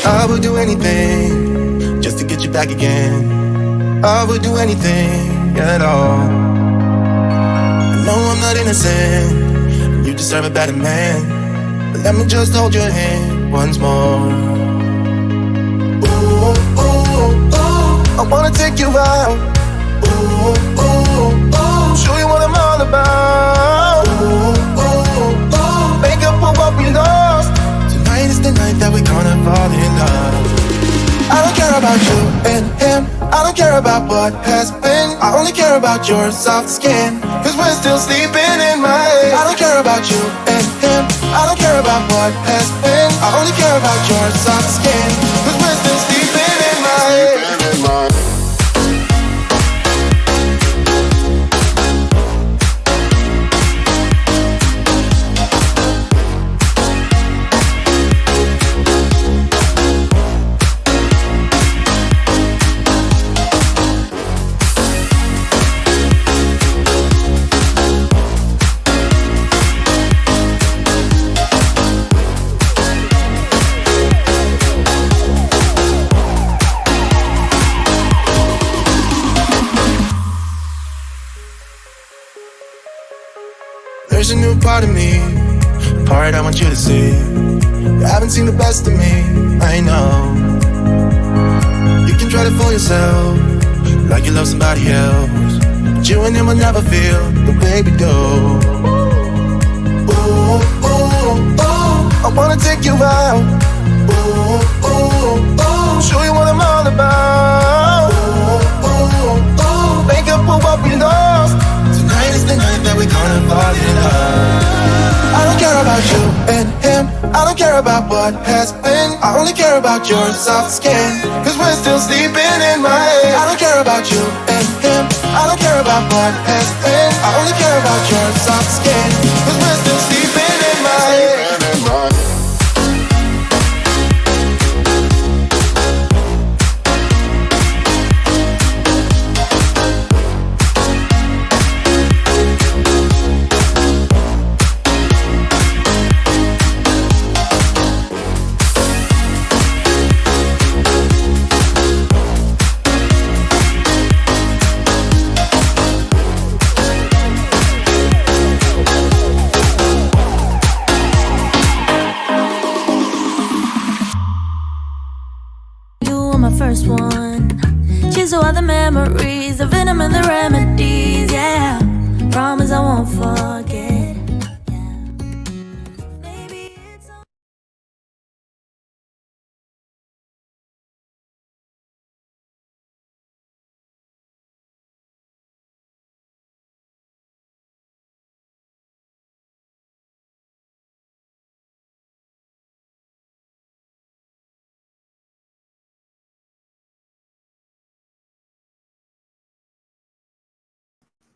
I would do anything just to get you back again. I would do anything at all. I know I'm not innocent, you deserve a better man, but let me just hold your hand once more. Ooh, ooh, ooh, I wanna take you out. Ooh, ooh, ooh, show you what I'm all about. Ooh, ooh, ooh, make up for what we lost. Tonight is the night that we're gonna fall in love. I don't care about you and him, I don't care about what has been. I only care about your soft skin, cause we're still sleeping in my head. I don't care about you and him, I don't care about what has been. I only care about your soft skin, cause we're still sleeping in my head. There's a new part of me, a part I want you to see. You haven't seen the best of me, I know. You can try to fool yourself, like you love somebody else, but you and him will never feel the way we do. Ooh, ooh, ooh, I wanna take you out. Ooh, ooh, ooh, show you what I'm all about. Ooh, ooh, ooh, make up for what we lost. Tonight is the night that we're gonna fall in love. I don't care about you and him, I don't care about what has been. I only care about your soft skin, cause we're still sleeping in my head. I don't care about you and him, I don't care about what has been. I only care about your soft skin, cause we're still sleeping in my head. First one, cheers to all the memories, the venom and the remedies, yeah. Promise I won't forget, yeah. Maybe it's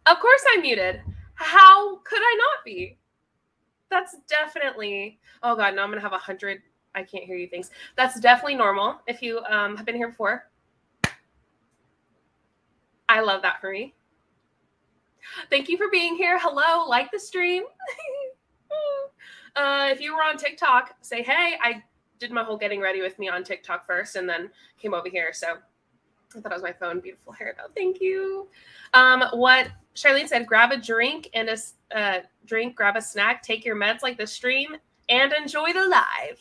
Of course I'm muted. How could I not be? That's definitely, oh God, now I'm gonna have 100, I can't hear you things. That's definitely normal if you have been here before. I love that for me. Thank you for being here. Hello, like the stream. If you were on TikTok, say, hey, I did my whole getting ready with me on TikTok first and then came over here. So I thought it was my phone. Beautiful hair though. Thank you. What Charlene said, grab a drink and a drink, grab a snack, take your meds like the stream, and enjoy the live.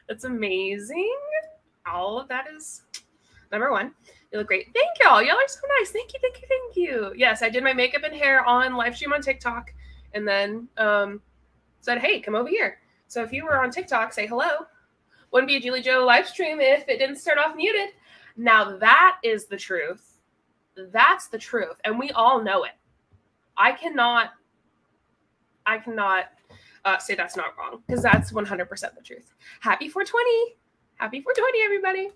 That's amazing. All of that is number one. You look great. Thank y'all. Y'all are so nice. Thank you, thank you, thank you. Yes, I did my makeup and hair on live stream on TikTok and then said, hey, come over here. So if you were on TikTok, say hello. Wouldn't be a JulieJo live stream if it didn't start off muted. Now that is the truth. That's the truth. And we all know it. I cannot say that's not wrong because that's 100% the truth. Happy 420. Happy 420, everybody.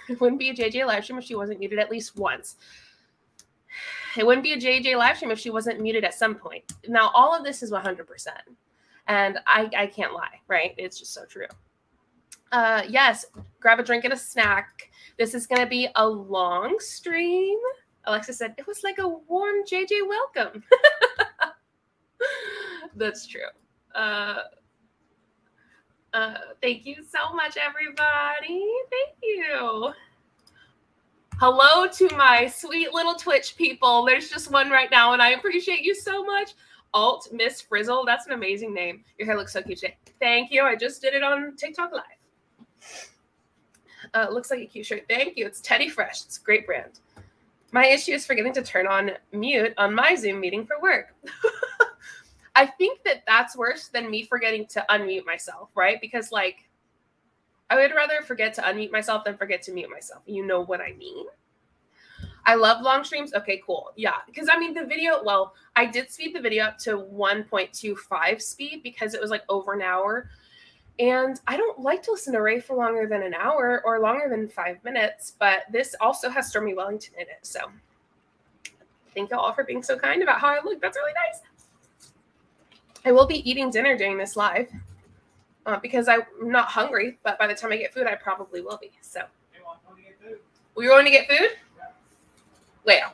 It wouldn't be a JJ live stream if she wasn't muted at least once. It wouldn't be a JJ live stream if she wasn't muted at some point. Now, all of this is 100%. And I can't lie, right? It's just so true. Yes, grab a drink and a snack. This is going to be a long stream. Alexa said, it was like a warm JJ welcome. That's true. Thank you so much, everybody. Thank you. Hello to my sweet little Twitch people. There's just one right now, and I appreciate you so much. Alt Miss Frizzle. That's an amazing name. Your hair looks so cute today. Thank you. I just did it on TikTok Live. Looks like a cute shirt. Thank you. It's Teddy Fresh. It's a great brand. My issue is forgetting to turn on mute on my Zoom meeting for work. I think that that's worse than me forgetting to unmute myself, right? Because, like, I would rather forget to unmute myself than forget to mute myself. You know what I mean? I love long streams. Okay, cool. Yeah, because, I mean, the video, well, I did speed the video up to 1.25 speed because it was, like, over an hour. And I don't like to listen to Ray for longer than an hour or longer than 5 minutes, but this also has Stormy Wellington in it. So thank you all for being so kind about how I look. That's really nice. I will be eating dinner during this live because I'm not hungry, but by the time I get food, I probably will be. So we're going to get food? Later.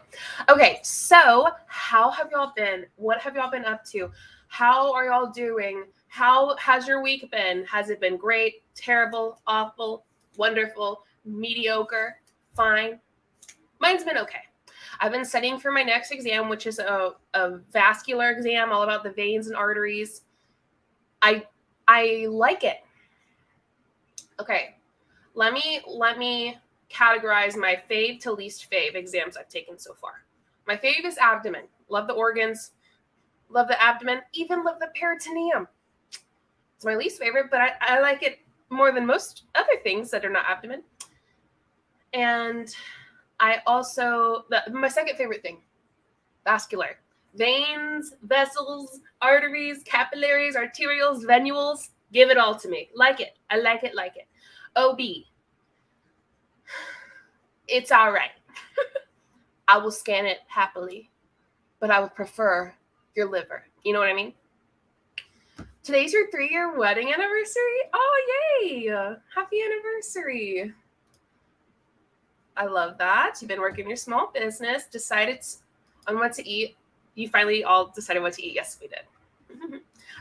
Okay, so how have y'all been? What have y'all been up to? How are y'all doing? How has your week been? Has it been great, terrible, awful, wonderful, mediocre, fine? Mine's been okay. I've been studying for my next exam, which is a vascular exam, all about the veins and arteries. I like it. Okay, let me categorize my fave to least fave exams I've taken so far. My fave is abdomen. Love the organs, love the abdomen, even love the peritoneum. It's my least favorite, but I like it more than most other things that are not abdomen. And I also, my second favorite thing, vascular. Veins, vessels, arteries, capillaries, arterioles, venules, give it all to me. Like it. I like it, like it. OB. It's all right. I will scan it happily, but I would prefer your liver. You know what I mean? Today's your 3-year wedding anniversary? Oh, yay! Happy anniversary. I love that. You've been working your small business, decided on what to eat. You finally all decided what to eat. Yes, we did.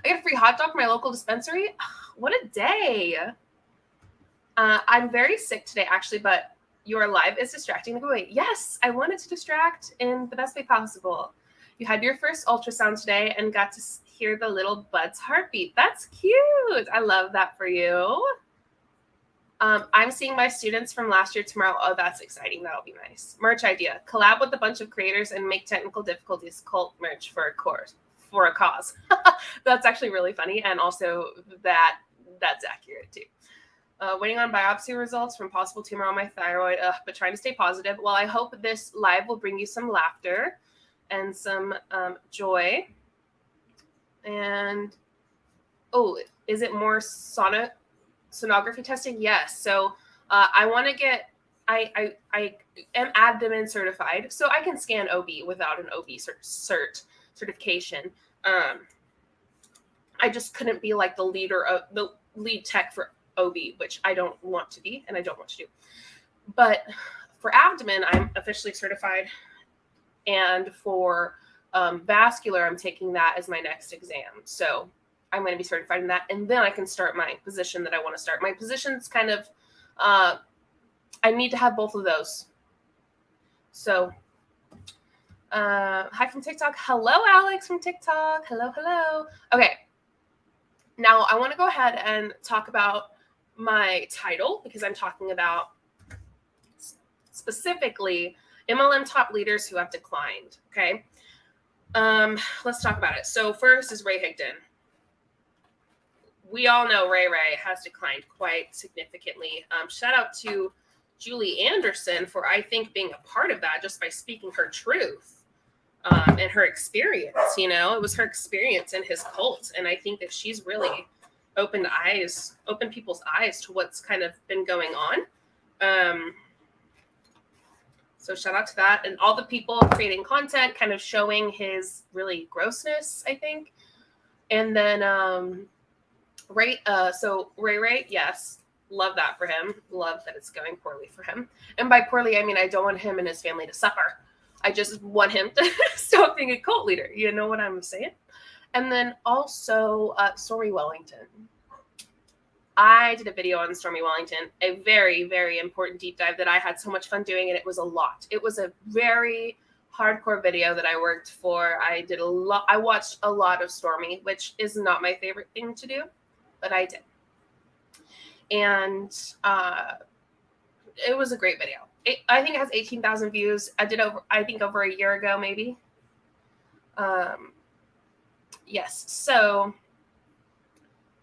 I got a free hot dog from my local dispensary. What a day. I'm very sick today, actually, but your live is distracting. Wait, yes, I wanted to distract in the best way possible. You had your first ultrasound today and got to hear the little bud's heartbeat. That's cute. I love that for you. I'm seeing my students from last year tomorrow. Oh, that's exciting. That'll be nice. Merch idea. Collab with a bunch of creators and make technical difficulties cult merch for a cause. That's actually really funny. And also that's accurate too. Waiting on biopsy results from possible tumor on my thyroid, but trying to stay positive. Well, I hope this live will bring you some laughter and some joy. And, oh, is it more sonography testing? Yes. So I want to get, I am abdomen certified, so I can scan OB without an OB certification. I just couldn't be like the lead tech for OB, which I don't want to be and I don't want to do. But for abdomen, I'm officially certified. And for vascular, I'm taking that as my next exam. So I'm going to be certified in that. And then I can start my position that I want to start. My position's kind of, I need to have both of those. So, hi from TikTok. Hello, Alex from TikTok. Hello, hello. Okay. Now I want to go ahead and talk about my title because I'm talking about specifically MLM top leaders who have declined. Okay. Let's talk about it. So first is Ray Higdon. We all know Ray has declined quite significantly. Shout out to Julie Anderson for, I think, being a part of that just by speaking her truth and her experience. You know, it was her experience in his cult. And I think that she's really opened people's eyes to what's kind of been going on. So shout out to that and all the people creating content, kind of showing his really grossness, I think. And then Ray, yes, love that for him. Love that it's going poorly for him. And by poorly, I mean I don't want him and his family to suffer. I just want him to stop being a cult leader. You know what I'm saying? And then also Stormy Wellington. I did a video on Stormy Wellington, a very, very important deep dive that I had so much fun doing, and it was a lot. It was a very hardcore video that I worked for. I watched a lot of Stormy, which is not my favorite thing to do, but I did. And it was a great video. I think it has 18,000 views. I did over a year ago, maybe. Yes. So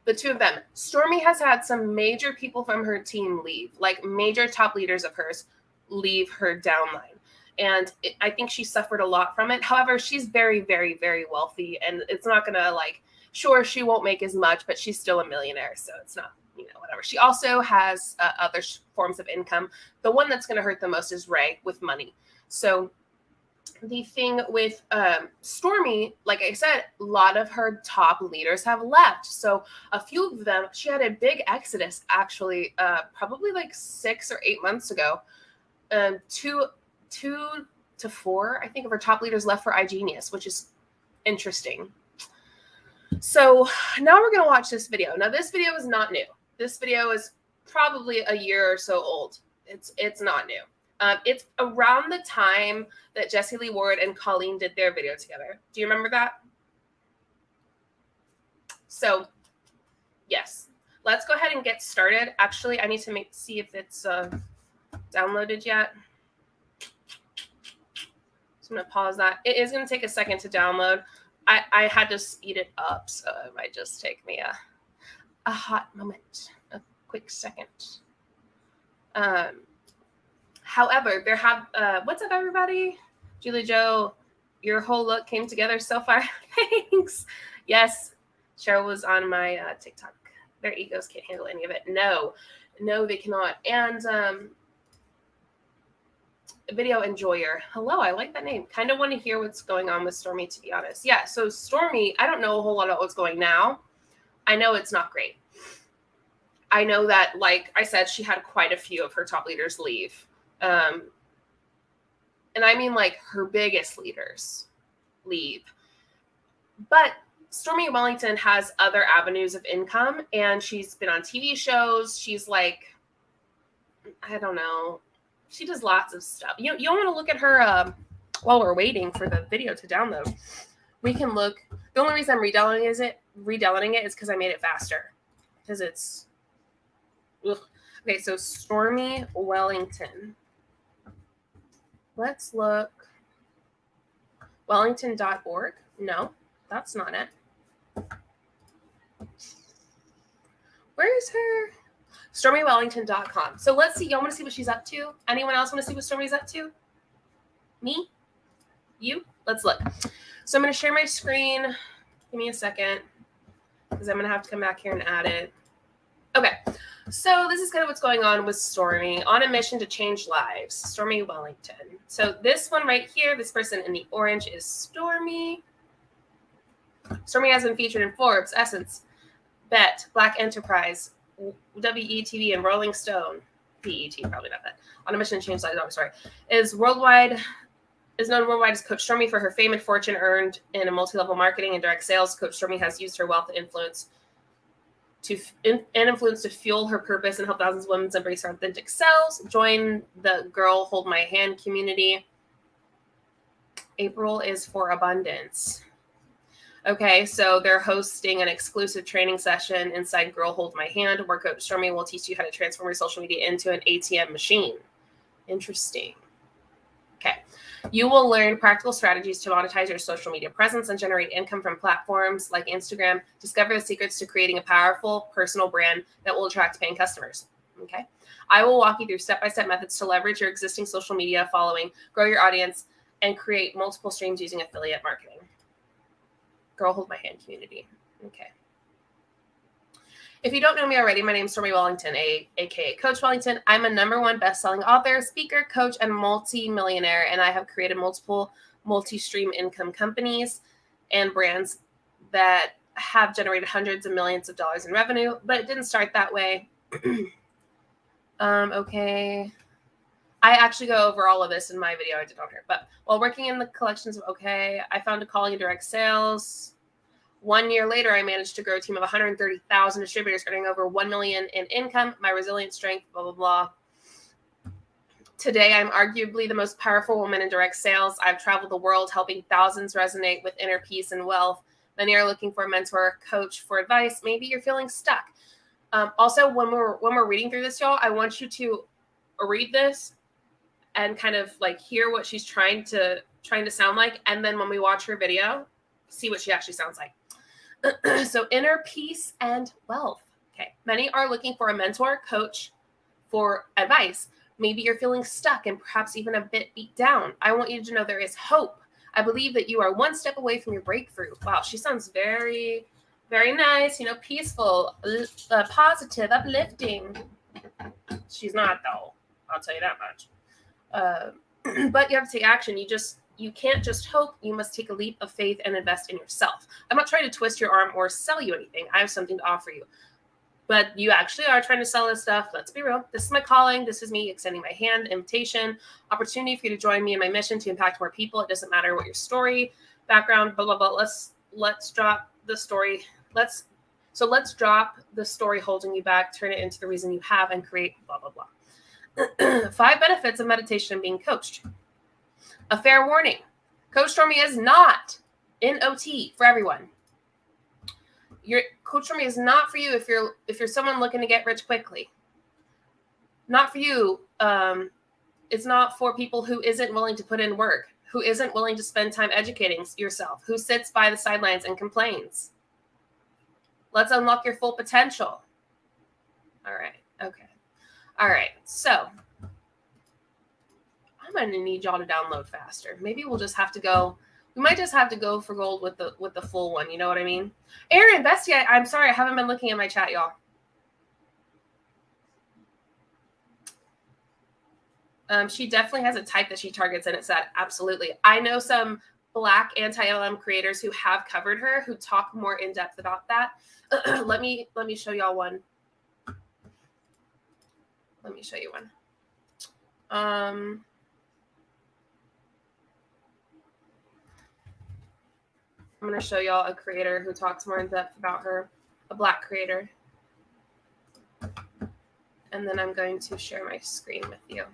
the two of them, Stormy has had some major people from her team leave, like major top leaders of hers leave her downline. And I think she suffered a lot from it. However, she's very, very, very wealthy, and it's not going to sure, she won't make as much, but she's still a millionaire. So it's not, whatever. She also has other forms of income. The one that's going to hurt the most is Ray with money. So the thing with Stormy, like I said, a lot of her top leaders have left. So a few of them, she had a big exodus, actually, probably 6 or 8 months ago. 2 to 4, I think, of her top leaders left for iGenius, which is interesting. So now we're going to watch this video. Now, this video is not new. This video is probably a year or so old. It's not new. It's around the time that Jessie Lee Ward and Colleen did their video together. Do you remember that? So, yes. Let's go ahead and get started. Actually, I need to see if it's downloaded yet. So I'm going to pause that. It is going to take a second to download. I had to speed it up, so it might just take me a hot moment, a quick second. However, there have what's up, everybody? JulieJo, your whole look came together so far. Thanks. Yes, Cheryl was on my TikTok. Their egos can't handle any of it. No, they cannot. And video enjoyer. Hello, I like that name. Kind of want to hear what's going on with Stormy, to be honest. Yeah, so Stormy, I don't know a whole lot about what's going now. I know it's not great. I know that, like I said, she had quite a few of her top leaders leave. And I mean her biggest leaders leave. But Stormy Wellington has other avenues of income, and she's been on TV shows. She's I don't know. She does lots of stuff. You don't want to look at her while we're waiting for the video to download. We can look. The only reason I'm redownloading it is because I made it faster. Because it's... Ugh. Okay, so Stormy Wellington. Let's look. Wellington.org. No, that's not it. Where is her? StormyWellington.com. So let's see. Y'all want to see what she's up to? Anyone else want to see what Stormy's up to? Me? You? Let's look. So I'm going to share my screen. Give me a second, because I'm going to have to come back here and add it. Okay. So this is kind of what's going on with Stormy. On a mission to change lives. Stormy Wellington. So this one right here, this person in the orange is Stormy. Stormy has been featured in Forbes, Essence, Bet, Black Enterprise, WETV, and Rolling Stone. PET, probably not that. On a mission to change lives, I'm sorry. Is known worldwide as Coach Stormy for her fame and fortune earned in a multi-level marketing and direct sales. Coach Stormy has used her wealth and influence to fuel her purpose and help thousands of women embrace their authentic selves. Join the Girl Hold My Hand community. April is for abundance. Okay, so they're hosting an exclusive training session inside Girl Hold My Hand, where Coach Stormy will teach you how to transform your social media into an ATM machine. Interesting. Okay. You will learn practical strategies to monetize your social media presence and generate income from platforms like Instagram. Discover the secrets to creating a powerful personal brand that will attract paying customers. Okay. I will walk you through step-by-step methods to leverage your existing social media following, grow your audience, and create multiple streams using affiliate marketing. Girl Hold My Hand community. Okay. If you don't know me already, my name is Stormy Wellington, aka Coach Wellington. I'm a #1 best-selling author, speaker, coach, and multi-millionaire, and I have created multiple multi-stream income companies and brands that have generated hundreds of millions of dollars in revenue, but it didn't start that way. Okay. I actually go over all of this in my video I did on here, but while working in the collections of I found a calling in direct sales. 1 year later, I managed to grow a team of 130,000 distributors, earning over 1 million in income, my resilient strength, blah, blah, blah. Today, I'm arguably the most powerful woman in direct sales. I've traveled the world helping thousands resonate with inner peace and wealth. Many are looking for a mentor, coach for advice. Maybe you're feeling stuck. Also, when we're reading through this, y'all, I want you to read this and kind of like hear what she's trying to sound like. And then when we watch her video, see what she actually sounds like. So inner peace and wealth. Okay. Many are looking for a mentor, coach for advice. Maybe you're feeling stuck and perhaps even a bit beat down. I want you to know there is hope. I believe that you are one step away from your breakthrough. Wow. She sounds very, very nice, peaceful, positive, uplifting. She's not, though. I'll tell you that much. But you have to take action. You can't just hope. You must take a leap of faith and invest in yourself. I'm not trying to twist your arm or sell you anything. I have something to offer you. But you actually are trying to sell this stuff. Let's be real. This is my calling. This is me extending my hand, invitation, opportunity for you to join me in my mission to impact more people. It doesn't matter what your story, background, blah, blah, blah. Let's drop the story. Let's drop the story holding you back, turn it into the reason you have, and create blah, blah, blah. 5 benefits of meditation and being coached. A fair warning. Coach Stormy is not in OT for everyone. Your Coach Stormy is not for you if you're someone looking to get rich quickly. Not for you. It's not for people who isn't willing to put in work, who isn't willing to spend time educating yourself, who sits by the sidelines and complains. Let's unlock your full potential. All right. Okay. All right. So I'm going to need y'all to download faster. Maybe we'll just have to go. We might just have to go for gold with the full one. You know what I mean? Erin, Bestie, I'm sorry. I haven't been looking at my chat, y'all. She definitely has a type that she targets, and it's that. Absolutely. I know some Black anti-LM creators who have covered her, who talk more in depth about that. Let me show y'all one. Let me show you one. I'm going to show y'all a creator who talks more in depth about her, a Black creator. And then I'm going to share my screen with you.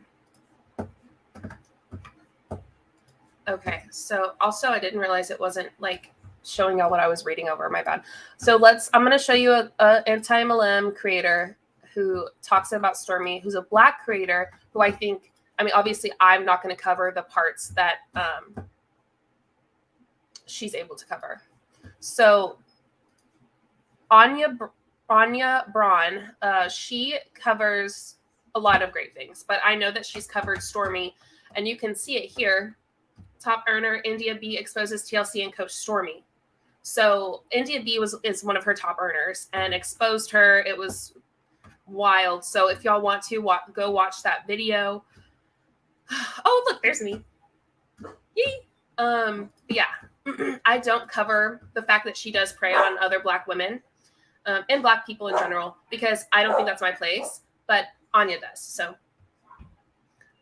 Okay, so also I didn't realize it wasn't like showing y'all what I was reading over. My bad. So I'm going to show you a anti-MLM creator who talks about Stormy, who's a Black creator who obviously I'm not going to cover the parts that she's able to cover. So Anya Braun, she covers a lot of great things, but I know that she's covered Stormy, and you can see it here. Top earner, India B exposes TLC and coach Stormy. So India B is one of her top earners and exposed her. It was wild. So if y'all want to go watch that video. Oh, look, there's me. Yee. Yeah. I don't cover the fact that she does prey on other Black women and Black people in general, because I don't think that's my place, but Anya does. So,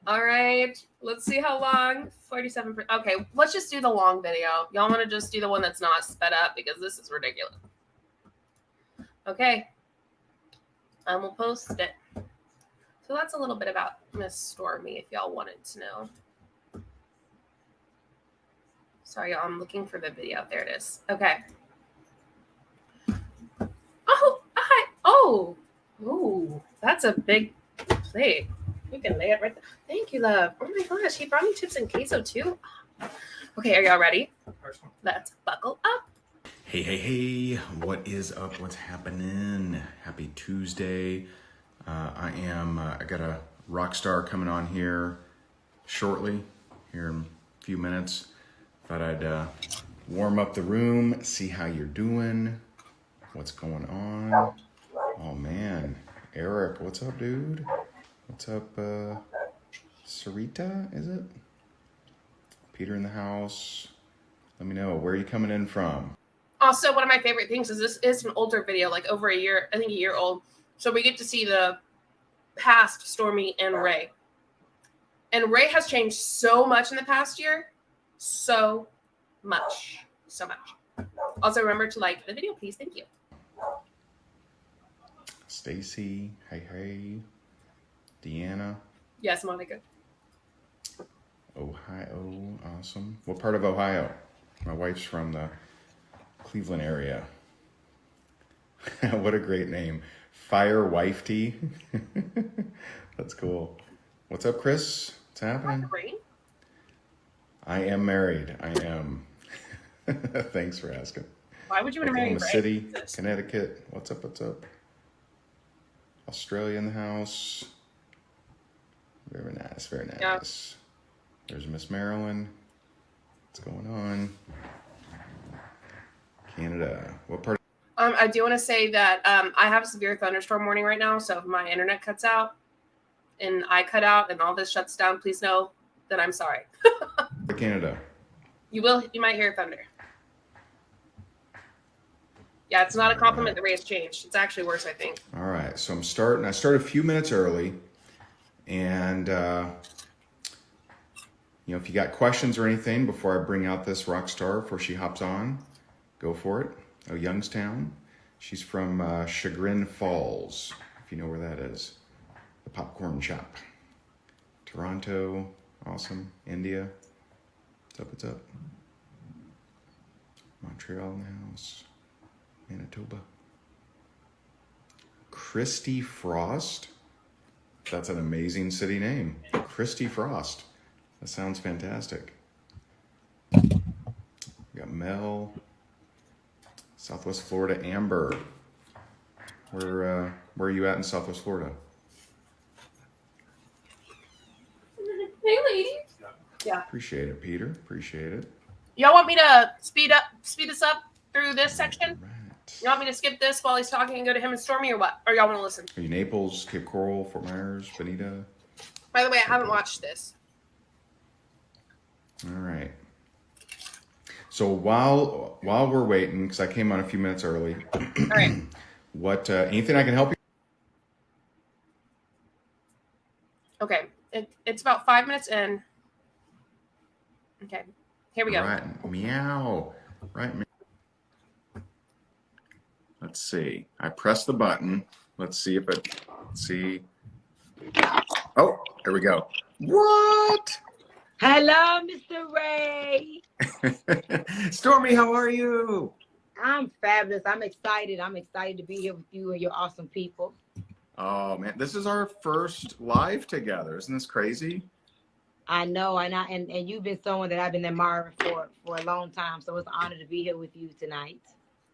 all right, let's see how long. 47. Okay, let's just do the long video. Y'all want to just do the one that's not sped up, because this is ridiculous. Okay, I will post it. So that's a little bit about Miss Stormy, if y'all wanted to know. Sorry, y'all, I'm looking for the video. There it is. Okay. Oh, hi. Oh, ooh, that's a big plate. You can lay it right there. Thank you, love. Oh my gosh, he brought me chips and queso too. Okay, are y'all ready? Let's buckle up. Hey, what is up? What's happening? Happy Tuesday. I got a rock star coming on here shortly, here in a few minutes. Thought I'd warm up the room, see how you're doing, what's going on. Oh man, Eric, what's up, dude? What's up, Sarita, is it? Peter in the house. Let me know, where are you coming in from? Also, one of my favorite things is this is an older video, like over a year, I think a year old. So we get to see the past Stormy and Ray. And Ray has changed so much in the past year. So much. Also, remember to like the video, please. Thank you. Stacy, hey. Deanna, Yes, Monica. Ohio, awesome. What part of Ohio? My wife's from the Cleveland area. What a great name. Fire Wife Tea. That's cool. What's up, Chris? What's happening? Great. I am married. I am. Thanks for asking. Why would you want to marry Oklahoma City, Connecticut. What's up? Australia in the house. Very nice. Yeah. There's Miss Marilyn. What's going on? Canada. What part? I do want to say that I have a severe thunderstorm warning right now, so if my internet cuts out and I cut out and all this shuts down, please know that I'm sorry. Canada. You might hear thunder. Yeah, it's not a compliment. The rate's changed. It's actually worse, I think. All right, so I started a few minutes early, and if you got questions or anything before I bring out this rock star before she hops on, go for it. Oh, Youngstown. She's from Chagrin Falls, if you know where that is. The popcorn shop. Toronto, awesome. India. What's up? Montreal in the house. Manitoba. Christy Frost. That's an amazing city name. Christy Frost. That sounds fantastic. We got Mel. Southwest Florida, Amber. Where are you at in Southwest Florida? Hey, ladies. Yeah. Appreciate it, Peter. Appreciate it. Y'all want me to speed us up through this section? Right. You want me to skip this while he's talking and go to him and Stormy, or what? Or y'all want to listen? Are you Naples, Cape Coral, Fort Myers, Bonita? By the way, I haven't watched this. All right. So while we're waiting, because I came on a few minutes early. All right. What? Anything I can help you? Okay. It's about 5 minutes in. Okay. Here we go. Right. Meow. Right. Let's see. I press the button. Let's see if it. Let's see. Oh, there we go. What? Hello, Mr. Ray. Stormy, how are you? I'm fabulous. I'm excited. I'm excited to be here with you and your awesome people. Oh man, this is our first live together. Isn't this crazy? I know, and you've been someone that I've been admiring for a long time. So it's an honor to be here with you tonight.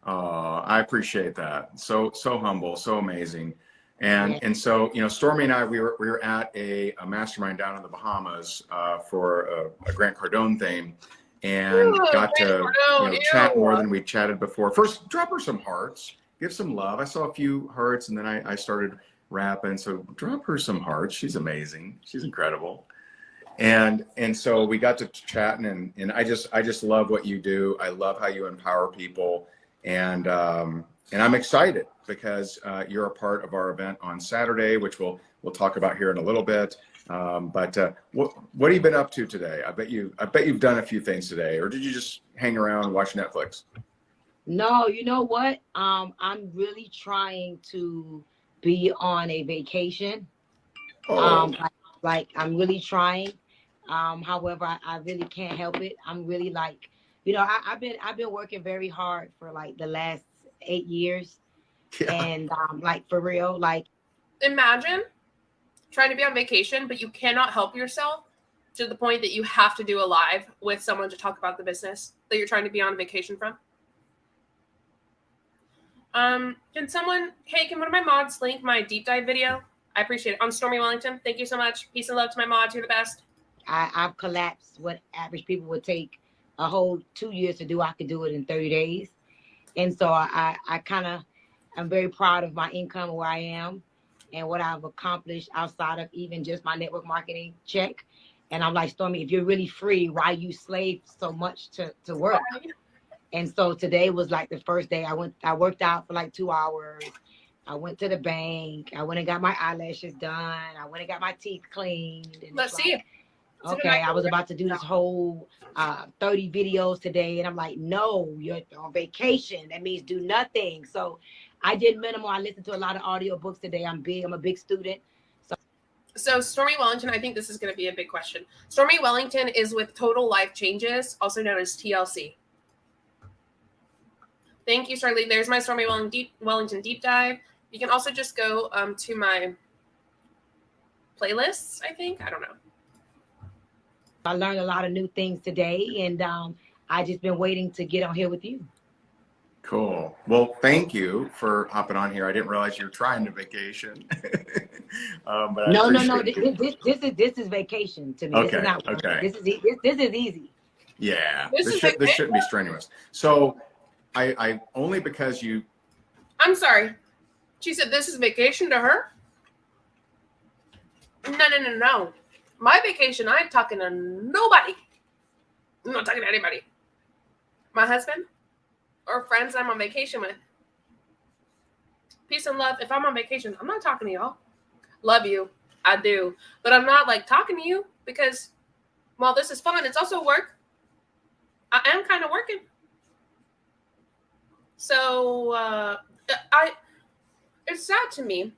Oh, I appreciate that. So humble, so amazing. And Yeah. and so, Stormy and I, we were at a mastermind down in the Bahamas for a Grant Cardone thing, and Ooh, got Grant to Cardone, chat ew. more than we chatted before. First, drop her some hearts, give some love. I saw a few hearts, and then I started rapping. So drop her some hearts. She's amazing. She's incredible. And so we got to chatting, and I just love what you do. I love how you empower people, and I'm excited because you're a part of our event on Saturday, which we'll talk about here in a little bit. But what have you been up to today? I bet you've done a few things today, or did you just hang around and watch Netflix? No, you know what? I'm really trying to be on a vacation. Oh, Like I'm really trying. However, I really can't help it. I'm really like, I've been working very hard for like the last 8 years. yeah. And like for real, like Imagine trying to be on vacation, but you cannot help yourself to the point that you have to do a live with someone to talk about the business that you're trying to be on vacation from. Can one of my mods link my deep dive video? I appreciate it. On Stormy Wellington. Thank you so much. Peace and love to my mods. You're the best. I've collapsed what average people would take a whole 2 years to do. I could do it in 30 days. And so I'm very proud of my income and where I am and what I've accomplished outside of even just my network marketing check. And I'm like, Stormy, if you're really free, why you slave so much to work? And so today was like the first day I worked out for like 2 hours. I went to the bank. I went and got my eyelashes done. I went and got my teeth cleaned. And Let's it's see. like, okay, I was about to do this whole 30 videos today, and I'm like, no, you're on vacation. That means do nothing. So I did minimal. I listened to a lot of audiobooks today. I'm a big student. So Stormy Wellington, I think this is going to be a big question. Stormy Wellington is with Total Life Changes, also known as TLC. Thank you, Charlie. There's my Stormy Wellington deep dive. You can also just go to my playlists, I think. I don't know. I learned a lot of new things today, and I just been waiting to get on here with you. Cool. Well, thank you for hopping on here. I didn't realize you were trying to vacation. But No. it. This is vacation to me. Okay. This is not work. Okay. This is easy. Yeah. This shouldn't be strenuous. So I only because you. I'm sorry. She said this is vacation to her? No. My vacation, I'm talking to nobody. I'm not talking to anybody. My husband or friends I'm on vacation with. Peace and love. If I'm on vacation, I'm not talking to y'all. Love you. I do. But I'm not like talking to you because while this is fun, it's also work. I am kind of working. So it's sad to me,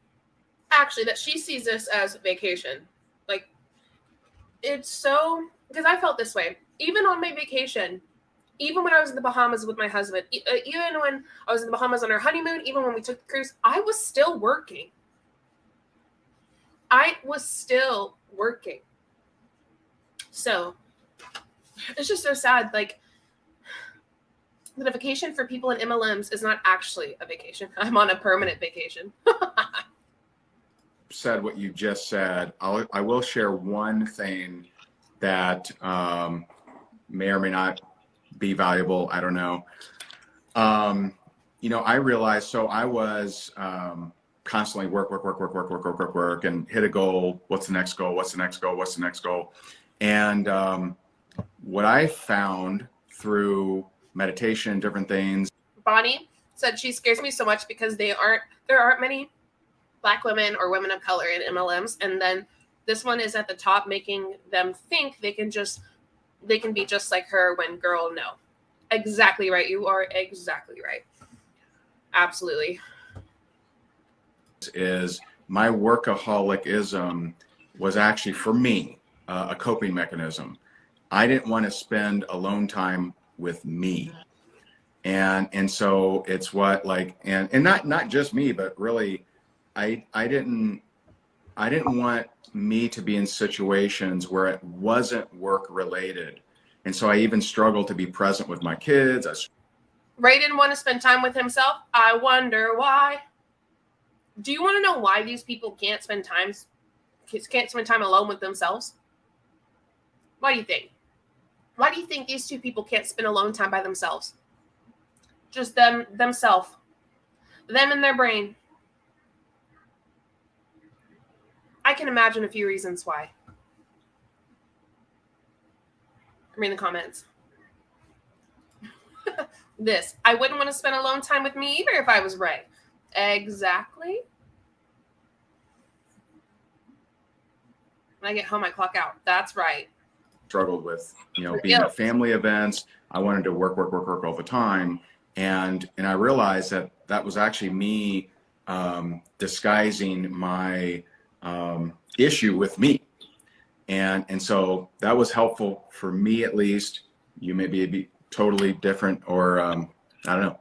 actually, that she sees this as vacation. Like, it's so, because I felt this way. Even on my vacation, even when I was in the Bahamas with my husband, even when I was in the Bahamas on our honeymoon, even when we took the cruise, I was still working. So it's just so sad. Like, the vacation for people in MLMs is not actually a vacation. I'm on a permanent vacation. Said what you just said. I will share one thing that may or may not be valuable. I don't know. I realized, so I was constantly work, and hit a goal. What's the next goal? And what I found through meditation, different things. Bonnie said she scares me so much because there aren't many Black women or women of color in MLMs, and then this one is at the top, making them think they can be just like her when, girl, no. Exactly right. You are exactly right. Absolutely. Is my workaholicism was actually, for me, a coping mechanism. I didn't want to spend alone time with me. And so it's what, like, and not just me, but really, I didn't want me to be in situations where it wasn't work related. And so I even struggled to be present with my kids. Ray didn't want to spend time with himself. I wonder why. Do you want to know why these people can't spend time alone with themselves? Why do you think? Why do you think these two people can't spend alone time by themselves? Just themselves. Them and their brain. I can imagine a few reasons why. Read the comments. I wouldn't want to spend alone time with me either if I was Ray. Exactly. When I get home, I clock out. That's right. Struggled with, being at family events. I wanted to work all the time. And I realized that was actually me disguising my issue with me. And so that was helpful for me, at least. You may be totally different, or I don't know.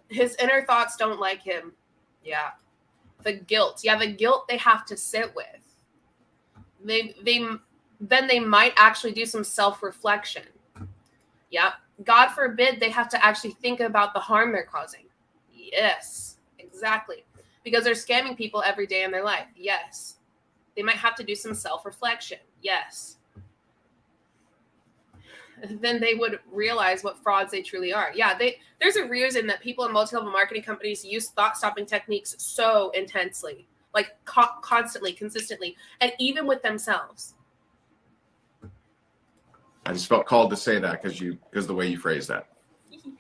His inner thoughts don't like him. Yeah. The guilt. Yeah, the guilt they have to sit with. Then they might actually do some self-reflection. Yeah. God forbid they have to actually think about the harm they're causing. Yes, exactly. Because they're scamming people every day in their life. Yes. They might have to do some self-reflection. Yes. Then they would realize what frauds they truly are. Yeah, there's a reason that people in multi-level marketing companies use thought-stopping techniques so intensely, like constantly, consistently, and even with themselves. I just felt called to say that because the way you phrased that.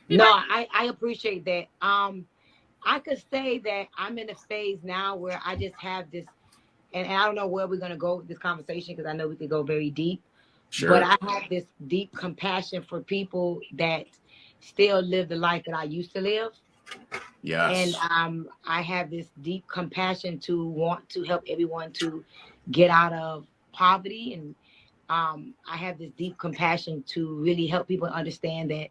No, I appreciate that. I could say that I'm in a phase now where I just have this, and I don't know where we're gonna go with this conversation because I know we could go very deep. Sure. But I have this deep compassion for people that still live the life that I used to live. And Yes. I have this deep compassion to want to help everyone to get out of poverty. And I have this deep compassion to really help people understand that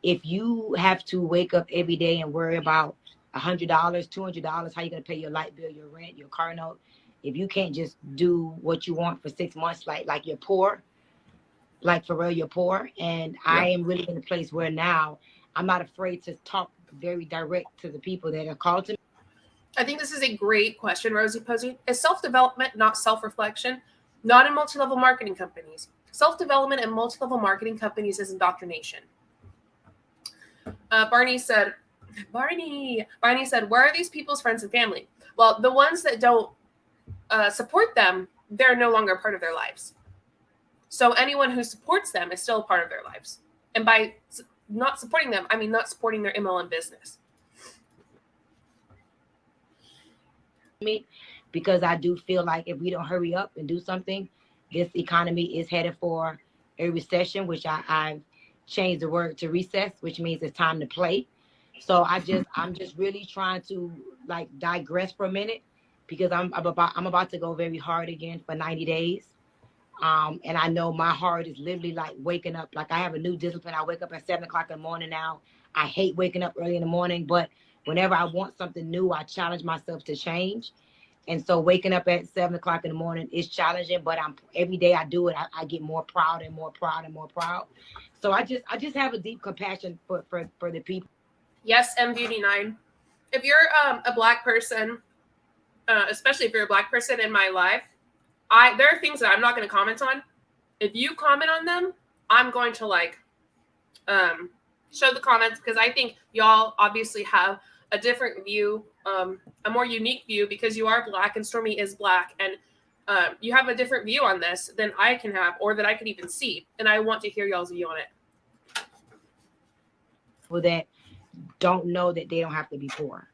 if you have to wake up every day and worry about $100, $200, how you gonna pay your light bill, your rent, your car note, if you can't just do what you want for 6 months, like you're poor, like for real, you're poor. And I Yeah. am really in a place where now I'm not afraid to talk very direct to the people that are called to me. I think this is a great question, Rosie posing. Is self-development not self-reflection? Not in multi-level marketing companies. Self-development in multi-level marketing companies is indoctrination. Barney said, where are these people's friends and family? Well, the ones that don't support them, they're no longer a part of their lives. So anyone who supports them is still a part of their lives. And by not supporting them, I mean not supporting their MLM business. Me, because I do feel like if we don't hurry up and do something, this economy is headed for a recession, which I've changed the word to recess, which means it's time to play. So I'm just really trying to like digress for a minute, because I'm about to go very hard again for 90 days. And I know my heart is literally like waking up. Like I have a new discipline. I wake up at 7 o'clock in the morning now. I hate waking up early in the morning, but whenever I want something new, I challenge myself to change. And so waking up at 7 o'clock in the morning is challenging, but every day I do it, I get more proud and more proud and more proud. So I just have a deep compassion for the people. Yes, MBeauty9. If you're a Black person, especially if you're a Black person in my life, there are things that I'm not going to comment on. If you comment on them, I'm going to show the comments, because I think y'all obviously have a different view, a more unique view, because you are Black and Stormy is Black, and you have a different view on this than I can have, or that I could even see, and I want to hear y'all's view on it. For that don't know that they don't have to be poor,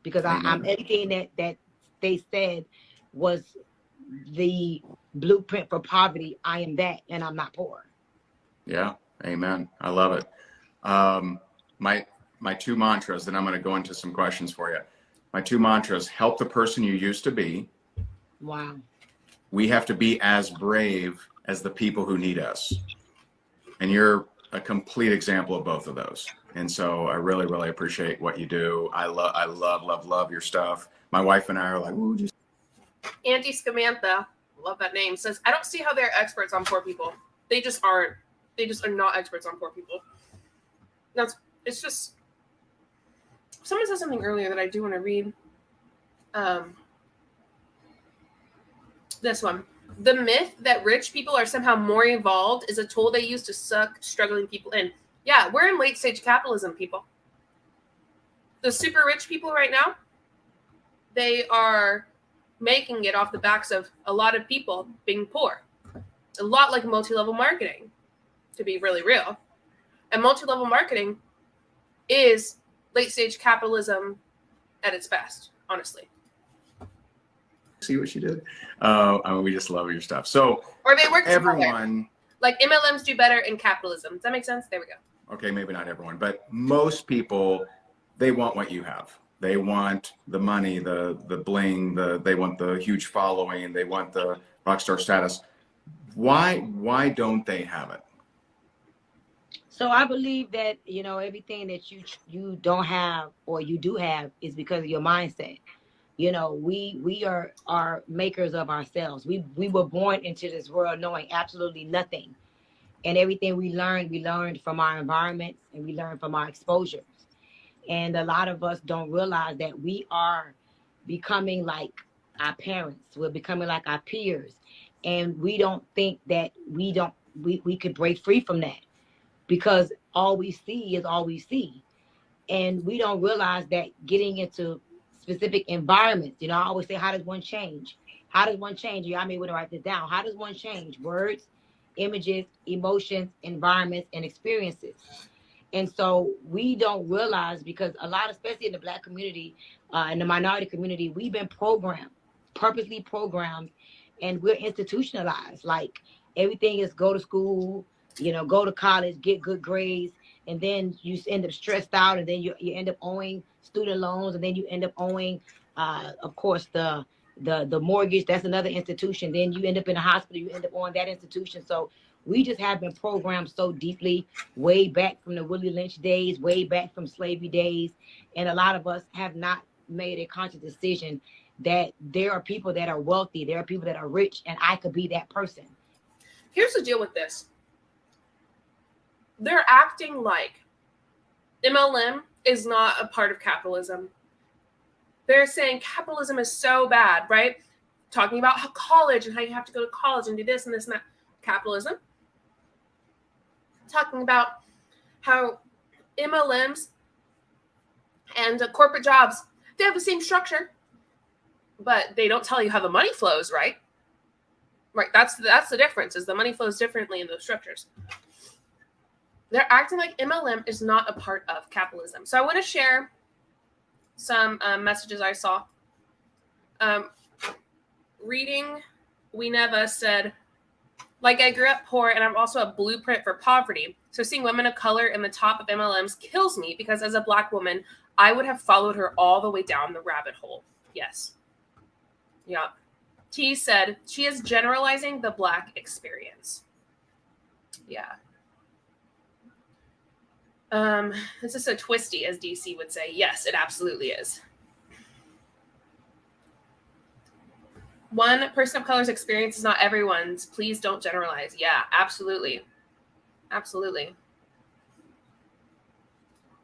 because I'm everything that they said was the blueprint for poverty. I am that, and I'm not poor. Yeah. Amen. I love it. My two mantras, then I'm going to go into some questions for you. My two mantras: help the person you used to be. Wow. We have to be as brave as the people who need us. And you're a complete example of both of those. And so I really, really appreciate what you do. I love your stuff. My wife and I are like, ooh, just. Auntie Scamantha, love that name, says, I don't see how they're experts on poor people. They just aren't. They just are not experts on poor people. It's just, someone said something earlier that I do want to read. This one. The myth that rich people are somehow more evolved is a tool they use to suck struggling people in. Yeah, we're in late stage capitalism, people. The super rich people right now, they are making it off the backs of a lot of people being poor. A lot like multi-level marketing, to be really real. And multi-level marketing is late stage capitalism at its best, honestly. See what she did? I mean, we just love your stuff. So, or they work together. Everyone, like MLMs do better in capitalism. Does that make sense? There we go. Okay, maybe not everyone, but most people, they want what you have. They want the money, the bling, they want the huge following, they want the rock star status. Why don't they have it? So I believe that, everything that you don't have or you do have is because of your mindset. We are makers of ourselves. We were born into this world knowing absolutely nothing. And everything we learned from our environments, and we learned from our exposures. And a lot of us don't realize that we are becoming like our parents. We're becoming like our peers. And we don't think that we could break free from that, because all we see is all we see. And we don't realize that getting into specific environments, I always say, how does one change? How does one change? I may want to write this down. How does one change? Words, images, emotions, environments, and experiences. And so we don't realize, because a lot, especially in the Black community, in the minority community, we've been purposely programmed, and we're institutionalized. Like, everything is go to school, go to college, get good grades, and then you end up stressed out, and then you end up owing student loans, and then you end up owing, of course, the mortgage. That's another institution. Then you end up in a hospital, you end up on that institution. So we just have been programmed so deeply, way back from the Willie Lynch days, way back from slavery days, and a lot of us have not made a conscious decision that there are people that are wealthy, there are people that are rich, and I could be that person. Here's the deal with this. They're acting like MLM is not a part of capitalism. They're saying capitalism is so bad, right? Talking about how college and how you have to go to college and do this and this and that. Capitalism. Talking about how MLMs and corporate jobs, they have the same structure, but they don't tell you how the money flows, right? Right, that's the difference, is the money flows differently in those structures. They're acting like MLM is not a part of capitalism. So I want to share some messages I saw. Reading, we never said, like, I grew up poor and I'm also a blueprint for poverty. So seeing women of color in the top of MLMs kills me, because as a Black woman, I would have followed her all the way down the rabbit hole. Yes. Yeah. T said, she is generalizing the Black experience. Yeah. This is so twisty, as DC would say. Yes, it absolutely is. One person of color's experience is not everyone's. Please don't generalize. Yeah, absolutely. Absolutely.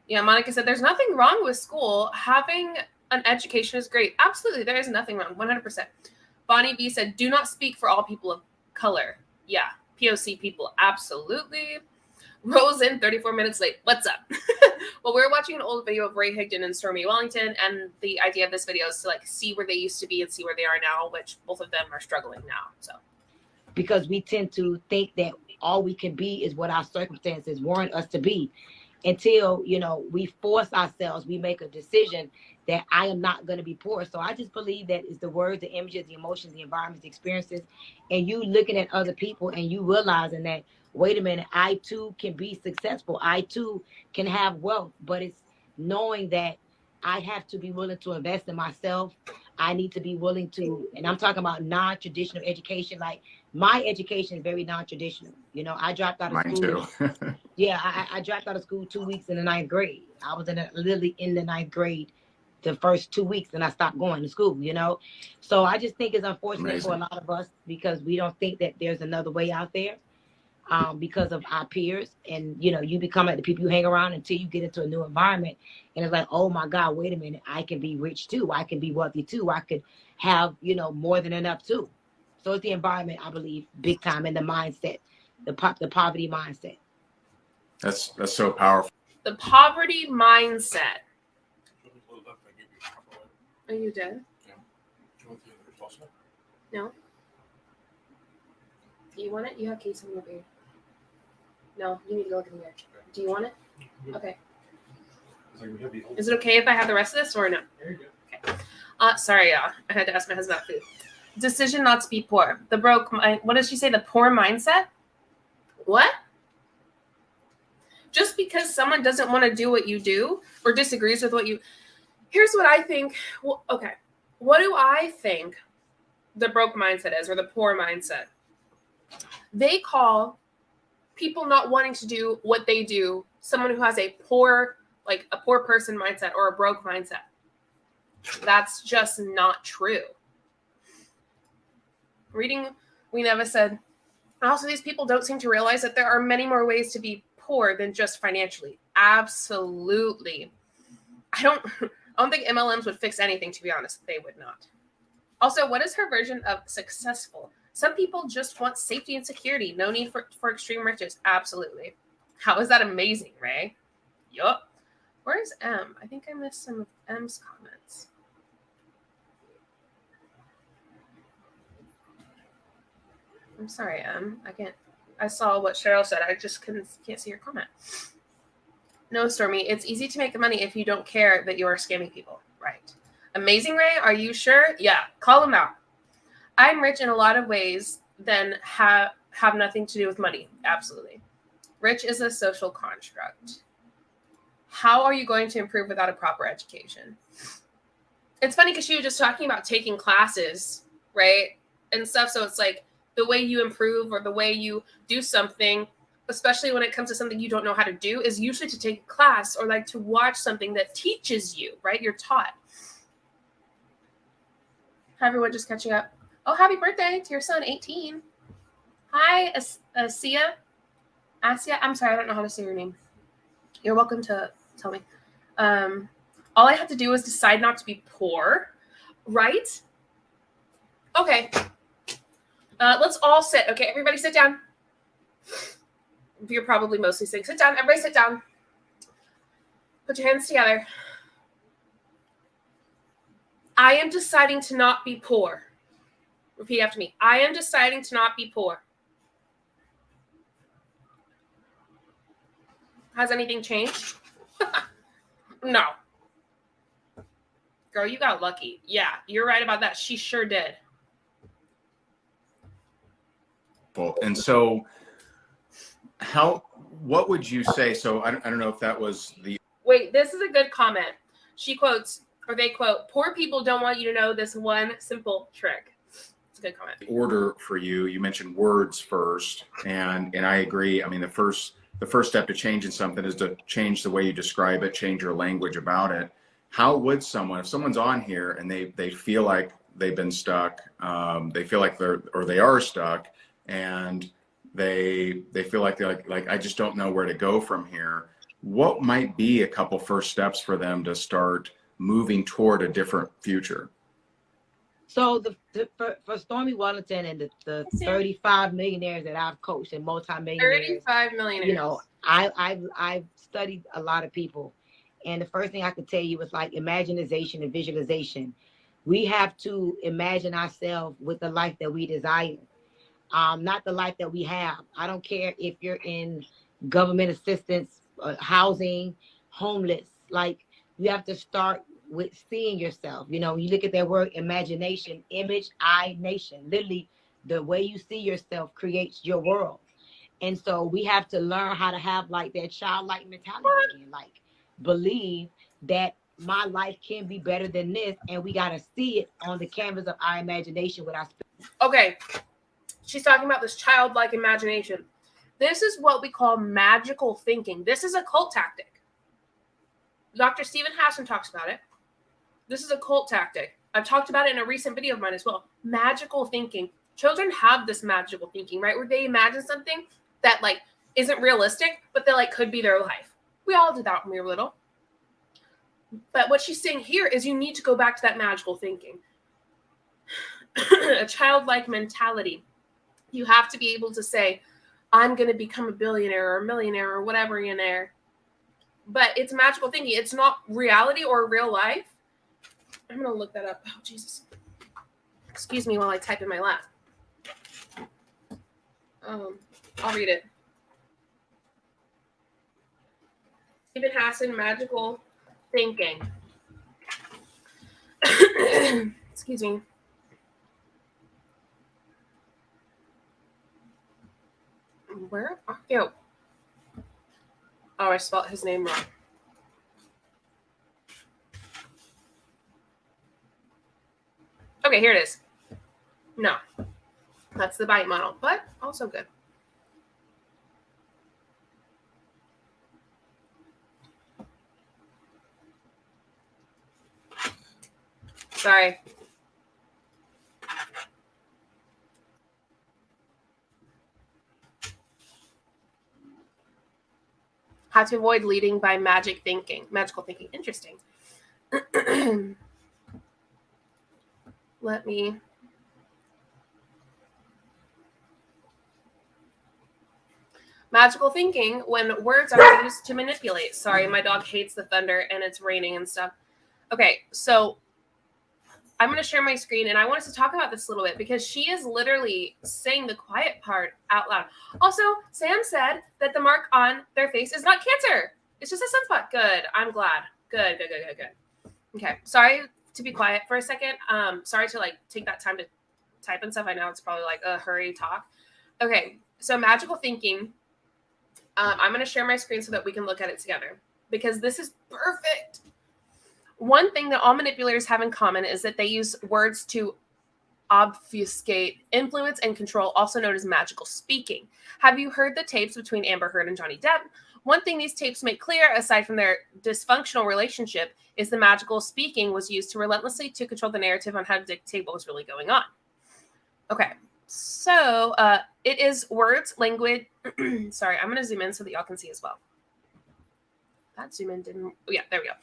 Yeah, Monica said, there's nothing wrong with school. Having an education is great. Absolutely, there is nothing wrong, 100%. Bonnie B said, do not speak for all people of color. Yeah, POC people, absolutely. Rose in 34 minutes late. What's up? Well, we're watching an old video of Ray Higdon and Stormy Wellington, and the idea of this video is to like see where they used to be and see where they are now, which both of them are struggling now. So, because we tend to think that all we can be is what our circumstances warrant us to be, until we force ourselves, we make a decision that I am not going to be poor. So I just believe that it's the words, the images, the emotions, the environments, the experiences, and you looking at other people and you realizing that, wait a minute, I too can be successful. I too can have wealth, but it's knowing that I have to be willing to invest in myself. I need to be willing to, and I'm talking about non-traditional education. Like, my education is very non-traditional. I dropped out of school. Mine too. Yeah, I dropped out of school 2 weeks in the 9th grade. I was literally in the 9th grade the first 2 weeks, and I stopped going to school, So I just think it's unfortunate for a lot of us, because we don't think that there's another way out there. Because of our peers, and you become like the people you hang around until you get into a new environment, and it's like, oh my God, wait a minute, I can be rich too, I can be wealthy too, I could have more than enough too. So it's the environment, I believe, big time, and the mindset, the poverty mindset. That's so powerful. the poverty mindset. Are you dead? Yeah. Do you want the other salsa? No. Do you want it? You have case in your beard. No, you need to go look in there. Do you want it? Okay. Is it okay if I have the rest of this or no? There you go. Okay. Sorry, y'all. I had to ask my husband about food. Decision not to be poor. The broke. What does she say? The poor mindset. What? Just because someone doesn't want to do what you do or disagrees with what you. Here's what I think. Well, okay. What do I think the broke mindset is, or the poor mindset? They call people not wanting to do what they do someone who has a poor, like a poor person mindset or a broke mindset. That's just not true. Reading, we never said. Also, these people don't seem to realize that there are many more ways to be poor than just financially. Absolutely. I don't think MLMs would fix anything, to be honest. They would not. Also, what is her version of successful? Some people just want safety and security. No need for extreme riches. Absolutely. How is that amazing, Ray? Yup. Where's M? I think I missed some of M's comments. I'm sorry, M. I saw what Cheryl said. I just can't see your comment. No, Stormy. It's easy to make the money if you don't care that you are scamming people. Right. Amazing, Ray. Are you sure? Yeah. Call them out. I'm rich in a lot of ways, then have have nothing to do with money. Absolutely. Rich is a social construct. How are you going to improve without a proper education? It's funny because she was just talking about taking classes, right? And stuff. So it's like the way you improve or the way you do something, especially when it comes to something you don't know how to do, is usually to take a class or like to watch something that teaches you, right? You're taught. Hi, everyone, just catching up. Oh, happy birthday to your son, 18. Hi, Asia. I'm sorry, I don't know how to say your name. You're welcome to tell me. All I had to do was decide not to be poor, right? Okay. Let's all sit. Okay, everybody sit down. You're probably mostly sitting. Sit down. Everybody sit down. Put your hands together. I am deciding to not be poor. Repeat after me. I am deciding to not be poor. Has anything changed? No. Girl, you got lucky. Yeah, you're right about that. She sure did. And so what would you say? So I don't know if that was the... Wait, this is a good comment. She quotes, or they quote, poor people don't want you to know this one simple trick. It's a good comment. Order for you. You mentioned words first. And I agree. I mean, the first step to changing something is to change the way you describe it, change your language about it. How would someone, if someone's on here and they feel like they've been stuck, they feel like they are stuck, and they feel like they're like, I just don't know where to go from here. What might be a couple first steps for them to start moving toward a different future? So for Stormy Wellington and the 35 millionaires that I've coached and multi-millionaires, 35 millionaires. You know, I've studied a lot of people, and the first thing I could tell you was like imagination and visualization. We have to imagine ourselves with the life that we desire, not the life that we have. I don't care if you're in government assistance, housing, homeless. Like, you have to start with seeing yourself. You know, you look at that word imagination, image, nation. Literally, the way you see yourself creates your world. And so we have to learn how to have like that childlike mentality again, like believe that my life can be better than this, and we got to see it on the canvas of our imagination with our spirit. Okay, she's talking about this childlike imagination. This is what we call magical thinking. This is a cult tactic. Dr. Stephen Hassan talks about it. This is a cult tactic. I've talked about it in a recent video of mine as well. Magical thinking. Children have this magical thinking, right? Where they imagine something that like isn't realistic, but that like could be their life. We all did that when we were little. But what she's saying here is you need to go back to that magical thinking. A childlike mentality. You have to be able to say, I'm going to become a billionaire or a millionaire or whatever in there. But it's magical thinking. It's not reality or real life. I'm going to look that up. Oh, Jesus. Excuse me while I type in my lap. I'll read it. Stephen Hassan, magical thinking. Excuse me. Where are you? Oh, I spelled his name wrong. Okay, here it is. No, that's the bite model, but also good. Sorry. How to avoid leading by magical thinking. Interesting. Let me. Magical thinking when words are used to manipulate. Sorry, my dog hates the thunder and it's raining and stuff. Okay, so I'm going to share my screen, and I want us to talk about this a little bit because she is literally saying the quiet part out loud. Also, Sam said that the mark on their face is not cancer. It's just a sunspot. Good. I'm glad. Good. Okay. Sorry to be quiet for a second. Sorry to like take that time to type and stuff. I know it's probably like a hurry talk. Okay, so magical thinking. I'm going to share my screen so that we can look at it together because this is perfect. One thing that all manipulators have in common is that they use words to obfuscate, influence, and control, also known as magical speaking. Have you heard the tapes between Amber Heard and Johnny Depp? One thing these tapes make clear, aside from their dysfunctional relationship, is the magical speaking was used to relentlessly to control the narrative on how to dictate what was really going on. Okay, so it is words, language. Sorry, I'm going to zoom in so that y'all can see as well. That zoom in didn't. Oh, yeah, there we go.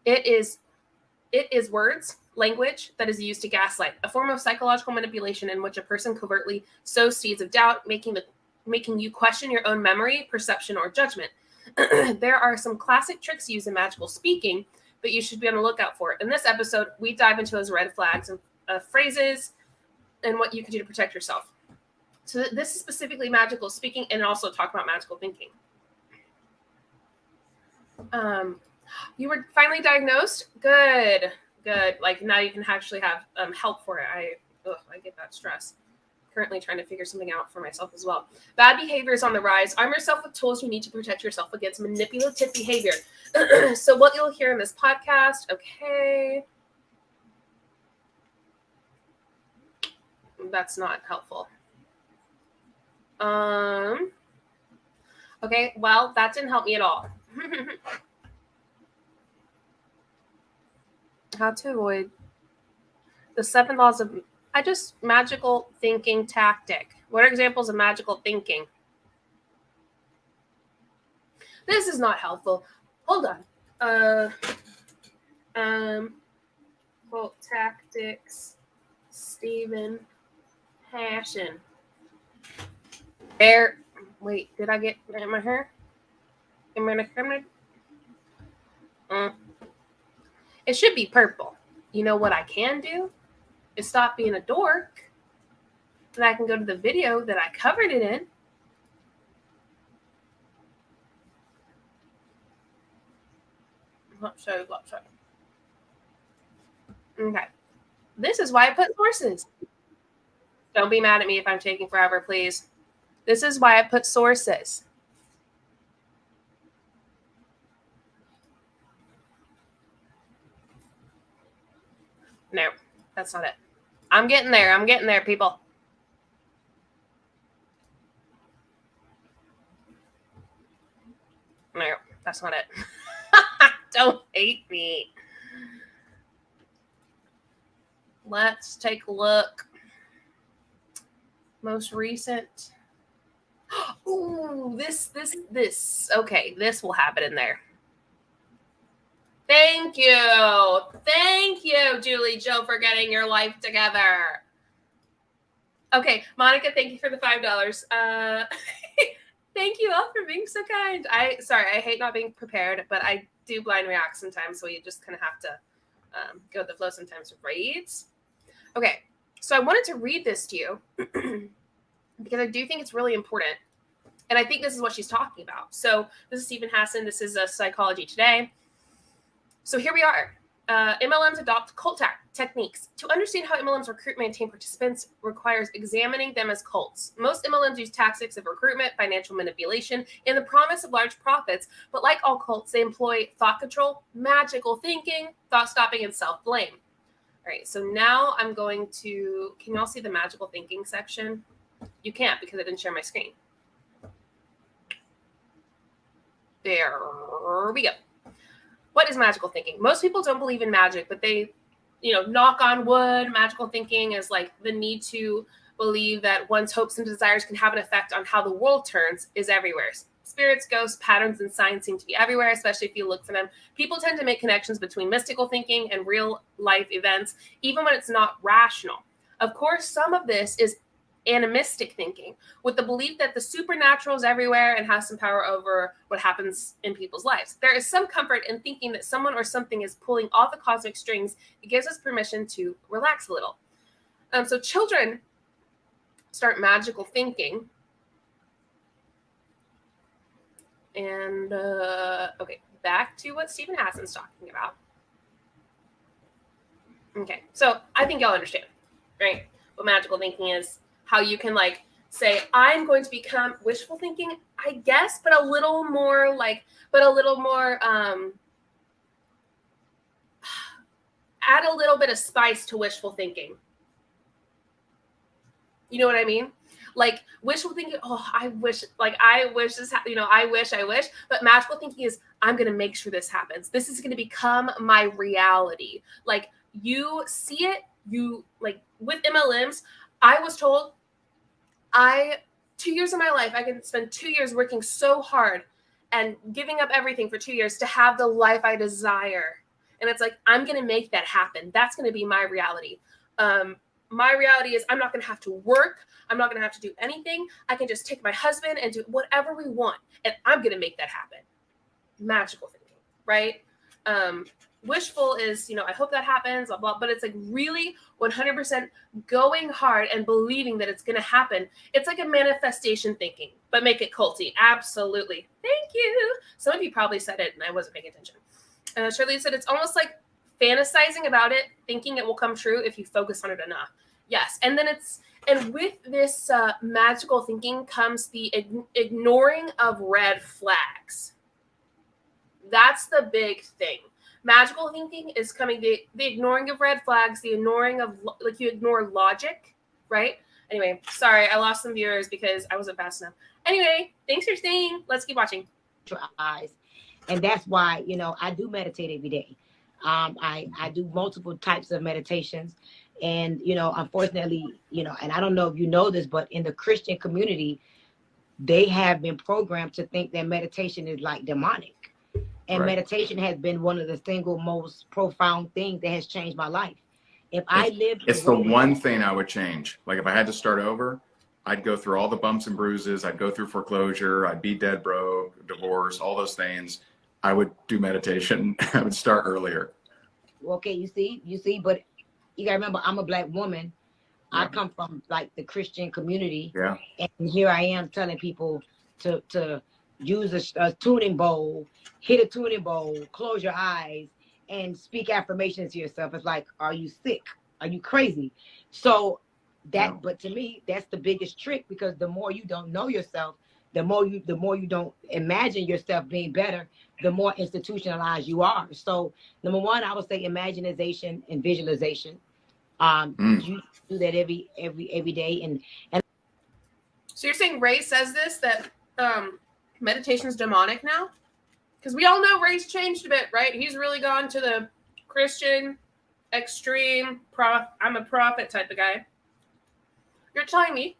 It is words, language that is used to gaslight, a form of psychological manipulation in which a person covertly sows seeds of doubt, making you question your own memory, perception, or judgment. There are some classic tricks used in magical speaking that you should be on the lookout for. In this episode, we dive into those red flags and phrases and what you can do to protect yourself. So this is specifically magical speaking and also talk about magical thinking. You were finally diagnosed? Good. Like now you can actually have help for it. I get that stress. Currently trying to figure something out for myself as well. Bad behavior is on the rise. Arm yourself with tools you need to protect yourself against manipulative behavior. So what you'll hear in this podcast, okay. That's not helpful. Okay, well, that didn't help me at all. How to avoid the 7 laws of magical thinking tactic. What are examples of magical thinking? This is not helpful. Hold on. Quote tactics. Stephen Hassan. There. Wait, did I get my hair? It should be purple. You know what I can do is stop being a dork. And I can go to the video that I covered it in. Let's show. Okay. This is why I put sources. Don't be mad at me if I'm taking forever, please. This is why I put sources. No, that's not it. I'm getting there, people. No, that's not it. Don't hate me. Let's take a look. Most recent. Ooh, this. Okay, this will have it in there. Thank you, JulieJo, for getting your life together. Okay, Monica, thank you for the $5. Thank you all for being so kind. I hate not being prepared, but I do blind react sometimes, so you just kind of have to go with the flow sometimes with reads. Okay, so I wanted to read this to you because I do think it's really important, and I think this is what she's talking about. So this is Stephen Hassan. This is Psychology Today. So here we are. MLMs adopt cult techniques. To understand how MLMs recruit and maintain participants requires examining them as cults. Most MLMs use tactics of recruitment, financial manipulation, and the promise of large profits. But like all cults, they employ thought control, magical thinking, thought stopping, and self-blame. All right, so now I'm going to, can you all see the magical thinking section? You can't because I didn't share my screen. There we go. What is magical thinking? Most people don't believe in magic, but they, knock on wood, magical thinking is like the need to believe that one's hopes and desires can have an effect on how the world turns is everywhere. Spirits, ghosts, patterns, and signs seem to be everywhere, especially if you look for them. People tend to make connections between mystical thinking and real life events, even when it's not rational. Of course, some of this is animistic thinking, with the belief that the supernatural is everywhere and has some power over what happens in people's lives. There is some comfort in thinking that someone or something is pulling all the cosmic strings. It gives us permission to relax a little. So children start magical thinking. And, okay, back to what Stephen Hassan's talking about. Okay, so I think y'all understand, right? What magical thinking is, how you can like say, I'm going to become wishful thinking, I guess, but a little more add a little bit of spice to wishful thinking. You know what I mean? Like wishful thinking, oh, I wish this, I wish. But magical thinking is, I'm going to make sure this happens. This is going to become my reality. Like you see it, you like with MLMs, I was told 2 years of my life, I can spend 2 years working so hard and giving up everything for 2 years to have the life I desire. And it's like, I'm going to make that happen. That's going to be my reality. My reality is I'm not going to have to work. I'm not going to have to do anything. I can just take my husband and do whatever we want. And I'm going to make that happen. Magical thinking, right? Wishful is, I hope that happens, blah, blah, but it's like really 100% going hard and believing that it's going to happen. It's like a manifestation thinking, but make it culty. Absolutely. Thank you. Some of you probably said it and I wasn't paying attention. Shirley said it's almost like fantasizing about it, thinking it will come true if you focus on it enough. Yes. And with this magical thinking comes the ignoring of red flags. That's the big thing. Magical thinking is coming, the ignoring of red flags, the ignoring of, like you ignore logic, right? Anyway, sorry, I lost some viewers because I wasn't fast enough. Anyway, thanks for staying. Let's keep watching. Eyes. And that's why, I do meditate every day. I do multiple types of meditations. And, unfortunately, and I don't know if you know this, but in the Christian community, they have been programmed to think that meditation is like demonic. And meditation has been one of the single most profound things that has changed my life. It's the one thing I would change. Like if I had to start over, I'd go through all the bumps and bruises. I'd go through foreclosure. I'd be dead broke, divorce, all those things. I would do meditation. I would start earlier. Okay, you see, but you gotta remember, I'm a Black woman. Yeah. I come from like the Christian community. Yeah. And here I am telling people to use a tuning bowl, hit a tuning bowl, close your eyes, and speak affirmations to yourself. It's like, are you sick? Are you crazy? So but to me, that's the biggest trick, because the more you don't know yourself, the more you don't imagine yourself being better, the more institutionalized you are. So number one, I would say imagination and visualization. You do that every day. And so you're saying Ray says this, that meditation is demonic now? Because we all know Ray's changed a bit, right? He's really gone to the Christian extreme I'm a prophet type of guy. You're telling me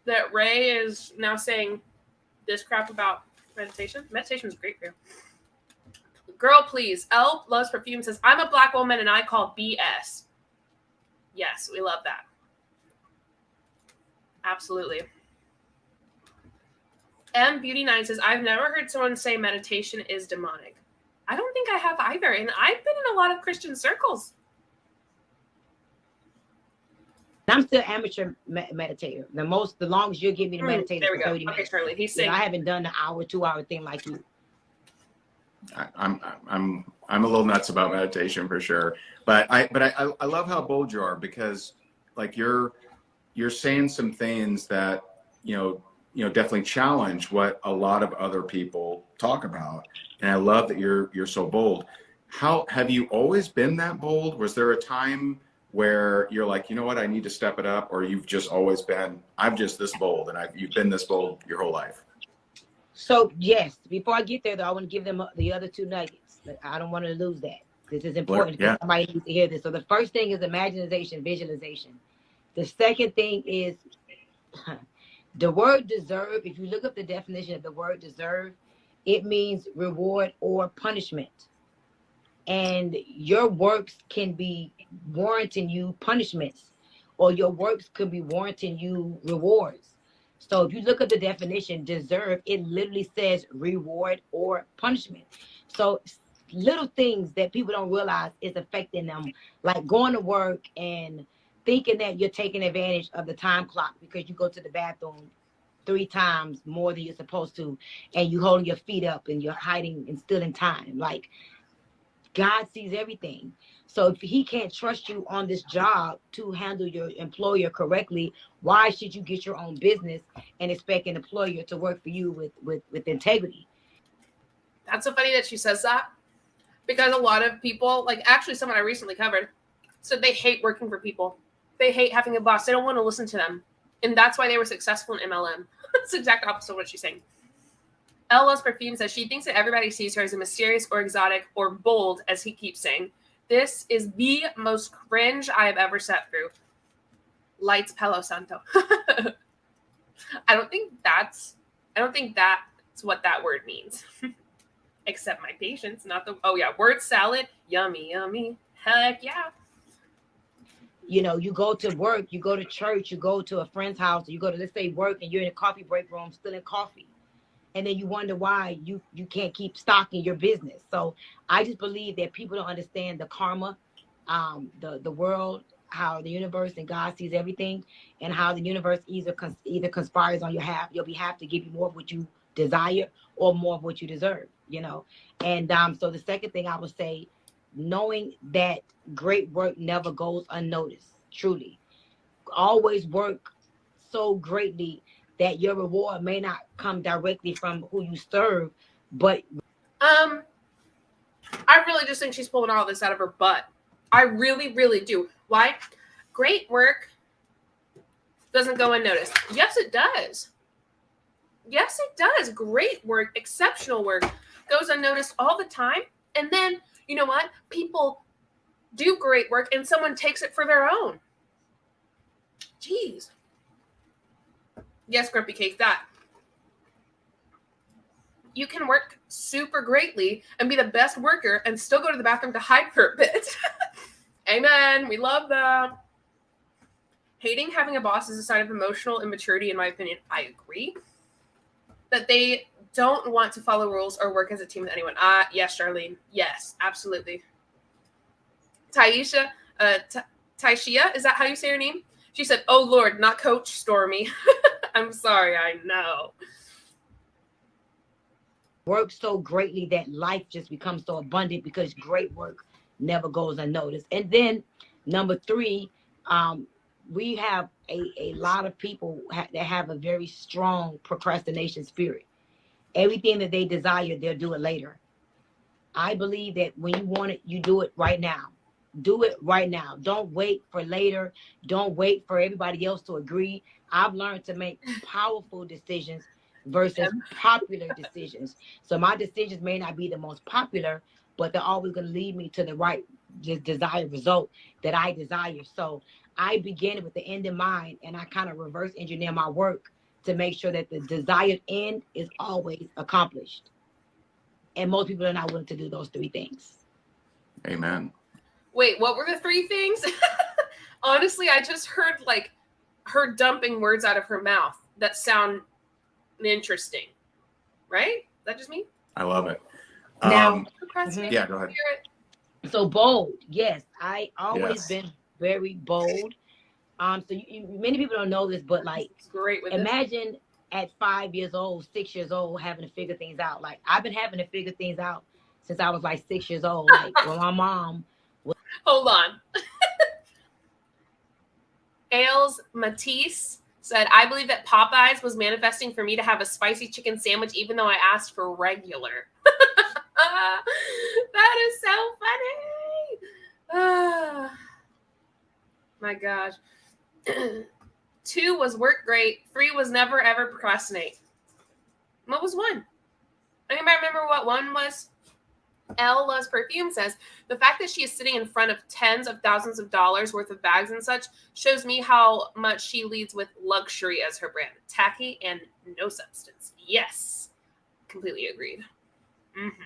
that Ray is now saying this crap about meditation? Meditation is great for you. Girl, please. Elle loves perfume, says, I'm a Black woman and I call BS. Yes, we love that. Absolutely. Beauty9 says, I've never heard someone say meditation is demonic. I don't think I have either. And I've been in a lot of Christian circles. I'm still amateur meditator. The longest you'll give me to meditate is 30 minutes. Shirley, he's saying, I haven't done the hour, 2 hour thing like you. I'm a little nuts about meditation for sure. But I love how bold you are, because like you're saying some things that, definitely challenge what a lot of other people talk about. And I love that you're so bold. How have you always been that bold? Was there a time where you're like, you know what, I need to step it up? Or you've just always been, I'm just this bold, and you've been this bold your whole life? So yes, before I get there though, I want to give them the other two nuggets. I don't want to lose that. This is important. Yeah. Somebody needs to hear this. So the first thing is imagination, visualization. The second thing is the word deserve. If you look up the definition of the word deserve, it means reward or punishment. And your works can be warranting you punishments, or your works could be warranting you rewards. So if you look at the definition, deserve, it literally says reward or punishment. So little things that people don't realize is affecting them, like going to work and thinking that you're taking advantage of the time clock because you go to the bathroom 3 times more than you're supposed to, and you holding your feet up and you're hiding and stealing time. Like, God sees everything. So if he can't trust you on this job to handle your employer correctly, why should you get your own business and expect an employer to work for you with integrity? That's so funny that she says that, because a lot of people, like actually someone I recently covered, said they hate working for people. They hate having a boss. They don't want to listen to them. And that's why they were successful in MLM. It's the exact opposite of what she's saying. Ella's Perfume says she thinks that everybody sees her as a mysterious or exotic or bold, as he keeps saying. This is the most cringe I have ever sat through. Lights Palo Santo. I don't think that's what that word means. Except my patience, not the, oh yeah, word salad. Yummy, yummy. Heck yeah. You know, you go to work, you go to church, you go to a friend's house, you go to, let's say, work, and you're in a coffee break room spilling coffee. And then you wonder why you can't keep stocking your business. So I just believe that people don't understand the karma, the world, how the universe and God sees everything, and how the universe either conspires on your behalf to give you more of what you desire or more of what you deserve, you know. And so the second thing I would say, knowing that great work never goes unnoticed, truly. Always work so greatly that your reward may not come directly from who you serve, but I really just think she's pulling all this out of her butt. I really, really do. Why? Great work doesn't go unnoticed. Yes, it does. Yes, it does. Great work, exceptional work goes unnoticed all the time. And then, you know what? People do great work and someone takes it for their own. Jeez. Yes, Grumpy Cake, that. You can work super greatly and be the best worker and still go to the bathroom to hide for a bit. Amen. We love that. Hating having a boss is a sign of emotional immaturity, in my opinion. I agree. That they don't want to follow rules or work as a team with anyone. Yes, Charlene. Yes, absolutely. Taishia, is that how you say her name? She said, oh, Lord, not Coach Stormy. I'm sorry, I know. work so greatly that life just becomes so abundant because great work never goes unnoticed. And then number three, we have a lot of people that have a very strong procrastination spirit. Everything that they desire, they'll do it later. I believe that when you want it, you do it right now. Do it right now. Don't wait for later. Don't wait for everybody else to agree. I've learned to make powerful decisions versus popular decisions. So my decisions may not be the most popular, but they're always going to lead me to the right desired result that I desire. So I begin with the end in mind, and I kind of reverse engineer my work to make sure that the desired end is always accomplished. And most people are not willing to do those three things. Amen. Wait, what were the three things? Honestly, I just heard like her dumping words out of her mouth that sound interesting. Right? Is that just me? I love it. Now, Yeah, go ahead. so bold. Yes, I always Yes. been very bold. So many people don't know this, but like, It's great with imagine at 5 years old, 6 years old, having to figure things out. Like I've been having to figure things out since I was like 6 years old. Like when my mom. Hold on. Ailes Matisse said, I believe that Popeyes was manifesting for me to have a spicy chicken sandwich, even though I asked for regular. That is so funny. My gosh. 2 was work great. 3 was never, ever procrastinate. What was 1? Anybody remember what 1 was? Elle Loves Perfume says, the fact that she is sitting in front of tens of thousands of dollars worth of bags and such shows me how much she leads with luxury as her brand. Tacky and no substance. Yes. Completely agreed. Mm-hmm.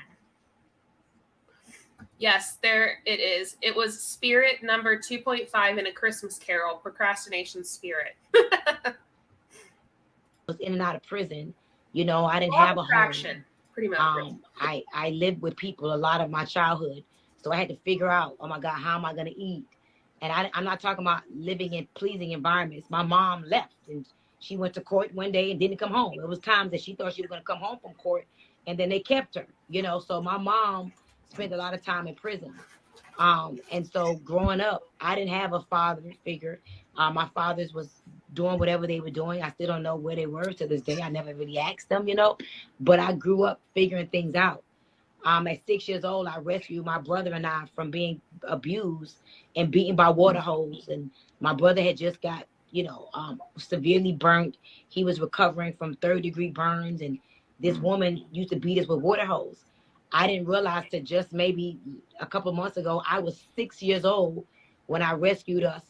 Yes, there it is. It was spirit number 2.5 in A Christmas Carol, procrastination spirit. Was in and out of prison. You know, I didn't have a home. Pretty much. I lived with people a lot of my childhood. So I had to figure out, oh my God, how am I going to eat? And I'm not talking about living in pleasing environments. My mom left and she went to court one day and didn't come home. It was times that she thought she was going to come home from court and then they kept her, you know. So my mom spent a lot of time in prison. And so growing up, I didn't have a father figure. My fathers was doing whatever they were doing. I still don't know where they were to this day. I never really asked them, but I grew up figuring things out. At 6 years old, I rescued my brother and I from being abused and beaten by water hose. And my brother had just got, severely burnt. He was recovering from third-degree burns, and this woman used to beat us with water hose. I didn't realize that just maybe a couple months ago, I was 6 years old when I rescued us,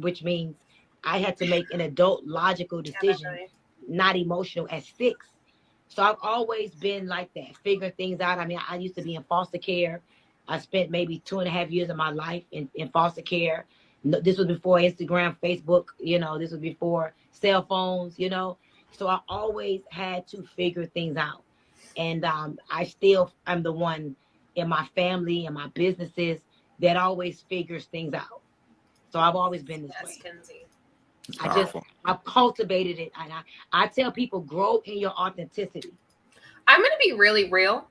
which means I had to make an adult logical decision, not emotional, at 6. So I've always been like that, figuring things out. I mean, I used to be in foster care. I spent maybe 2.5 years of my life in foster care. This was before Instagram, Facebook, this was before cell phones, So I always had to figure things out. And I'm the one in my family and my businesses that always figures things out. So I've always been this way. Kenzie. I've cultivated it. And I tell people, grow in your authenticity. I'm going to be really real.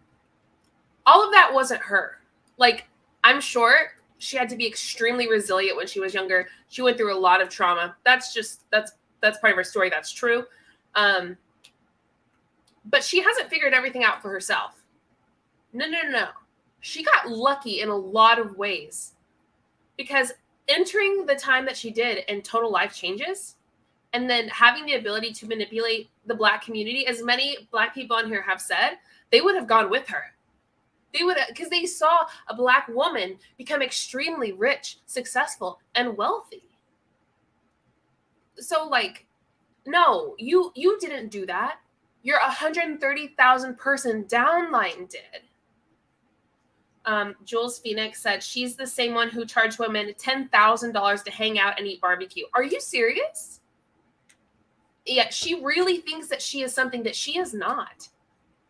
All of that wasn't her. Like, I'm sure she had to be extremely resilient when she was younger. She went through a lot of trauma. That's part of her story. That's true. But she hasn't figured everything out for herself. No. She got lucky in a lot of ways, because entering the time that she did and total life changes, and then having the ability to manipulate the Black community, as many Black people on here have said, they would have gone with her. They would, because they saw a Black woman become extremely rich, successful, and wealthy. So, like, no, you didn't do that. Your 130,000 person downline did. Jules Phoenix said she's the same one who charged women $10,000 to hang out and eat barbecue. Are you serious? Yeah, she really thinks that she is something that she is not.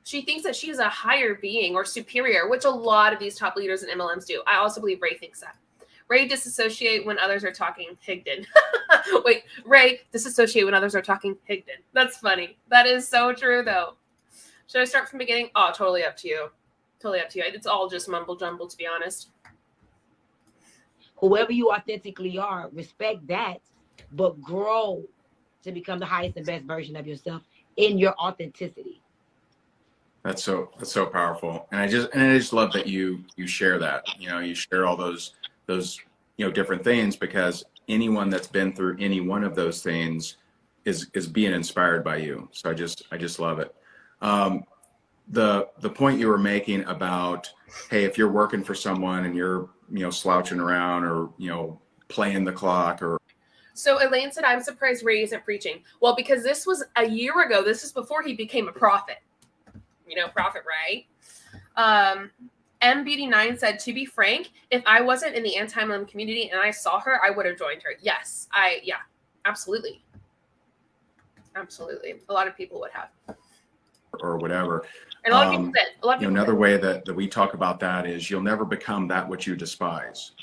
She thinks that she is a higher being or superior, which a lot of these top leaders in MLMs do. I also believe Ray thinks that. Ray disassociate when others are talking. Higdon. Wait, Ray disassociate when others are talking. Higdon. That's funny. That is so true, though. Should I start from the beginning? Oh, totally up to you. Totally up to you. It's all just mumble jumble, to be honest. Whoever you authentically are, respect that, but grow to become the highest and best version of yourself in your authenticity. That's so powerful. And I just love that you share that. You share all those different things, because anyone that's been through any one of those things is being inspired by you. So I just love it. The point you were making about, hey, if you're working for someone and you're slouching around or playing the clock or. So Elaine said, I'm surprised Ray isn't preaching. Well, because this was a year ago. This is before he became a prophet. Prophet Ray. MBD9 said, to be frank, if I wasn't in the anti-MLM community and I saw her, I would have joined her. Yes, absolutely. Absolutely. A lot of people would have. Or whatever. And a lot of people did. Another way that we talk about that is you'll never become that which you despise.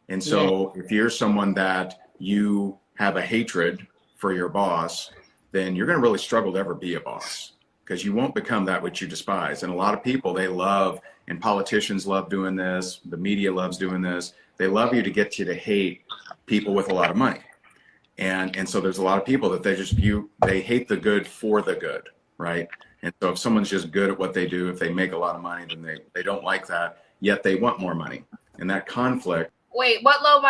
And so if you're someone that you have a hatred for your boss, then you're going to really struggle to ever be a boss, because you won't become that which you despise. And a lot of people, they love, and politicians love doing this, the media loves doing this, they love you to get you to hate people with a lot of money. And so there's a lot of people that they hate the good for the good, right? And so if someone's just good at what they do, if they make a lot of money, then they don't like that, yet they want more money. And that conflict. Wait, what low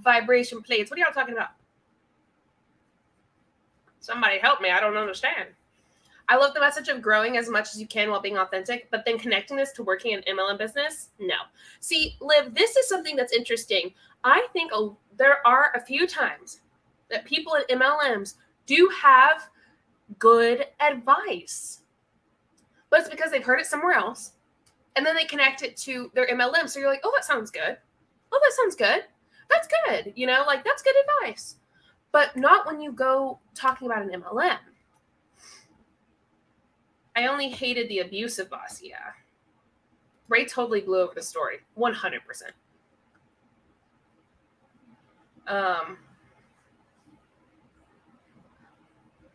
vibration plates? What are y'all talking about? Somebody help me. I don't understand. I love the message of growing as much as you can while being authentic, but then connecting this to working in MLM business? No. See, Liv, this is something that's interesting. I think there are a few times that people in MLMs do have good advice, but it's because they've heard it somewhere else, and then they connect it to their MLM. So you're like, oh, that sounds good. Oh, that sounds good. That's good. That's good advice, but not when you go talking about an MLM. I only hated the abusive boss. Yeah. Ray totally blew over the story. 100%.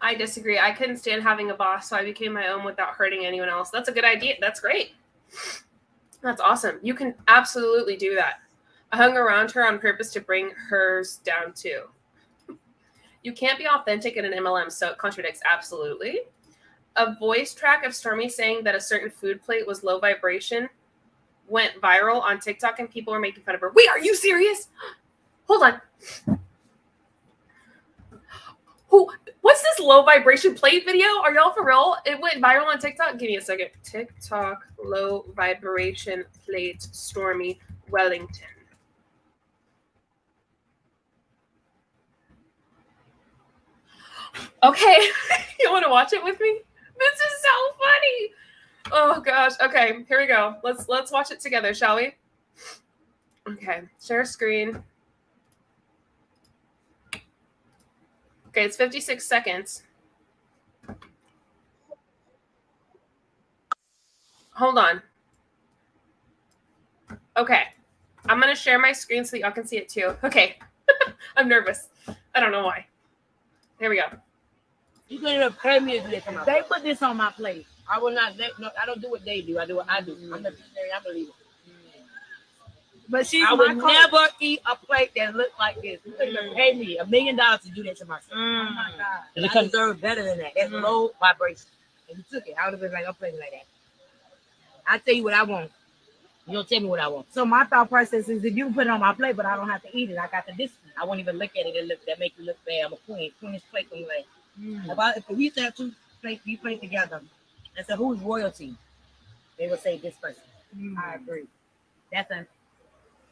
I disagree. I couldn't stand having a boss, so I became my own without hurting anyone else. That's a good idea. That's great. That's awesome. You can absolutely do that. I hung around her on purpose to bring hers down too. You can't be authentic in an MLM, so it contradicts. Absolutely. A voice track of Stormy saying that a certain food plate was low vibration went viral on TikTok and people were making fun of her. Wait, are you serious? Hold on. What's this low vibration plate video? Are y'all for real? It went viral on TikTok. Give me a second. TikTok low vibration plate Stormy Wellington. Okay, you want to watch it with me? This is so funny. Oh gosh. Okay, here we go. Let's watch it together, shall we? Okay, share screen. Okay, it's 56 seconds. Hold on. Okay, I'm gonna share my screen so y'all can see it too. Okay, I'm nervous. I don't know why. Here we go. You couldn't even pay me to do this. They put this on my plate. I will not. No, I don't do what they do. I do what I do. I'm the visionary. I believe it. But I would never eat a plate that looked like this. You couldn't even pay me $1 million to do that to myself. Oh my God! I deserve better than that. That's low vibration. If you took it, I would have been like, I'm playing like that. I tell you what I want. You don't tell me what I want. So my thought process is, if you can put it on my plate, but I don't have to eat it, I got the discipline. I won't even look at it. That make you look bad. I'm a queen. Queen's plate can like. If we used to have two plates, we play together, and so who's royalty? They would say this person. I agree. That's a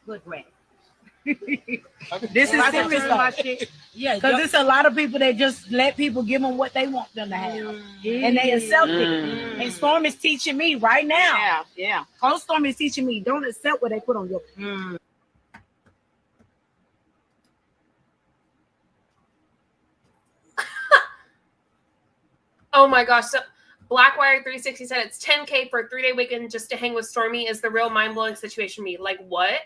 good way. This is serious about shit. Yeah, because there's a lot of people that just let people give them what they want them to have, and they accept it. And Storm is teaching me right now. Yeah. Cold Storm is teaching me, don't accept what they put on your. Oh my gosh. So Blackwire 360 said it's $10K for a 3-day weekend just to hang with Stormy is the real mind-blowing situation me. Like what?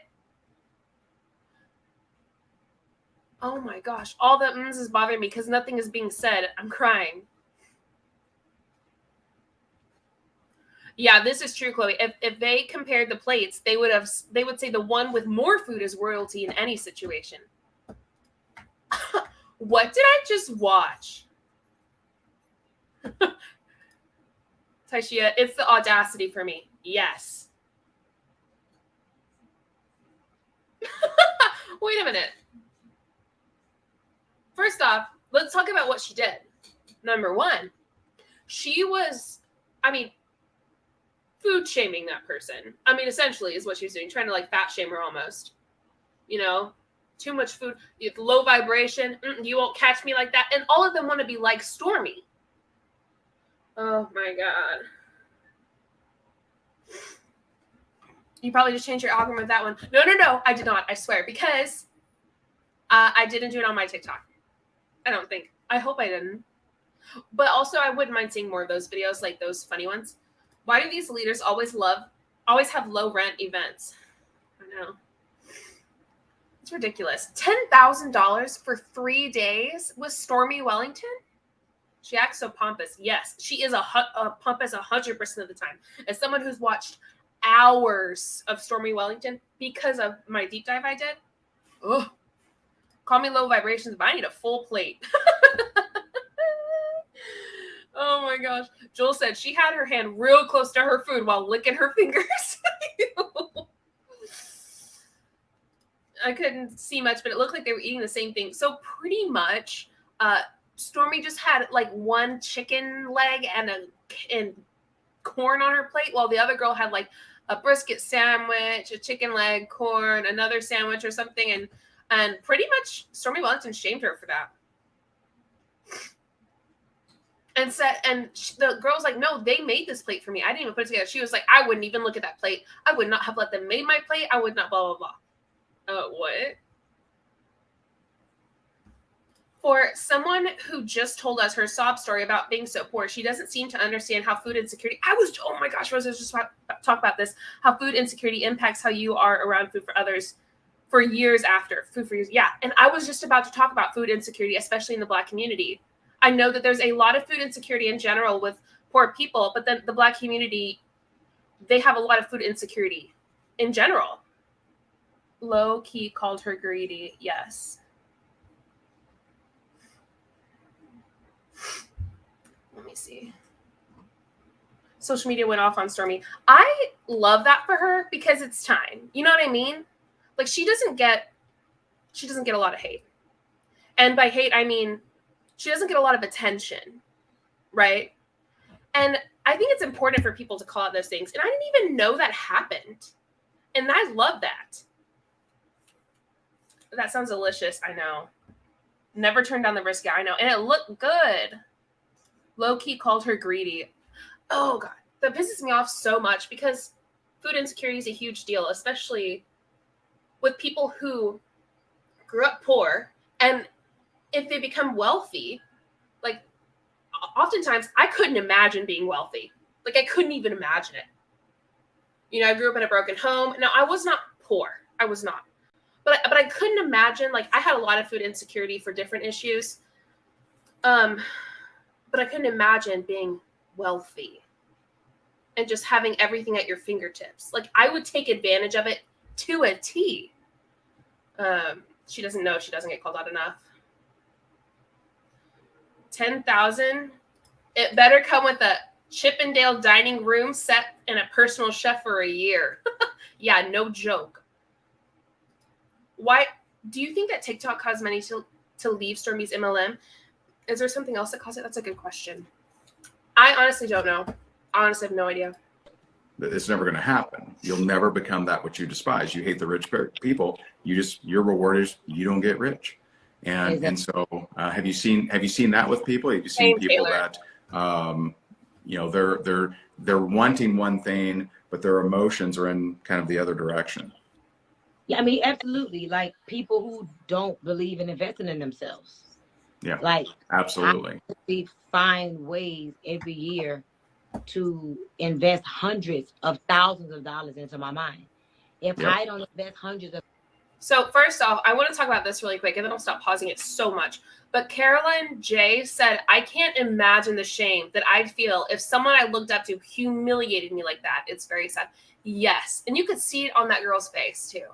Oh my gosh. All the is bothering me because nothing is being said. I'm crying. Yeah, this is true, Chloe. If they compared the plates, they would say the one with more food is royalty in any situation. What did I just watch? Taishia, it's the audacity for me. Yes. Wait a minute. First off, let's talk about what she did. Number one, she was, food shaming that person. Essentially is what she was doing, trying to like fat shame her almost. Too much food, low vibration, you won't catch me like that. And all of them want to be like Stormy. Oh my God. You probably just changed your algorithm with that one. No, I did not. I swear. Because I didn't do it on my TikTok. I don't think. I hope I didn't. But also, I wouldn't mind seeing more of those videos, like those funny ones. Why do these leaders always have low rent events? I know. It's ridiculous. $10,000 for 3 days with Stormy Wellington? She acts so pompous. Yes, she is a pompous 100% of the time. As someone who's watched hours of Stormy Wellington because of my deep dive I did, call me low vibrations, but I need a full plate. Oh my gosh. Joel said she had her hand real close to her food while licking her fingers. I couldn't see much, but it looked like they were eating the same thing. So pretty much, Stormy just had like one chicken leg and corn on her plate, while the other girl had like a brisket sandwich, a chicken leg, corn, another sandwich or something, and pretty much Stormy Wellington shamed her for that. And the girl's like, no, they made this plate for me. I didn't even put it together. She was like, I wouldn't even look at that plate. I would not have let them make my plate. I would not blah, blah, blah. What? For someone who just told us her sob story about being so poor, she doesn't seem to understand how food insecurity. Oh my gosh, Rose, I was just about to talk about this. How food insecurity impacts how you are around food for others for years after. Food for years. Yeah. And I was just about to talk about food insecurity, especially in the Black community. I know that there's a lot of food insecurity in general with poor people, but then the Black community, they have a lot of food insecurity. in general. Low key called her greedy. Yes. Let me see. Social media went off on Stormy. I love that for her because it's time. You know what I mean? Like she doesn't get a lot of hate. And by hate, I mean she doesn't get a lot of attention, right? And I think it's important for people to call out those things. And I didn't even know that happened. And I love that. That sounds delicious, I know. Never turned down the brisket, I know. And it looked good. Low-key called her greedy. Oh, God. That pisses me off so much because food insecurity is a huge deal, especially with people who grew up poor. And if they become wealthy, like, oftentimes I couldn't imagine being wealthy. Like, I couldn't even imagine it. You know, I grew up in a broken home. Now, I was not poor. I was not. But I couldn't imagine, like, I had a lot of food insecurity for different issues. But I couldn't imagine being wealthy and just having everything at your fingertips. Like, I would take advantage of it to a T. She doesn't know she doesn't get called out enough. 10,000. It better come with a Chippendale dining room set and a personal chef for a year. Yeah, no joke. Why do you think that TikTok caused many to leave Stormy's MLM? Is there something else that caused it? That's a good question. I honestly don't know. I honestly have no idea. It's never going to happen. You'll never become that which you despise. You hate the rich people. Your reward is you don't get rich. And so have you seen that with people? Have you seen people that you know, they're wanting one thing, but their emotions are in kind of the other direction? Yeah, I mean, absolutely. Like people who don't believe in investing in themselves. Yeah, like absolutely. I find ways every year to invest hundreds of thousands of dollars into my mind. If I don't invest hundreds of. So first off, I want to talk about this really quick, and then I'll stop pausing it so much. But Carolyn J said, I can't imagine the shame that I'd feel if someone I looked up to humiliated me like that. It's very sad. Yes. And you could see it on that girl's face too.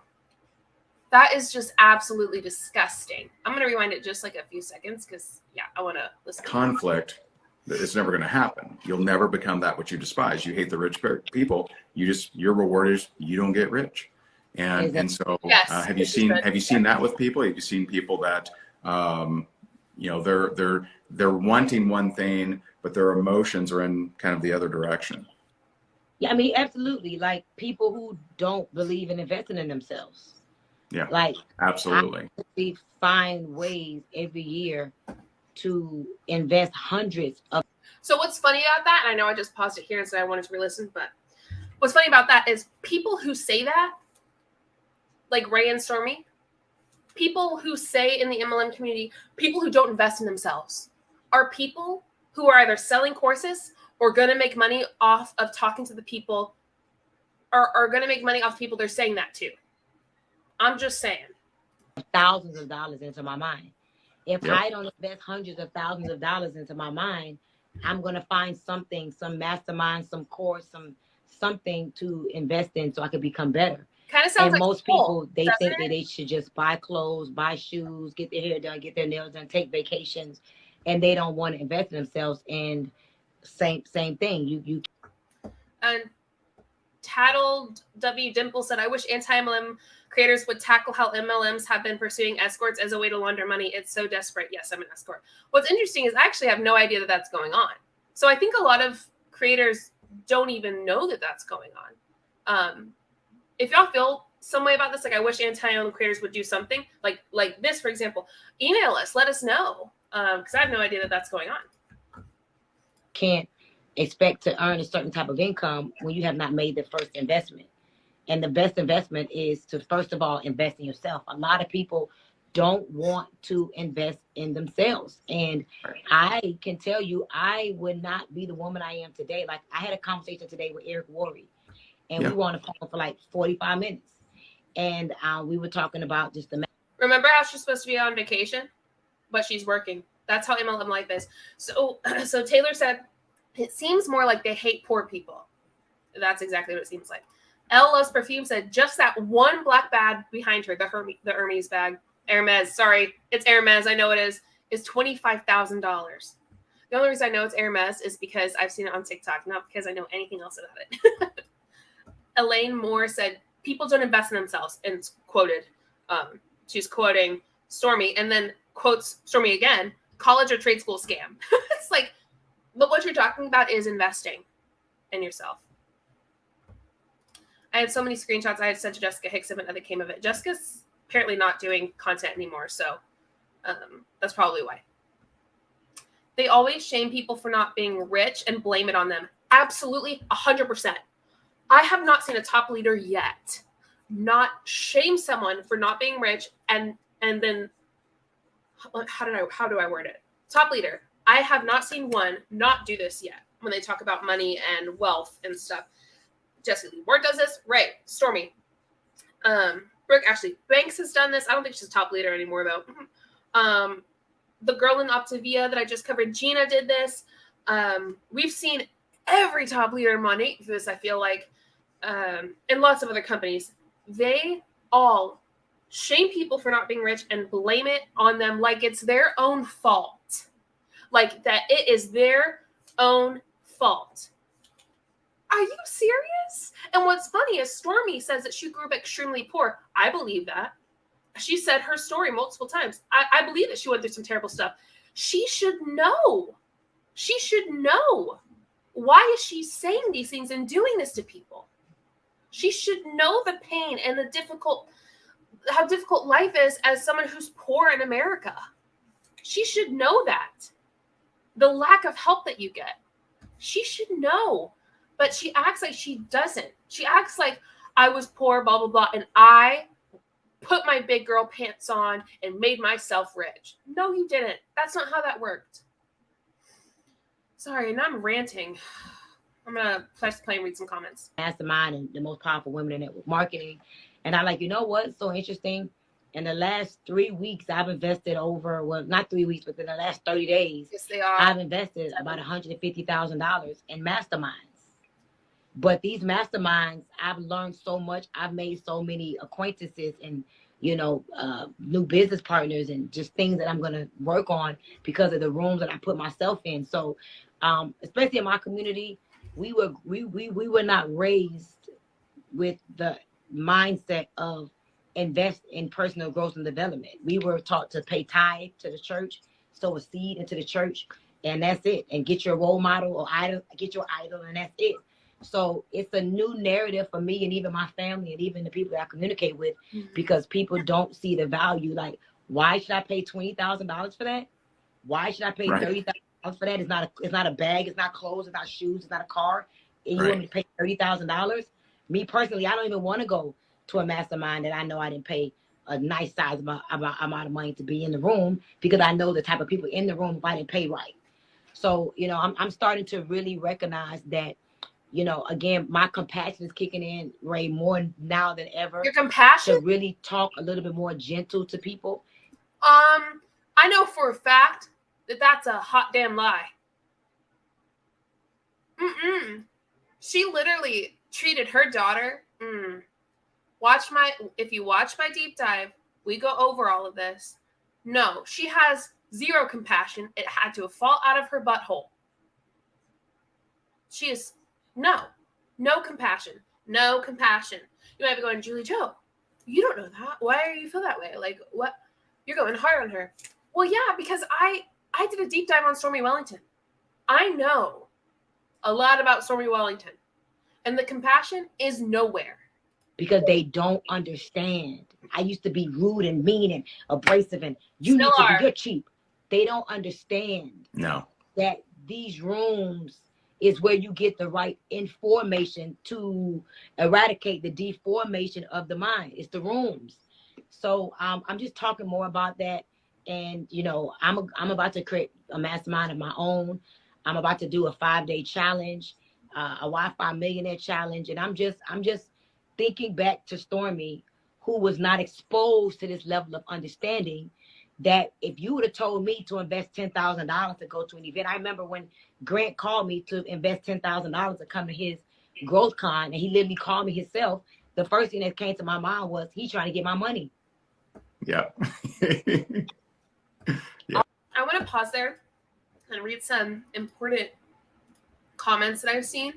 That is just absolutely disgusting. I'm going to rewind it just like a few seconds because, yeah, I want to listen. Conflict, it's never going to happen. You'll never become that which you despise. You hate the rich people. Your reward is you don't get rich. And so have you seen that with people? Have you seen people that you know, they're wanting one thing, but their emotions are in kind of the other direction? Yeah, I mean, absolutely. Like people who don't believe in investing in themselves. Yeah, like absolutely. We find ways every year to invest hundreds of. So what's funny about that, and I know I just paused it here and said I wanted to re-listen, but what's funny about that is people who say that, like Ray and Stormy, people who say in the MLM community, people who don't invest in themselves are people who are either selling courses or going to make money off of talking to the people, or are going to make money off people they're saying that to. I'm just saying. Thousands of dollars into my mind. If I don't invest hundreds of thousands of dollars into my mind, I'm going to find something, some mastermind, some course, something to invest in so I can become better. Kind of sounds and like most school, people, they think that they should just buy clothes, buy shoes, get their hair done, get their nails done, take vacations, and they don't want to invest in themselves. And same thing. You. And Tattled W Dimple said, I wish anti-MLM creators would tackle how MLMs have been pursuing escorts as a way to launder money. It's so desperate. Yes, I'm an escort. What's interesting is I actually have no idea that that's going on. So I think a lot of creators don't even know that that's going on. If y'all feel some way about this, like I wish anti-MLM creators would do something like this, for example, email us, let us know. Because I have no idea that that's going on. Can't expect to earn a certain type of income when you have not made the first investment. And the best investment is to, first of all, invest in yourself. A lot of people don't want to invest in themselves. And I can tell you, I would not be the woman I am today. Like I had a conversation today with Eric Worre, and we were on the phone for like 45 minutes. And we were talking about just the. Remember how she's supposed to be on vacation, but she's working. That's how MLM life is. So Taylor said, it seems more like they hate poor people. That's exactly what it seems like. Elle Loves Perfume said just that one black bag behind her, the Hermes bag, Hermes, sorry, it's Hermes, I know it is $25,000. The only reason I know it's Hermes is because I've seen it on TikTok, not because I know anything else about it. Elaine Moore said, people don't invest in themselves, and quoted, she's quoting Stormy, and then quotes Stormy again, college or trade school scam. It's like, but what you're talking about is investing in yourself. I had so many screenshots I had sent to Jessica Hicks and nothing came of it. Jessica's apparently not doing content anymore, so that's probably why. They always shame people for not being rich and blame it on them. Absolutely, 100%. I have not seen a top leader yet not shame someone for not being rich and then how do I word it? Top leader. I have not seen one not do this yet when they talk about money and wealth and stuff. Jesse Lee Ward does this. Ray, Stormy. Brooke Ashley Banks has done this. I don't think she's a top leader anymore though. The girl in Optavia that I just covered, Gina, did this. We've seen every top leader in Monat do this, I feel like, and lots of other companies. They all shame people for not being rich and blame it on them like it's their own fault. Like that it is their own fault. Are you serious? And what's funny is Stormy says that she grew up extremely poor. I believe that. She said her story multiple times. I believe that she went through some terrible stuff. She should know. She should know. Why is she saying these things and doing this to people? She should know the pain and how difficult life is as someone who's poor in America. She should know that. The lack of help that you get. She should know. But she acts like she doesn't. She acts like I was poor, blah, blah, blah, and I put my big girl pants on and made myself rich. No, you didn't. That's not how that worked. Sorry, and I'm ranting. I'm going to press play and read some comments. Mastermind and the most powerful women in network marketing. And I'm like, you know what's so interesting? In the last 3 weeks, I've invested over, well, not 3 weeks, but in the last 30 days, yes, they are. I've invested about $150,000 in masterminds. But these masterminds, I've learned so much. I've made so many acquaintances and, new business partners and just things that I'm going to work on because of the rooms that I put myself in. So, especially in my community, we were not raised with the mindset of invest in personal growth and development. We were taught to pay tithe to the church, sow a seed into the church, and that's it. And get your role model or idol, get your idol, and that's it. So it's a new narrative for me and even my family and even the people that I communicate with, because people don't see the value. Like, why should I pay $20,000 for that? Why should I pay $30,000 for that? It's not a bag. It's not clothes. It's not shoes. It's not a car. And you want me to pay $30,000? Me personally, I don't even want to go to a mastermind that I know I didn't pay a nice size amount of money to be in the room, because I know the type of people in the room if I didn't pay right. So, I'm starting to really recognize that, again, my compassion is kicking in, Ray, more now than ever. Your compassion? To really talk a little bit more gentle to people. I know for a fact that that's a hot damn lie. She literally treated her daughter. If you watch my deep dive, we go over all of this. No, she has zero compassion. It had to fall out of her butthole. She is no compassion. No compassion. You might be going, JulieJo, you don't know that. Why do you feel that way? Like, what? You're going hard on her. Well, yeah, because I did a deep dive on Stormy Wellington. I know a lot about Stormy Wellington. And the compassion is nowhere. Because they don't understand. I used to be rude and mean and abrasive and you're cheap. They don't understand that these rooms is where you get the right information to eradicate the deformation of the mind. It's the rooms. So I'm just talking more about that. And, I'm about to create a mastermind of my own. I'm about to do a 5-day challenge, a Wi-Fi millionaire challenge. And I'm just thinking back to Stormy, who was not exposed to this level of understanding, that if you would have told me to invest $10,000 to go to an event. I remember when Grant called me to invest $10,000 to come to his GrowthCon, and he literally called me himself. The first thing that came to my mind was he trying to get my money. Yeah. I want to pause there and read some important comments that I've seen.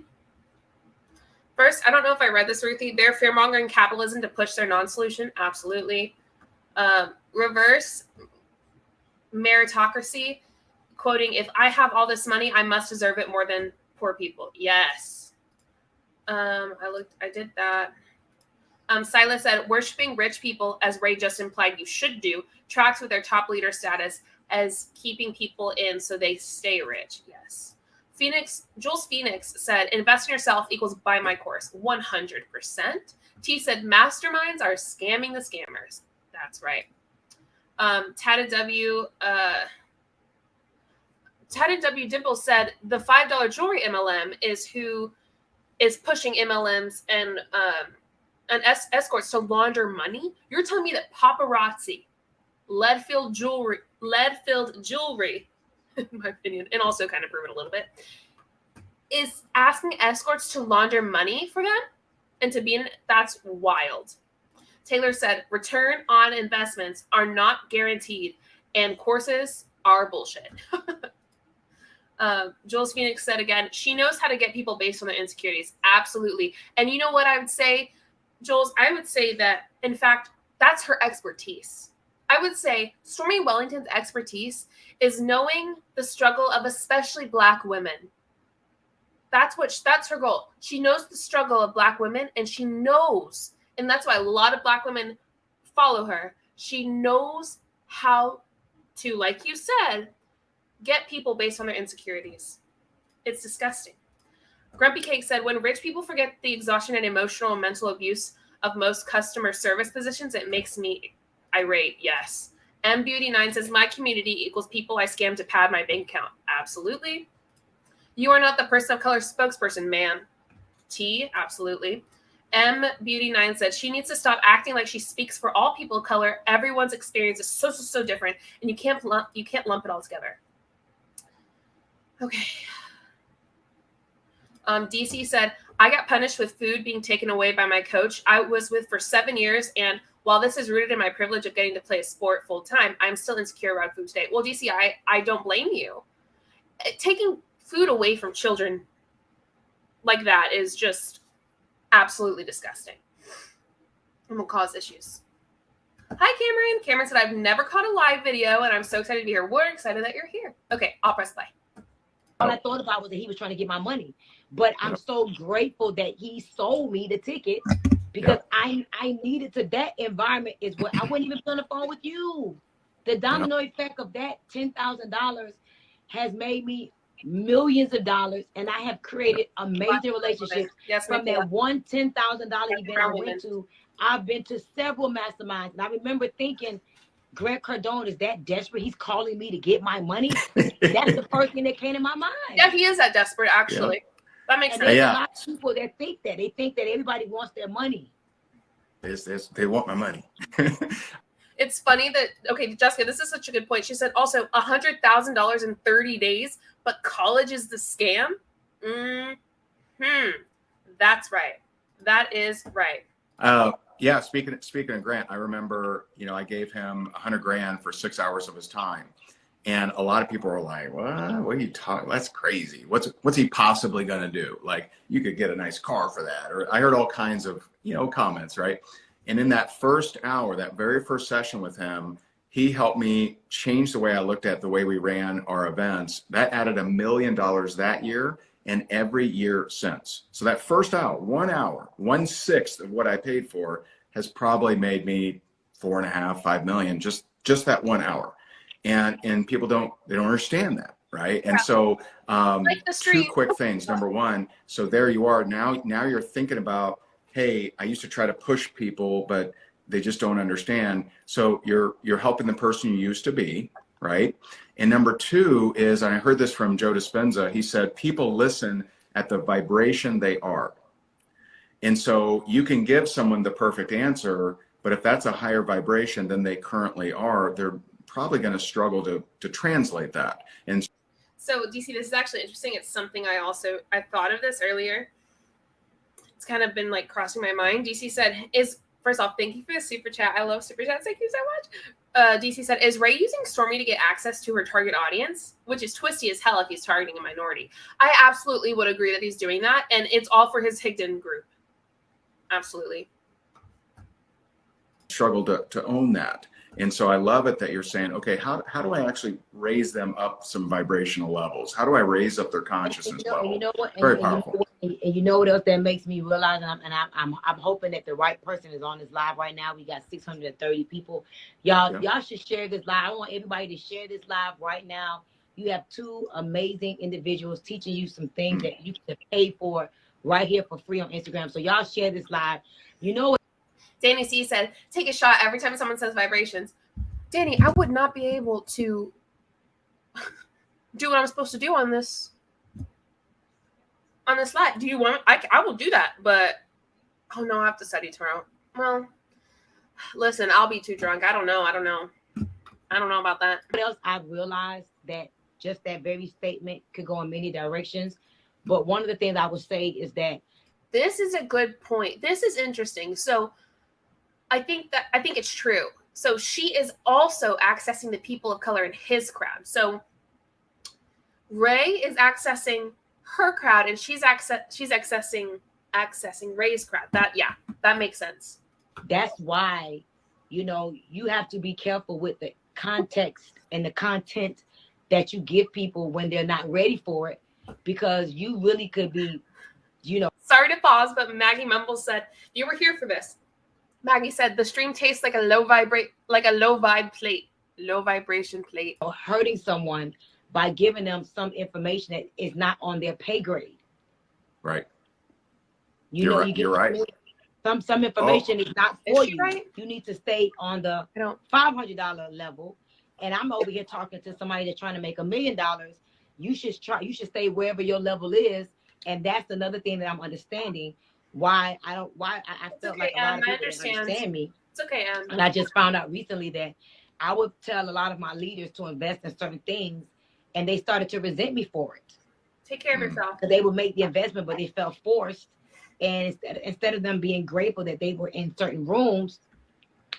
First, I don't know if I read this, Ruthie. They're fear-mongering capitalism to push their non-solution. Absolutely. Reverse meritocracy, quoting, if I have all this money, I must deserve it more than poor people. Yes. I did that. Silas said, worshiping rich people, as Ray just implied you should do, tracks with their top leader status as keeping people in so they stay rich. Yes. Jules Phoenix said, invest in yourself equals buy my course. 100%. T said, masterminds are scamming the scammers. That's right. Tata W Dimple said, the $5 jewelry MLM is who is pushing MLMs and escorts to launder money. You're telling me that paparazzi, lead-filled jewelry, in my opinion, and also kind of proven a little bit, is asking escorts to launder money for them and to be in? That's wild. Taylor said, return on investments are not guaranteed and courses are bullshit. Jules Phoenix said again, she knows how to get people based on their insecurities. Absolutely. And you know what I would say, Jules? I would say that, in fact, that's her expertise. I would say Stormy Wellington's expertise is knowing the struggle of especially Black women. That's her goal. She knows the struggle of Black women, and she knows, and that's why a lot of Black women follow her. She knows how to, like you said, get people based on their insecurities. It's disgusting. Grumpy Cake said, when rich people forget the exhaustion and emotional and mental abuse of most customer service positions, it makes me irate. Yes. M Beauty 9 says, my community equals people I scam to pad my bank account. Absolutely. You are not the person of color spokesperson, man. T, absolutely. M Beauty 9 said, she needs to stop acting like she speaks for all people of color. Everyone's experience is so different, and you can't lump it all together. Okay. DC said, I got punished with food being taken away by my coach I was with for 7 years, and while this is rooted in my privilege of getting to play a sport full time, I'm still insecure around food today. Well, DC, I don't blame you. Taking food away from children like that is just absolutely disgusting and will cause issues. Hi, Cameron. Cameron said, I've never caught a live video, and I'm so excited to be here. We're excited that you're here. Okay, I'll press play. All I thought about was that he was trying to get my money. But I'm so grateful that he sold me the ticket because I needed to. That environment is what I wouldn't even be on the phone with you. The domino effect of that $10,000 has made me millions of dollars, and I have created amazing relationships. From that one $10,000 event I went to. I've been to several masterminds, and I remember thinking, Grant Cardone is that desperate? He's calling me to get my money. That's the first thing that came to my mind. Yeah, he is that desperate, actually. Yeah. That makes sense. There's a lot of people that think that. They think that everybody wants their money. They want my money. It's funny that, okay, Jessica, this is such a good point. She said also $100,000 in 30 days, but college is the scam? That's right. That is right. Yeah, speaking of Grant, I remember, I gave him $100,000 for 6 hours of his time. And a lot of people were like, what are you talking? That's crazy. What's he possibly going to do? Like, you could get a nice car for that. Or I heard all kinds of, comments, right? And in that first hour, that very first session with him, he helped me change the way I looked at the way we ran our events. That added $1 million that year and every year since. So that first hour, 1 hour, 1/6 of what I paid for has probably made me $4.5, $5 million, just that 1 hour. And people don't understand that, right? And so two quick things. Number one, so there you are. Now you're thinking about, hey, I used to try to push people, but they just don't understand. So you're helping the person you used to be, right? And number two is, and I heard this from Joe Dispenza, he said, people listen at the vibration they are. And so you can give someone the perfect answer, but if that's a higher vibration than they currently are, they're probably going to struggle to translate that. And so DC, this is actually interesting. It's something I thought of this earlier. it's kind of been like crossing my mind. DC said, first off, thank you for the super chat. I love super chats. Thank you so much. DC said, is Ray using Stormy to get access to her target audience? Which is twisty as hell if he's targeting a minority. I absolutely would agree that he's doing that. And it's all for his Higdon group. Absolutely. Struggle to own that. And so I love it that you're saying, okay, how do I actually raise them up some vibrational levels? How do I raise up their consciousness level? You know what? Very powerful. And you know what else that makes me realize, I'm hoping that the right person is on this live right now. We got 630 people. Y'all should share this live. I want everybody to share this live right now. You have two amazing individuals teaching you some things that you can pay for right here for free on Instagram. So y'all share this live. You know what? Danny C said, take a shot every time someone says vibrations. Danny, I would not be able to do what I'm supposed to do on this live. Do you want, I will do that, but oh no, I have to study tomorrow. Well, listen, I'll be too drunk. I don't know about that. What else I've realized that just that very statement could go in many directions. But one of the things I would say is that this is a good point. This is interesting. So I think it's true. So she is also accessing the people of color in his crowd. So Ray is accessing her crowd, and she's accessing Ray's crowd. That makes sense. That's why, you have to be careful with the context and the content that you give people when they're not ready for it, because you really could be, Sorry to pause, but Maggie Mumble said, you were here for this. Maggie said the stream tastes like a low vibration plate. Hurting someone by giving them some information that is not on their pay grade. Right. You're right. Some information is not for you. Right? You need to stay on the $500 level. And I'm over here talking to somebody that's trying to make $1 million. You should stay wherever your level is. And that's another thing that I'm understanding. Why I felt like a lot of people didn't understand me. It's okay, Anne. And I just found out recently that I would tell a lot of my leaders to invest in certain things, and they started to resent me for it. Take care of yourself. Because they would make the investment, but they felt forced. And instead of them being grateful that they were in certain rooms,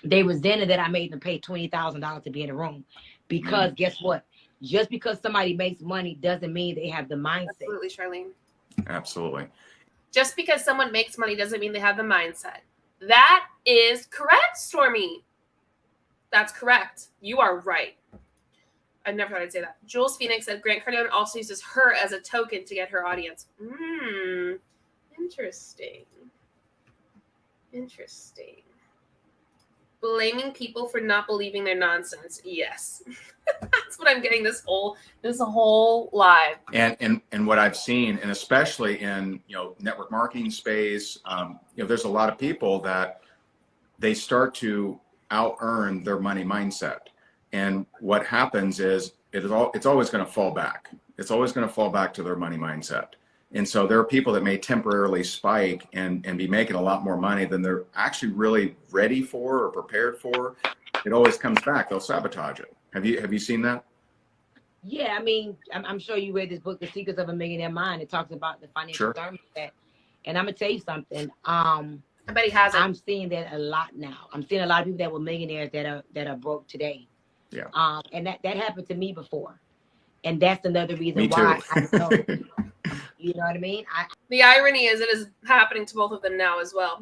they resented that I made them pay $20,000 to be in a room. Because guess what? Just because somebody makes money doesn't mean they have the mindset. Absolutely, Charlene. Absolutely. Just because someone makes money doesn't mean they have the mindset. That is correct, Stormy. That's correct. You are right. I never thought I'd say that. Jules Phoenix said Grant Cardone also uses her as a token to get her audience. Interesting. Blaming people for not believing their nonsense. Yes. That's what I'm getting this whole live. And what I've seen, and especially in network marketing space, there's a lot of people that they start to out earn their money mindset. And what happens is it's always going to fall back. It's always going to fall back to their money mindset. And so there are people that may temporarily spike and be making a lot more money than they're actually really ready for or prepared for. It always comes back. They'll sabotage it. Have you seen that? Yeah, I mean, I'm sure you read this book, The Secrets of a Millionaire Mind. It talks about the financial thermostat. And I'm gonna tell you something. I bet he has it. I'm seeing that a lot now. I'm seeing a lot of people that were millionaires that are broke today. Yeah. And that happened to me before. And that's another reason me why too. I know. You know what I mean? The irony is it is happening to both of them now as well.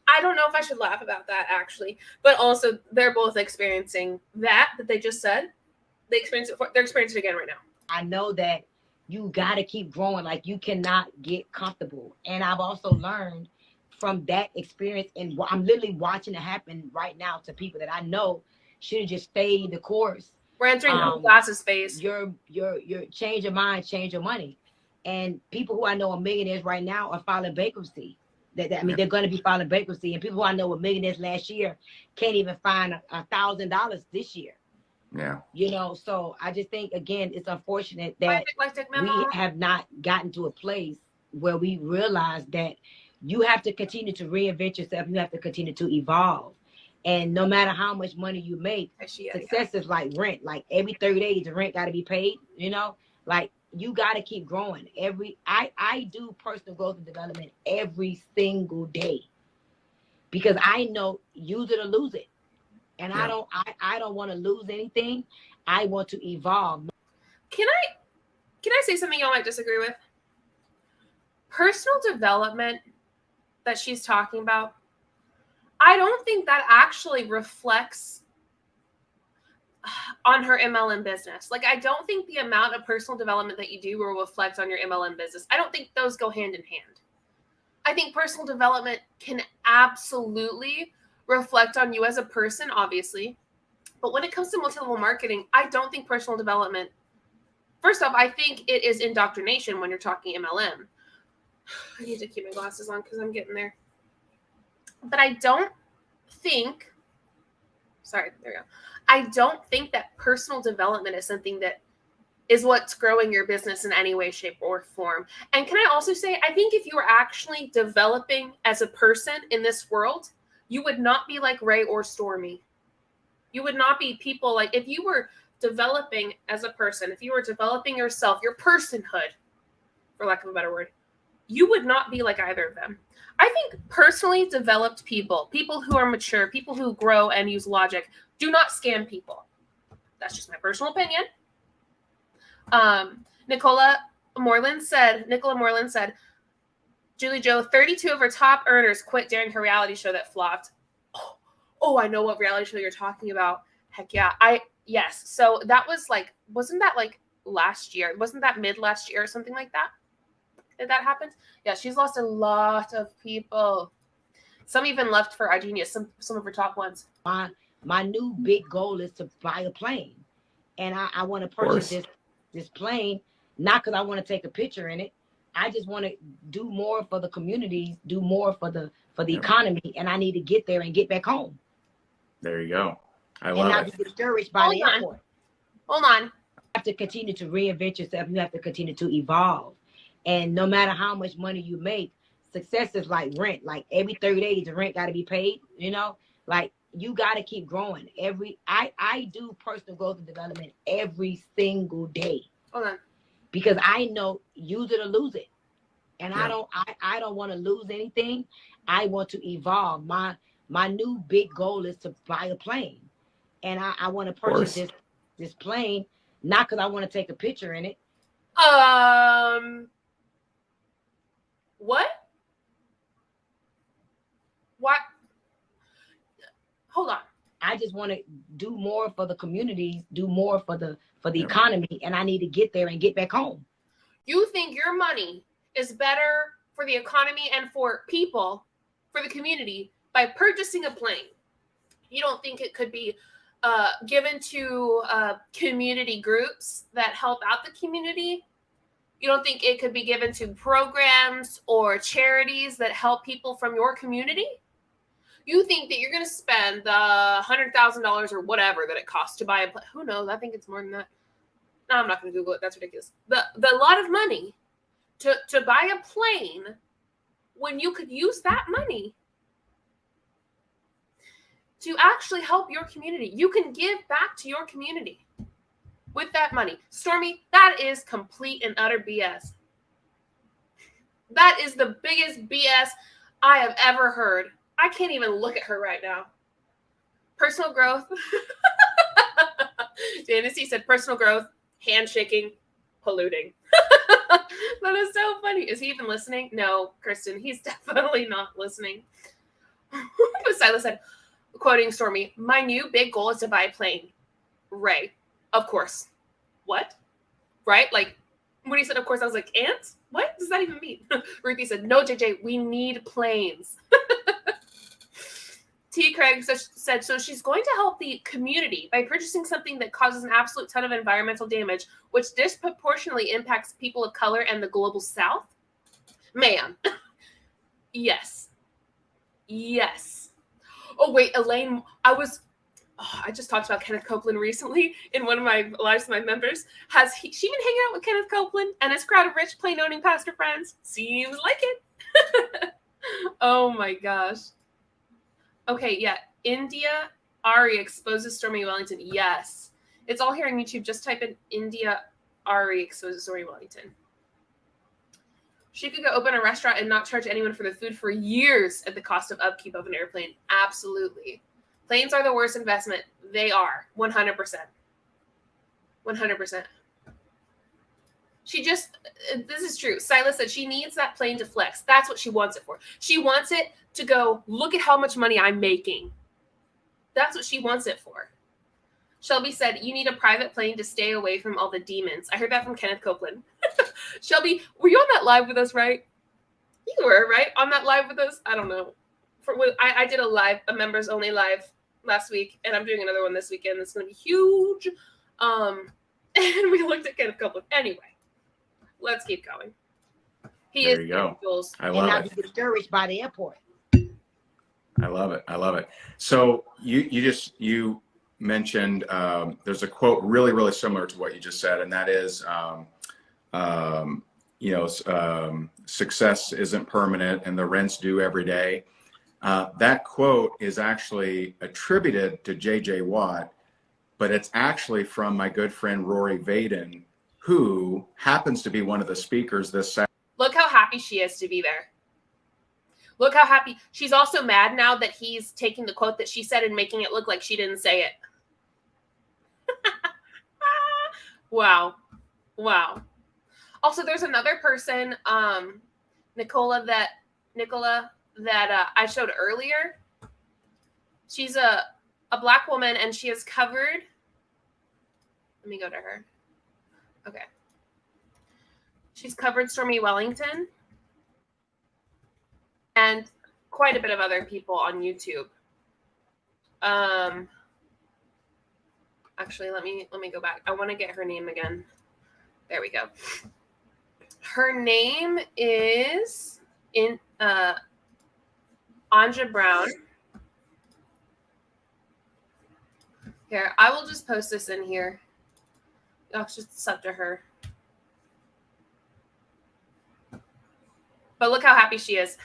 I don't know if I should laugh about that, actually. But also, they're both experiencing that they just said. They're experiencing it again right now. I know that you got to keep growing. Like, you cannot get comfortable. And I've also learned from that experience, and I'm literally watching it happen right now to people that I know should have just stayed the course. We're entering the glasses phase. Your change your mind, change your money. And people who I know are millionaires right now are filing bankruptcy. They're going to be filing bankruptcy. And people who I know were millionaires last year can't even find $1,000 this year. Yeah. So I just think, again, it's unfortunate that we have not gotten to a place where we realize that you have to continue to reinvent yourself. You have to continue to evolve. And no matter how much money you make, success is like rent. Like every 30 days, the rent got to be paid, Like you got to keep growing. I do personal growth and development every single day because I know use it or lose it. And Yeah. I don't want to lose anything. I want to evolve. Can I say something y'all might disagree with? Personal development that she's talking about, I don't think that actually reflects on her MLM business. Like, I don't think the amount of personal development that you do will reflect on your MLM business. I don't think those go hand in hand. I think personal development can absolutely reflect on you as a person, obviously. But when it comes to multi-level marketing, I don't think personal development, first off, I think it is indoctrination when you're talking MLM. I need to keep my glasses on because I'm getting there. But I don't think, sorry, there we go. I don't think that personal development is something that is what's growing your business in any way, shape, or form. And can I also say, I think if you were actually developing as a person in this world, you would not be like Ray or Stormy. You would not be people like, if you were developing as a person, if you were developing yourself, your personhood, for lack of a better word, you would not be like either of them. I think personally developed people, people who are mature, people who grow and use logic, do not scam people. That's just my personal opinion. Nicola Moreland said, JulieJo, 32 of her top earners quit during her reality show that flopped. Oh, I know what reality show you're talking about. Heck yeah. Yes. So that was like, wasn't that like last year? Wasn't that mid last year or something like that? Did that happen? Yeah, she's lost a lot of people. Some even left for iGenius, some of her top ones. My new big goal is to buy a plane. And I want to purchase this plane, not because I want to take a picture in it. I just want to do more for the communities, do more for the economy, and I need to get there and get back home. There you go. I and love not it. be discouraged by the airport. Hold on. You have to continue to reinvent yourself. You have to continue to evolve. And no matter how much money you make, success is like rent. Like every 30 days, the rent got to be paid, you know? Like you got to keep growing. I do personal growth and development every single day. Hold on. Because I know use it or lose it. And Yeah. I don't want to lose anything. I want to evolve. My new big goal is to buy a plane. And I want to purchase this plane, not because I want to take a picture in it. What? What? Hold on. I just want to do more for the communities, do more for the economy, and I need to get there and get back home. You think your money is better for the economy and for people, for the community, by purchasing a plane. You don't think it could be given to community groups that help out the community? You don't think it could be given to programs or charities that help people from your community? You think that you're going to spend the $100,000 or whatever that it costs to buy a plane? Who knows? I think it's more than that. No, I'm not going to Google it. That's ridiculous. The lot of money to buy a plane when you could use that money to actually help your community. You can give back to your community with that money. Stormy, that is complete and utter BS. That is the biggest BS I have ever heard. I can't even look at her right now. Personal growth. Dynasty said personal growth, handshaking, polluting. That is so funny. Is he even listening? No, Kristen, he's definitely not listening. Silas said, quoting Stormy, my new big goal is to buy a plane. Ray, of course. What? Right? Like, when he said, of course, I was like, ants? What does that even mean? Ruthie said, no, JJ, we need planes. T. Craig said, so she's going to help the community by purchasing something that causes an absolute ton of environmental damage, which disproportionately impacts people of color and the global south? Ma'am. Yes. Yes. Oh, wait, Elaine, I just talked about Kenneth Copeland recently in one of my lives with my members. Has she been hanging out with Kenneth Copeland and his crowd of rich, plain-owning pastor friends? Seems like it. Oh, my gosh. Okay, yeah. India Ari exposes Stormy Wellington. Yes. It's all here on YouTube. Just type in India Ari, so Zori Wellington. She could go open a restaurant and not charge anyone for the food for years at the cost of upkeep of an airplane. Absolutely. Planes are the worst investment. They are. 100%. 100%. She just, this is true. Silas said she needs that plane to flex. That's what she wants it for. She wants it to go, look at how much money I'm making. That's what she wants it for. Shelby said, you need a private plane to stay away from all the demons. I heard that from Kenneth Copeland. Shelby, were you on that live with us, right? You were, right? On that live with us? I don't know. I did a members only live last week, and I'm doing another one this weekend. It's going to be huge. And we looked at Kenneth Copeland. Anyway, let's keep going. There you go. I love it. And not be discouraged by the airport. I love it. I love it. So you mentioned there's a quote really similar to what you just said, and that is success isn't permanent and the rent's due every day. That quote is actually attributed to JJ Watt, but it's actually from my good friend Rory Vaden, who happens to be one of the speakers this Saturday. Look how happy she is to be there. Look how happy. She's also mad now that he's taking the quote that she said and making it look like she didn't say it. Wow. Also, there's another person, Nicola, that I showed earlier. She's a Black woman, and she has covered. Let me go to her. Okay. She's covered Stormy Wellington and quite a bit of other people on YouTube. Actually, let me go back. I want to get her name again. There we go. Her name is Anja Brown. Here, I will just post this in here. I'll just sub to her. But look how happy she is.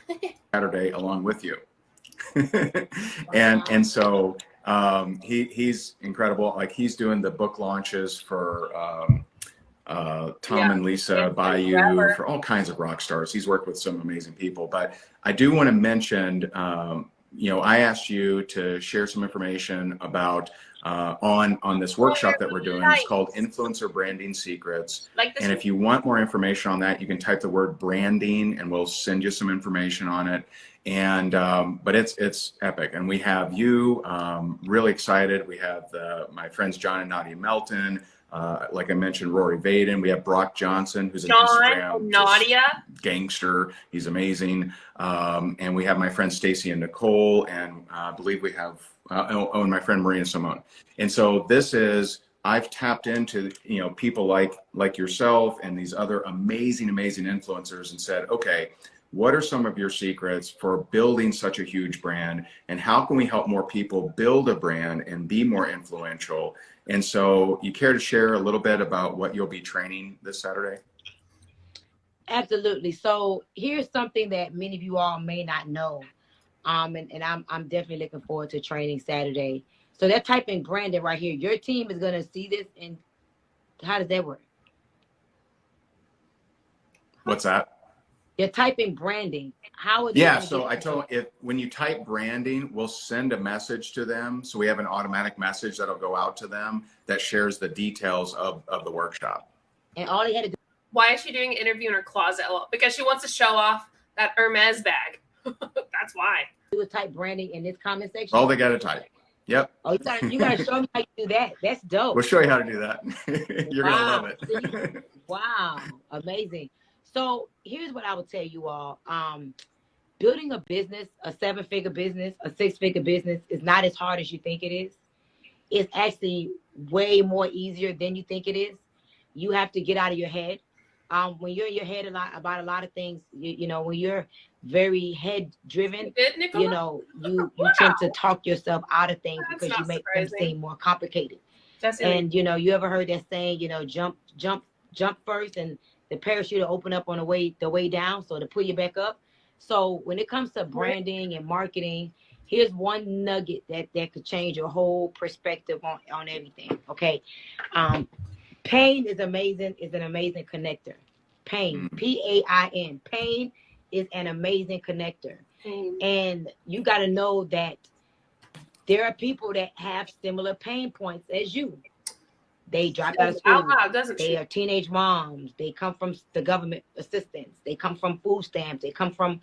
Saturday along with you. and so he's incredible. Like, he's doing the book launches for Tom and Lisa, Bayou, for all kinds of rock stars. He's worked with some amazing people. But I do want to mention, I asked you to share some information about on this workshop that we're doing. It's called Influencer Branding Secrets. And if you want more information on that, you can type the word branding and we'll send you some information on it. And but it's epic. And we have you really excited. We have my friends John and Nadia Melton. Like I mentioned, Rory Vaden. We have Brock Johnson, who's an Instagram Nadia gangster. He's amazing. And we have my friends Stacy and Nicole, and I believe we have and my friend Marina Simone. And so I've tapped into people like yourself and these other amazing influencers and said, okay, what are some of your secrets for building such a huge brand, and how can we help more people build a brand and be more influential? And so you care to share a little bit about what you'll be training this Saturday? Absolutely. So here's something that many of you all may not know. And I'm definitely looking forward to training Saturday. So they're typing branded right here. Your team is going to see this. And how does that work? What's that? They're typing branding. How is so I told when you type branding, we'll send a message to them. So we have an automatic message that'll go out to them that shares the details of the workshop. And all they had to do. Why is she doing an interview in her closet? Well, because she wants to show off that Hermes bag. That's why. Do a type branding in this comment section. Oh, they got to type. Yep. Oh, you gotta show me how you do that. That's dope. We'll show you how to do that. You're gonna love it. Wow, amazing. So here's what I would tell you all. Building a business, a 7-figure business, a 6-figure business is not as hard as you think it is. It's actually way more easier than you think it is. You have to get out of your head. When you're in your head about a lot of things, when you're very head driven, you tend to talk yourself out of things because you make them seem more complicated. And you ever heard that saying, jump first and the parachute will open up on the way down, so to pull you back up. So when it comes to branding and marketing, here's one nugget that could change your whole perspective on everything. Okay. Pain is amazing, is an amazing connector. Pain, Pain. Pain is an amazing connector. Pain. And you got to know that there are people that have similar pain points as you. They dropped out of school. Out loud, doesn't They she? are teenage moms. They come from the government assistance. They come from food stamps. They come from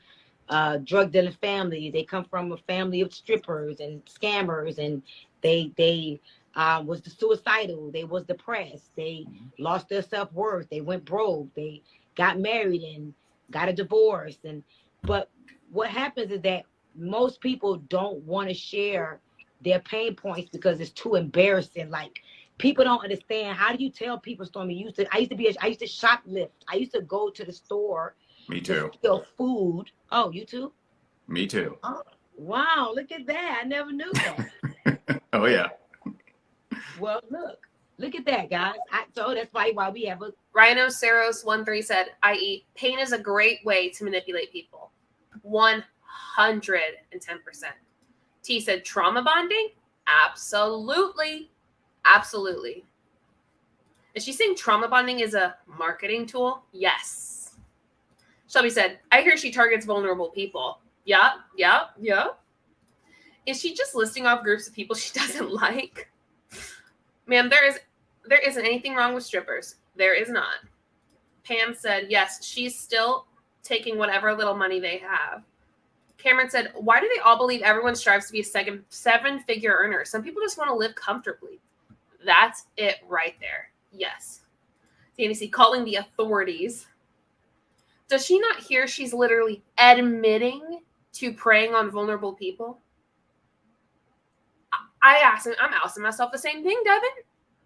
drug dealing families. They come from a family of strippers and scammers. And they was suicidal. They was depressed. They lost their self-worth. They went broke. They got married and got a divorce. But what happens is that most people don't want to share their pain points because it's too embarrassing. Like, people don't understand. How do you tell people, Stormy? I used to shoplift. I used to go to the store. Me too. To steal food. Oh, you too? Me too. Oh, wow, look at that. I never knew that. Oh yeah. Well, look at that, guys. So that's why we have a Rhinoceros13 said, i.e., pain is a great way to manipulate people. 110%. T said, trauma bonding? Absolutely. Absolutely. Is she saying trauma bonding is a marketing tool? Yes. Shelby said, I hear she targets vulnerable people. Yeah. Is she just listing off groups of people she doesn't like? Ma'am, there isn't anything wrong with strippers. There is not. Pam said, yes, she's still taking whatever little money they have. Cameron said, why do they all believe everyone strives to be a seven-figure earner? Some people just want to live comfortably. That's it right there. Yes. Danny C, calling the authorities. Does she not hear she's literally admitting to preying on vulnerable people? I'm asking myself the same thing, Devin.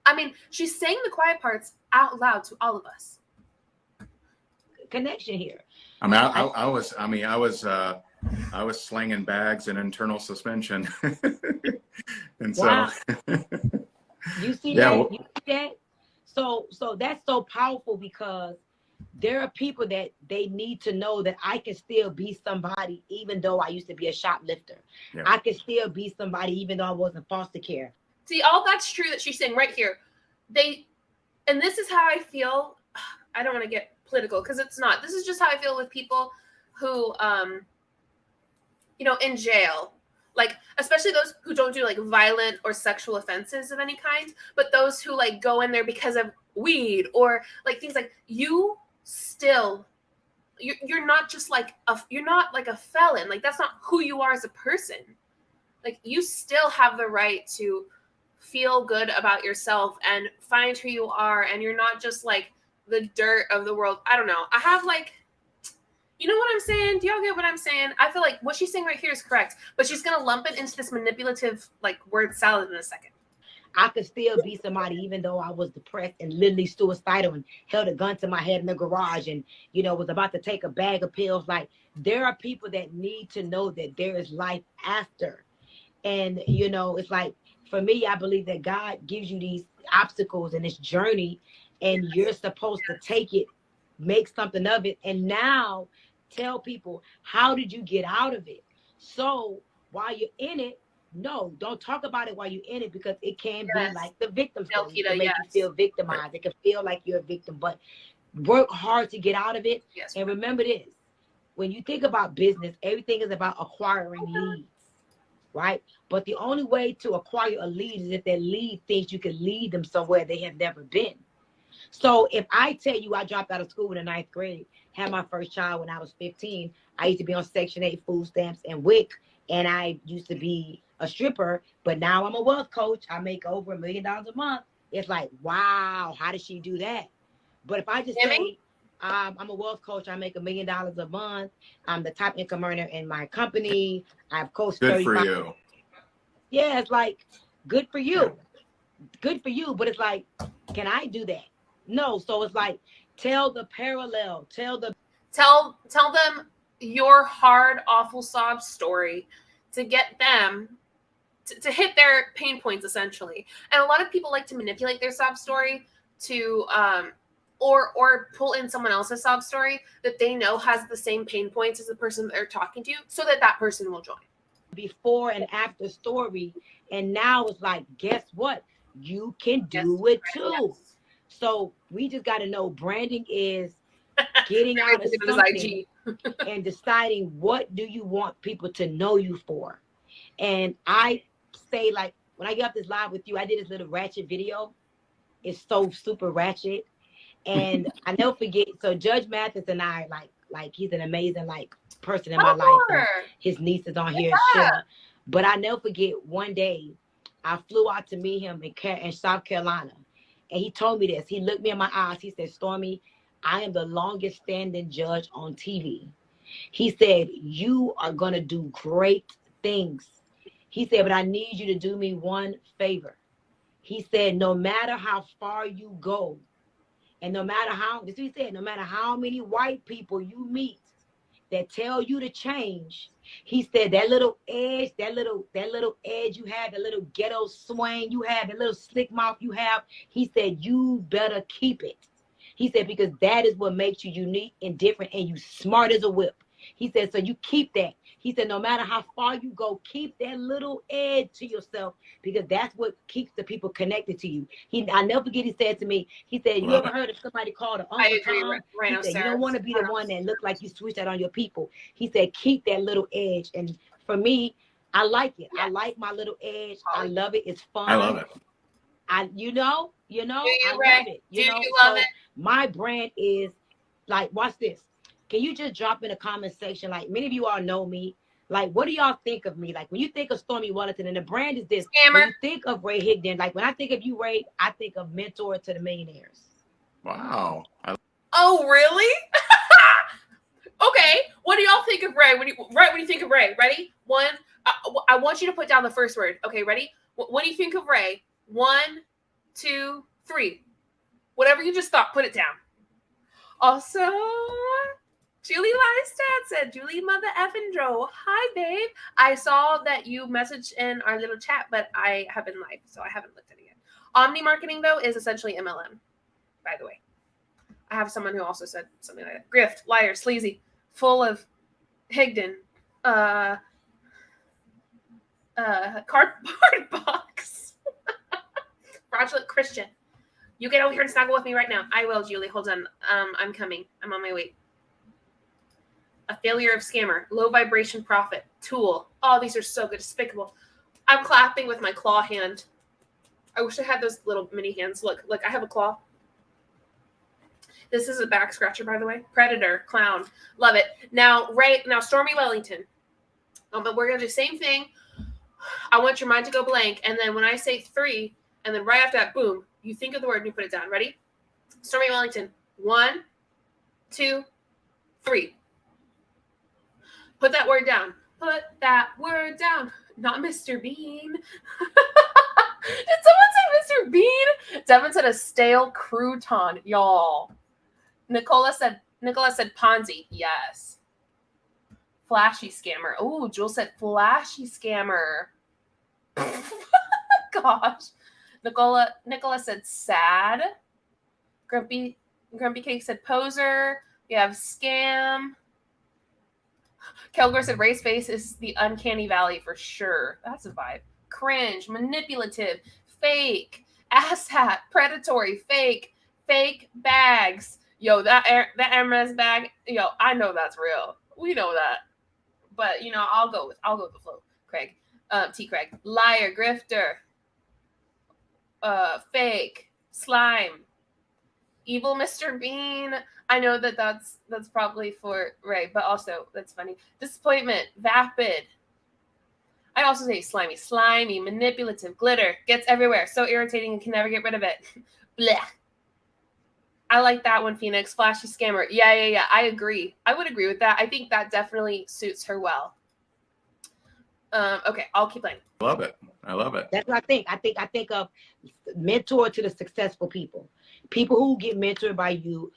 I mean, she's saying the quiet parts out loud to all of us. Connection here. I mean, I was slinging bags in internal suspension, and wow. so you see yeah, that? You see that? So that's so powerful because there are people that they need to know that I can still be somebody even though I used to be a shoplifter. Yeah. I can still be somebody even though I was in foster care. See, all that's true that she's saying right here. And this is how I feel. I don't want to get political because it's not. This is just how I feel with people who, in jail. Like, especially those who don't do like violent or sexual offenses of any kind, but those who like go in there because of weed or like things like you're not just like you're not like a felon. Like, that's not who you are as a person. Like, you still have the right to feel good about yourself and find who you are. And you're not just like the dirt of the world. I don't know. I have like, you know what I'm saying? Do y'all get what I'm saying? I feel like what she's saying right here is correct, but she's going to lump it into this manipulative like word salad in a second. I could still be somebody even though I was depressed and literally suicidal and held a gun to my head in the garage and, was about to take a bag of pills. Like, there are people that need to know that there is life after. And, it's like, for me, I believe that God gives you these obstacles and this journey, and you're supposed to take it, make something of it, and now tell people, how did you get out of it? So while you're in it, no, don't talk about it while you're in it because it can be like the victim story. It can make you feel victimized. It can feel like you're a victim, but work hard to get out of it. Yes. And remember this, when you think about business, everything is about acquiring leads, right? But the only way to acquire a lead is if that lead thinks you can lead them somewhere they have never been. So if I tell you I dropped out of school in the 9th grade, had my first child when I was 15, I used to be on Section 8 food stamps and WIC, and I used to be a stripper, but now I'm a wealth coach. I make over $1 million a month. It's like, wow, how did she do that? But if I just say, I'm a wealth coach, I make $1 million a month, I'm the top income earner in my company, I've coached 35. Good for you. Yeah, it's like, good for you. Good for you, but it's like, can I do that? No, so it's like, tell the parallel, tell them your hard, awful sob story to get them to hit their pain points, essentially. And a lot of people like to manipulate their sob story to or pull in someone else's sob story that they know has the same pain points as the person they're talking to, so that person will join. Before and after story, and now it's like, guess what? You can do it too. Yes. So we just got to know branding is getting out of Look at his something IG. and deciding what do you want people to know you for. And I say, like, when I get up this live with you, I did this little ratchet video. It's so super ratchet. And I never forget. So Judge Mathis and I, like he's an amazing like person in my life. And his niece is on here, Sheila. But I never forget one day I flew out to meet him in South Carolina. And he told me this. He looked me in my eyes. He said, Stormy, I am the longest standing judge on TV. He said, you are going to do great things. He said, but I need you to do me one favor. He said, no matter how far you go, and no matter how, this is what he said, no matter how many white people you meet that tell you to change, he said that little edge, that little edge you have, that little ghetto swing you have, that little slick mouth you have, he said, you better keep it. He said, because that is what makes you unique and different, and you smart as a whip. He said, so you keep that. He said, no matter how far you go, keep that little edge to yourself, because that's what keeps the people connected to you. I never forget he said to me, he said, you ever heard of somebody called an Uncle I agree, Tom? Rhino He said, Sarah. you don't want to be the one that look like you switch that on your people. He said, keep that little edge. And for me, I like it. Yes. I like my little edge. I love it. It's fun. I love it. You know, Do you, I Ray? love it. Do you So love it? my brand is like, watch this. Can you just drop in the comment section? Like, many of you all know me. Like, what do y'all think of me? Like, when you think of Stormy Wellington, and the brand is this. Scammer. When you think of Ray Higdon, like, when I think of you, Ray, I think of mentor to the millionaires. Wow. Oh, really? Okay. What do y'all think of Ray? When you think of Ray, ready? One. I want you to put down the first word. Okay, ready? What do you think of Ray? 1, 2, 3. Whatever you just thought, put it down. Also, Julie Lystad said, Julie Mother Effin' Joe. Hi, babe. I saw that you messaged in our little chat, but I have been live, so I haven't looked at it yet. Omni marketing, though, is essentially MLM, by the way. I have someone who also said something like that. Grift, liar, sleazy, full of Higdon, cardboard box, fraudulent Christian. You get over here and snuggle with me right now. I will, Julie. Hold on. I'm coming. I'm on my way. A failure of scammer. Low vibration profit. Tool. Oh, these are so good. Despicable. I'm clapping with my claw hand. I wish I had those little mini hands. Look, I have a claw. This is a back scratcher, by the way. Predator. Clown. Love it. Now, Stormy Wellington. But we're going to do the same thing. I want your mind to go blank. And then when I say 3, and then right after that, boom, you think of the word and you put it down. Ready? Stormy Wellington. 1, 2, 3. Put that word down. Put that word down. Not Mr. Bean. Did someone say Mr. Bean? Devin said a stale crouton, y'all. Nicola said Ponzi. Yes. Flashy scammer. Oh, Jules said flashy scammer. Gosh. Nicola said sad. Grumpy Cake said poser. We have scam. Kelgore said race face is the uncanny valley for sure. That's a vibe. Cringe, manipulative, fake, asshat, predatory, fake bags. Yo, that Hermes bag. Yo, I know that's real. We know that. But I'll go with the flow. Craig, T. Craig, liar, grifter. Fake, slime, evil Mr. Bean. I know that's probably for Ray, but also that's funny. Disappointment, vapid. I also say slimy, manipulative, glitter, gets everywhere, so irritating and can never get rid of it. Blech. I like that one, Phoenix. Flashy scammer. Yeah. I agree. I would agree with that. I think that definitely suits her well. Okay, I'll keep playing. Love it. I love it. That's what I think. I think of mentor to the successful people. People who get mentored by you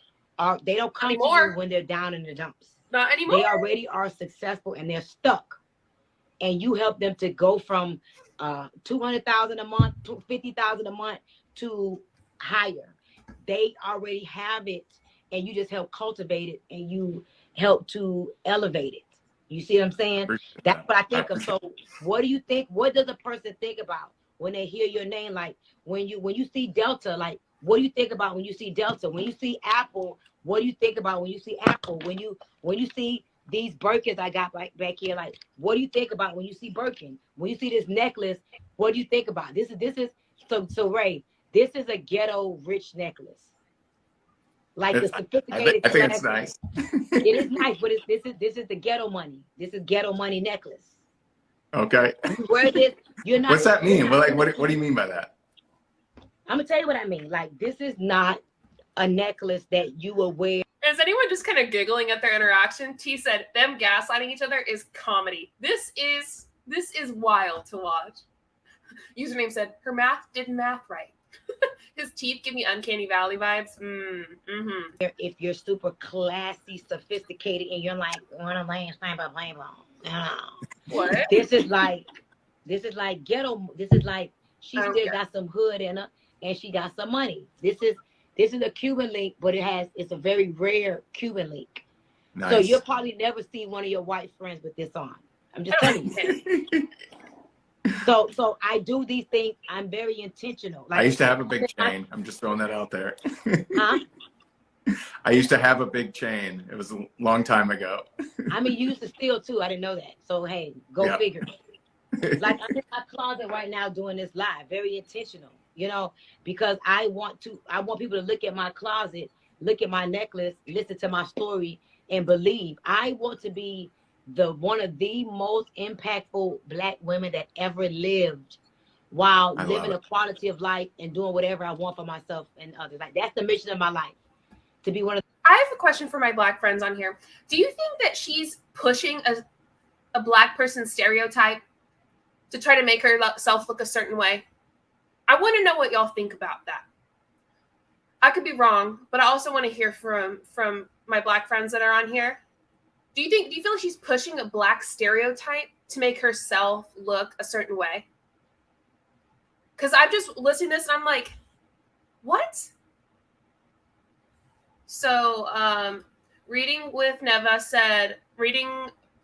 they don't come to you when they're down in the dumps. Not anymore. They already are successful and they're stuck. And you help them to go from $200,000 a month to $50,000 a month to higher. They already have it, and you just help cultivate it, and you help to elevate it. You see what I'm saying? That's what I think of. So what do you think? What does a person think about when they hear your name? Like when you see Delta, like What do you think about when you see Delta? When you see Apple, what do you think about when you see Apple? When you see these Birkins I got back here, like, what do you think about when you see Birkin? When you see this necklace, what do you think about? This is so Ray, this is a ghetto rich necklace. Like the sophisticated I think it's class. nice. It is nice, but this is the ghetto money. This is ghetto money necklace. Okay. You wear this, you're not. What's that mean? Well, like, what do you mean by that? I'm gonna tell you what I mean. Like, this is not a necklace that you will wear. Is anyone just kind of giggling at their interaction? T said, them gaslighting each other is comedy. This is wild to watch. Username said, her math didn't math right. His teeth give me uncanny valley vibes. If you're super classy, sophisticated, and you're like, one of my What? This is like ghetto. This is like she I don't still care. got some hood in her, and she got some money. This is a Cuban link, but it's a very rare Cuban link. Nice. So you'll probably never see one of your white friends with this on. I'm just telling you. So I do these things. I'm very intentional. Like, I used to have a big chain. I'm just throwing that out there. Huh? I used to have a big chain. It was a long time ago. I mean, you used to steal too. I didn't know that. So hey, go Yeah. figure. Like, I'm in my closet right now doing this live. Very intentional, you know, because I want people to look at my closet, look at my necklace, listen to my story, and believe. I want to be one of the most impactful Black women that ever lived, while living a quality of life and doing whatever I want for myself and others. Like, that's the mission of my life, to be one of. I have a question for my Black friends on here. Do you think that she's pushing a Black person stereotype to try to make herself look a certain way? I want to know what y'all think about that. I could be wrong, but I also want to hear from my Black friends that are on here. Do you feel like she's pushing a Black stereotype to make herself look a certain way? Because I'm just listening to this and I'm like, what? So, reading with Neva said, we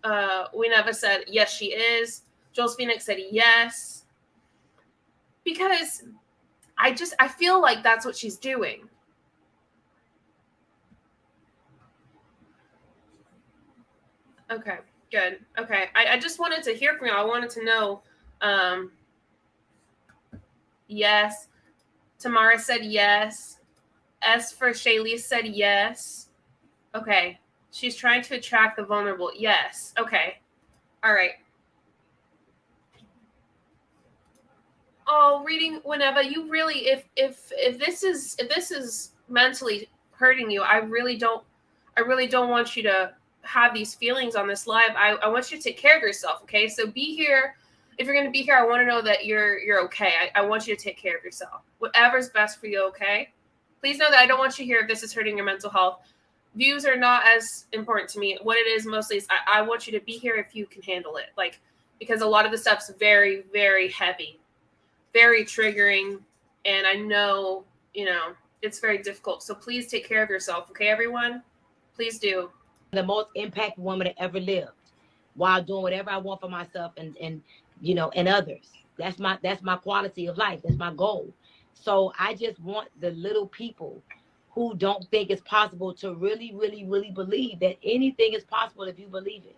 Neva said, yes, she is. Jules Phoenix said yes. Because I feel like that's what she's doing. Okay, good. Okay, I just wanted to hear from you. I wanted to know. Yes. Tamara said yes. S for Shaylee said yes. Okay. She's trying to attract the vulnerable. Yes. Okay. All right. Oh, reading whenever you really, if this is mentally hurting you, I really don't want you to have these feelings on this live. I want you to take care of yourself. Okay. So be here. If you're going to be here, I want to know that you're okay. I want you to take care of yourself. Whatever's best for you. Okay. Please know that I don't want you here if this is hurting your mental health. Views are not as important to me. What it is mostly is I want you to be here if you can handle it. Like, because a lot of the stuff's very, very heavy, very triggering. And I know, it's very difficult. So please take care of yourself. Okay, everyone? Please do. The most impactful woman that ever lived, while doing whatever I want for myself and others. That's my quality of life. That's my goal. So I just want the little people who don't think it's possible to really, really, really believe that anything is possible if you believe it.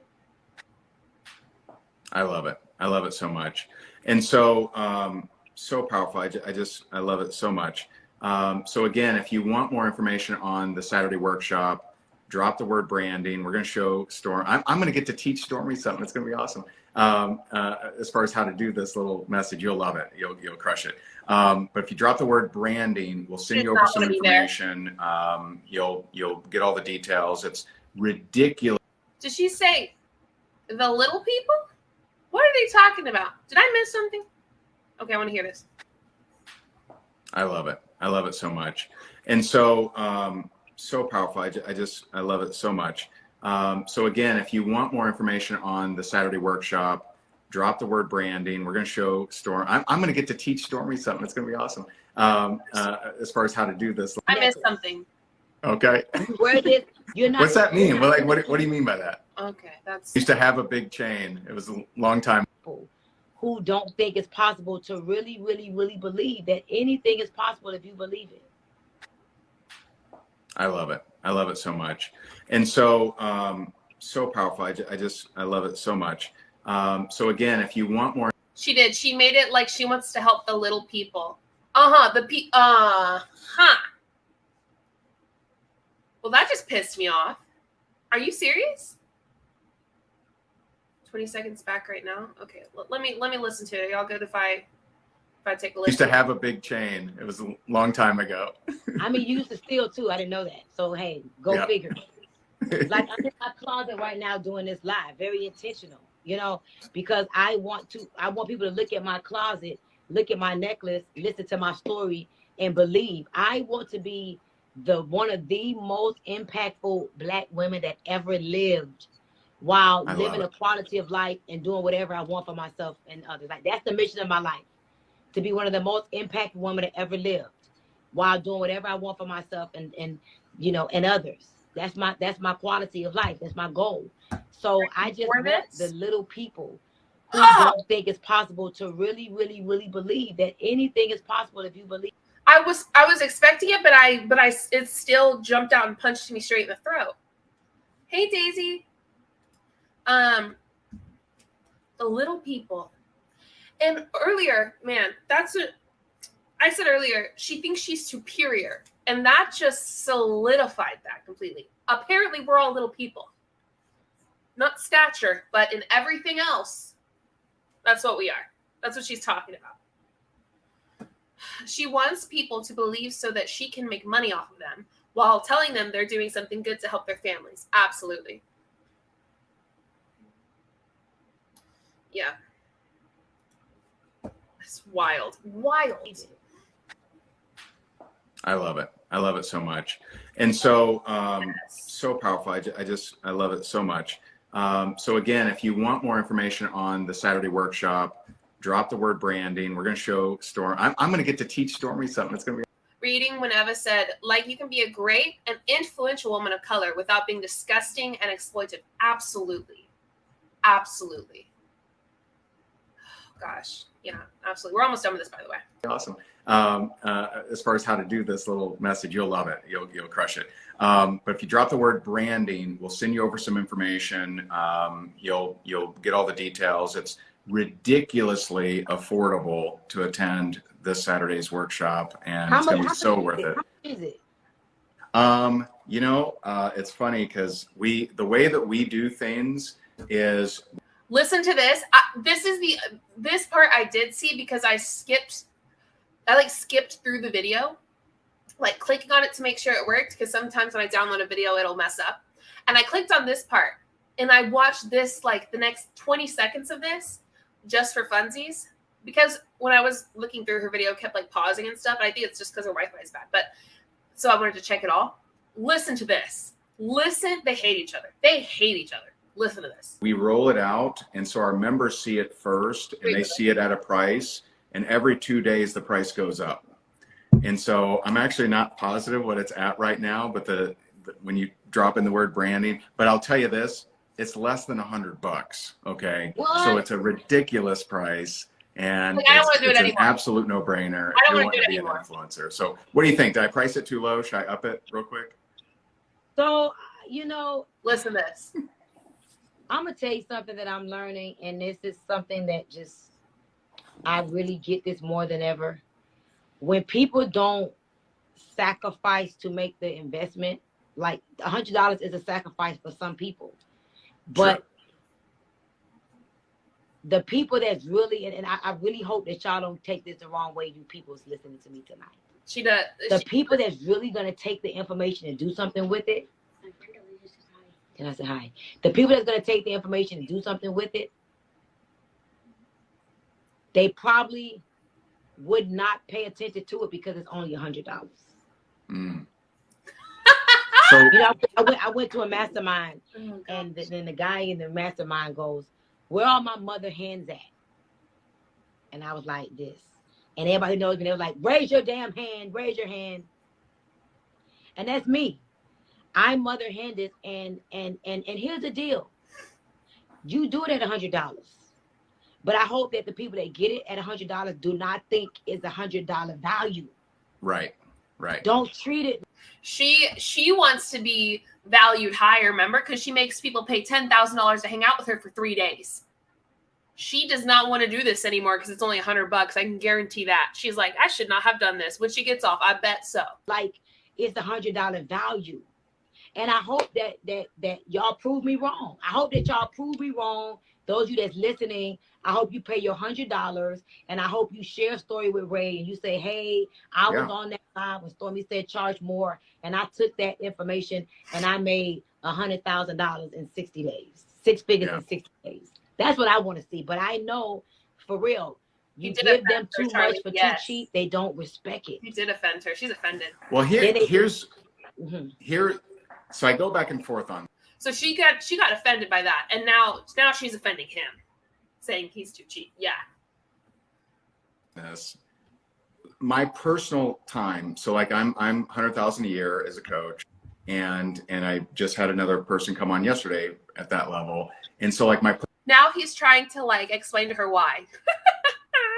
I love it. I love it so much. And so, so powerful. I love it so much. So again, if you want more information on the Saturday workshop, drop the word branding. We're going to show Storm. I'm going to get to teach Stormy something. It's going to be awesome. As far as how to do this little message, you'll love it. You'll crush it. But if you drop the word branding, we'll send you over some information. You'll get all the details. It's ridiculous. Did she say the little people? What are they talking about? Did I miss something? Okay, I want to hear this. I love it. I love it so much. And so, so powerful. I love it so much. So again, if you want more information on the Saturday workshop, drop the word branding. We're going to show Storm. I'm going to get to teach Stormy something. It's going to be awesome. As far as how to do this. I missed something. Okay. Where this, you're not. What's that mean? Well, like, what do you mean by that? Okay, that's. I used to have a big chain. It was a long time. Who don't think it's possible to really, really, really believe that anything is possible if you believe it. I love it. I love it so much. And so, so powerful. I love it so much. So again, if you want more. She did. She made it like she wants to help the little people. Well, that just pissed me off. Are you serious? 20 seconds back right now. Okay, let me listen to it. Y'all good if I take a listen? Used to have a big chain. It was a long time ago. I mean, you used to steal too. I didn't know that. So hey, go figure. Like I'm in my closet right now doing this live, very intentional, you know, because I want people to look at my closet, look at my necklace, listen to my story, and believe. I want to be one of the most impactful Black women that ever lived, while living a quality of life and doing whatever I want for myself and others. Like that's the mission of my life, to be one of the most impactful women that ever lived, while doing whatever I want for myself and you know, and others. That's my quality of life. That's my goal. So I just want the little people who don't think it's possible to really, really, really believe that anything is possible if you believe. I was expecting it, but it still jumped out and punched me straight in the throat. Hey, Daisy. The little people. And earlier, man, that's what I said earlier. She thinks she's superior. And that just solidified that completely. Apparently, we're all little people. Not stature, but in everything else, that's what we are. That's what she's talking about. She wants people to believe so that she can make money off of them while telling them they're doing something good to help their families. Absolutely. Yeah. It's wild. Wild. I love it. I love it so much. And so, so powerful. I love it so much. So again, if you want more information on the Saturday workshop, drop the word branding. We're going to show Stormy. I'm going to get to teach Stormy something. It's going to be reading when Eva said, like, you can be a great and influential woman of color without being disgusting and exploitive. Absolutely. Absolutely. Oh, gosh. Yeah, absolutely. We're almost done with this, by the way. awesome. As far as how to do this little message, you'll love it. You'll crush it. But if you drop the word branding, we'll send you over some information. You'll get all the details. It's ridiculously affordable to attend this Saturday's workshop, and it's going to be so worth it. How much is it? You know, it's funny because the way that we do things is. Listen to this. This part I did see because I skipped through the video, like clicking on it to make sure it worked, because sometimes when I download a video, it'll mess up. And I clicked on this part and I watched this, like the next 20 seconds of this just for funsies, because when I was looking through her video, it kept like pausing and stuff. And I think it's just because her Wi-Fi is bad. But so I wanted to check it all. Listen to this. Listen. They hate each other. They hate each other. Listen to this. We roll it out, and so our members see it first, and they see it at a price, and every 2 days the price goes up. And so I'm actually not positive what it's at right now, but when you drop in the word branding, but I'll tell you this, it's less than $100. Okay, what? So it's a ridiculous price, and I don't want to do it it's an anymore. absolute no-brainer I if don't you want to want do to it be an anymore. influencer. So what do you think? Did I price it too low? Should I up it real quick? So, you know, Listen to this. I'm going to tell you something that I'm learning, and this is something that I really get this more than ever. When people don't sacrifice to make the investment, like $100 is a sacrifice for some people. But Sure. The people that's really, and I really hope that y'all don't take this the wrong way, you people's listening to me tonight. She does. The people that's really going to take the information and do something with it. Can I say hi? The people that's going to take the information and do something with it, they probably would not pay attention to it because it's only $100. Mm. So You know, I went to a mastermind, and then the guy in the mastermind goes, "Where are my mother hens at?" And I was like this. And everybody knows me, they were like, "Raise your damn hand, raise your hand." And that's me. I mother hen this, and here's the deal. You do it at $100. But I hope that the people that get it at $100 do not think it's $100 value. right. Don't treat it. She wants to be valued higher, remember? Because she makes people pay $10,000 to hang out with her for 3 days. She does not want to do this anymore because it's only $100. I can guarantee that. She's like, I should not have done this. When she gets off, I bet so. Like, it's the $100 value. And I hope that y'all prove me wrong. I hope that y'all prove me wrong. Those of you that's listening, I hope you pay your $100, and I hope you share a story with Ray and you say, hey, I was on that live when Stormy said charge more, and I took that information and I made $100,000 in 60 days, 6 figures in 60 days. That's what I want to see. But I know, for real, you give them too much for too cheap, they don't respect it. You did offend her. She's offended. Well, here's so I go back and forth on. So she got offended by that, and now she's offending him, saying he's too cheap. Yeah. Yes. My personal time. So like I'm 100,000 a year as a coach, and I just had another person come on yesterday at that level, and so like now he's trying to like explain to her why.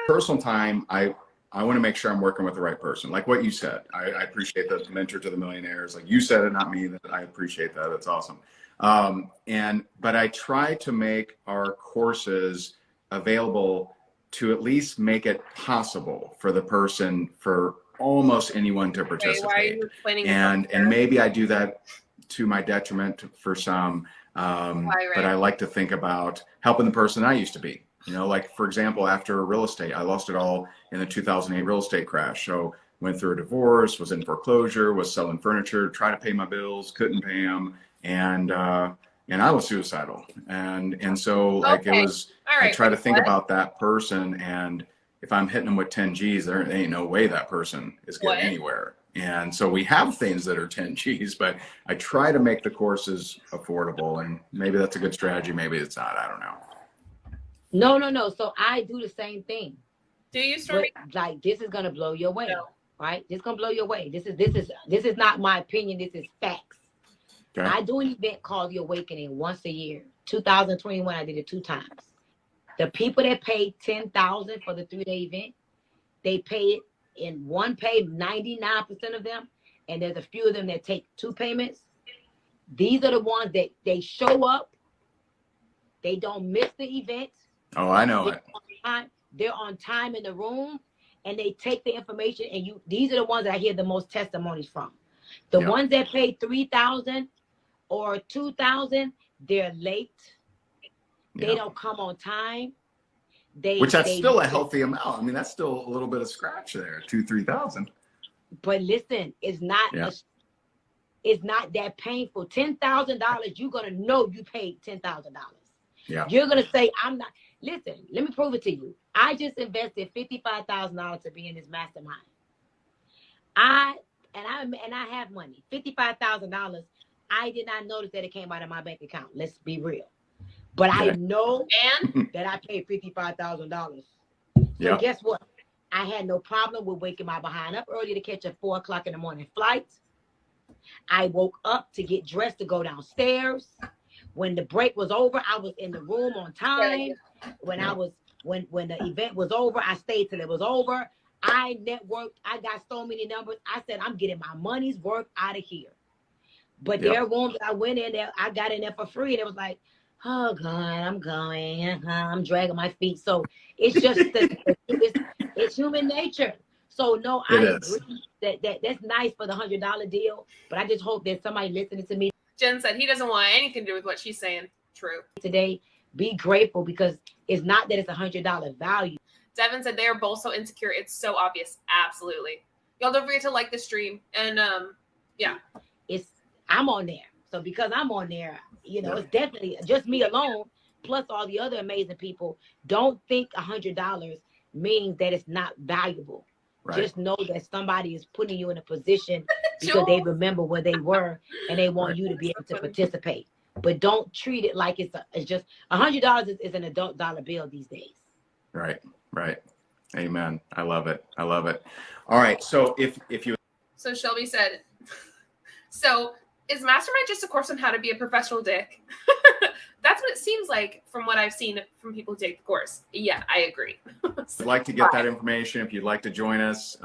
Personal time, I want to make sure I'm working with the right person. Like what you said, I appreciate the mentor to the millionaires. Like you said it, not me. That I appreciate that. That's awesome. But I try to make our courses available to at least make it possible for the person, for almost anyone to participate. Why are you explaining? And maybe I do that to my detriment for some. But I like to think about helping the person I used to be. You know, like for example, after real estate, I lost it all in the 2008 real estate crash. So went through a divorce, was in foreclosure, was selling furniture, tried to pay my bills, couldn't pay them, and I was suicidal. And so like it was. I try to think about that person, and if I'm hitting them with 10 G's, there ain't no way that person is getting anywhere. And so we have things that are 10 G's, but I try to make the courses affordable, and maybe that's a good strategy. Maybe it's not. I don't know. No. So I do the same thing. Do you, Stormy? But, like, this is gonna blow your way, right? This is gonna blow your way. This is not my opinion. This is facts. Okay. I do an event called The Awakening once a year. 2021, I did it 2 times. The people that paid $10,000 for the 3-day event, they pay it in one pay, 99% of them, and there's a few of them that take 2 payments. These are the ones that they show up, they don't miss the event. Oh, I know. They're on time in the room, and they take the information, and these are the ones that I hear the most testimonies from. The ones that pay $3,000 or $2,000, they're late. They don't come on time. Which that's still a healthy amount. I mean, that's still a little bit of scratch there, $2,000-3,000. But listen, it's not that painful. $10,000, you're gonna know you paid $10,000. Yeah. You're gonna say, I'm not. Listen, let me prove it to you. I just invested $55,000 to be in this mastermind. I have money, $55,000. I did not notice that it came out of my bank account. Let's be real. But I know that I paid $55,000. So guess what? I had no problem with waking my behind up early to catch a 4 o'clock in the morning flight. I woke up to get dressed to go downstairs. When the break was over, I was in the room on time. When the event was over, I stayed till it was over. I networked. I got so many numbers. I said, I'm getting my money's worth out of here. But there are rooms that I went in there, I got in there for free, and it was like, oh God, I'm going. I'm dragging my feet. So it's just it's human nature. So no, I agree that's nice for the $100 deal, but I just hope that somebody listening to me. Jen said he doesn't want anything to do with what she's saying. True. Today, be grateful, because it's not that it's $100 value. Devin said they are both so insecure. It's so obvious. Absolutely. Y'all don't forget to like the stream. And I'm on there. So because I'm on there, it's definitely just me alone, plus all the other amazing people. Don't think $100 means that it's not valuable. Right. Just know that somebody is putting you in a position because they remember where they were and they want you to be able to participate. But don't treat it like it's just $100 is an adult dollar bill these days. Right. Amen. I love it. All right. So So Shelby said, so is Mastermind just a course on how to be a professional dick? That's what it seems like from what I've seen from people who take the course. Yeah, I agree. I'd like to get that information. If you'd like to join us,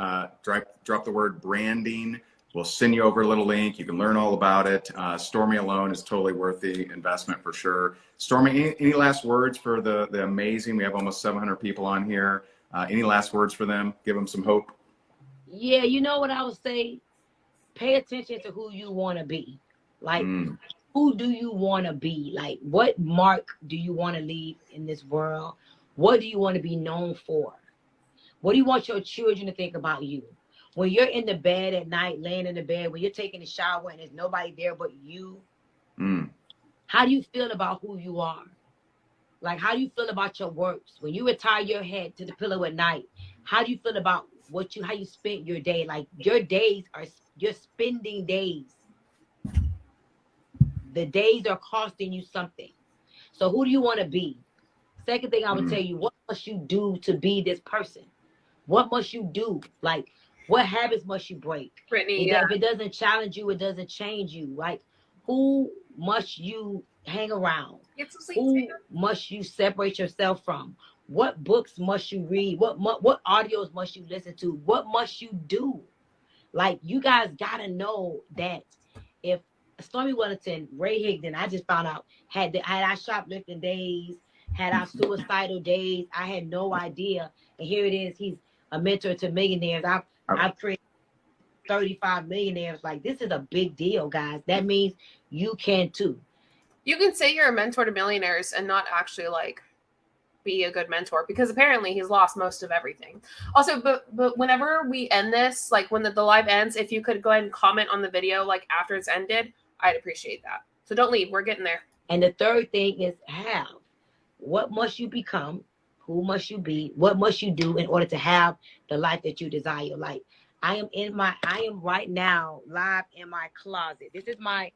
drop the word branding We'll send you over a little link. You can learn all about it. Stormy alone is totally worth the investment for sure. Stormy, any last words for the amazing? We have almost 700 people on here. Any last words for them? Give them some hope. Yeah, you know what I would say? Pay attention to who you want to be. Like, who do you want to be? Like, what mark do you want to leave in this world? What do you want to be known for? What do you want your children to think about you? When you're in the bed at night, laying in the bed, when you're taking a shower and there's nobody there but you, how do you feel about who you are? Like, how do you feel about your works? When you retire your head to the pillow at night, how do you feel about how you spent your day? Like, your days are, you're spending days. The days are costing you something. So who do you want to be? Second thing I would tell you, what must you do to be this person? What must you do? Like, what habits must you break? Brittany, If it doesn't challenge you, it doesn't change you. Like, who must you hang around? Who must you separate yourself from? What books must you read? What audios must you listen to? What must you do? Like, you guys gotta know that if Stormy Wellington, Ray Higdon, I just found out, had our shoplifting days, had our suicidal days. I had no idea. And here it is. He's a mentor to millionaires. I've created 35 millionaires. Like, this is a big deal, guys. That means you can too. You can say you're a mentor to millionaires and not actually like be a good mentor, because apparently he's lost most of everything. Also, but whenever we end this, like when the live ends, if you could go ahead and comment on the video like after it's ended, I'd appreciate that. So don't leave. We're getting there. And the third thing is have. What must you become? Who must you be? What must you do in order to have the life that you desire? Like, I am right now live in my closet. This is my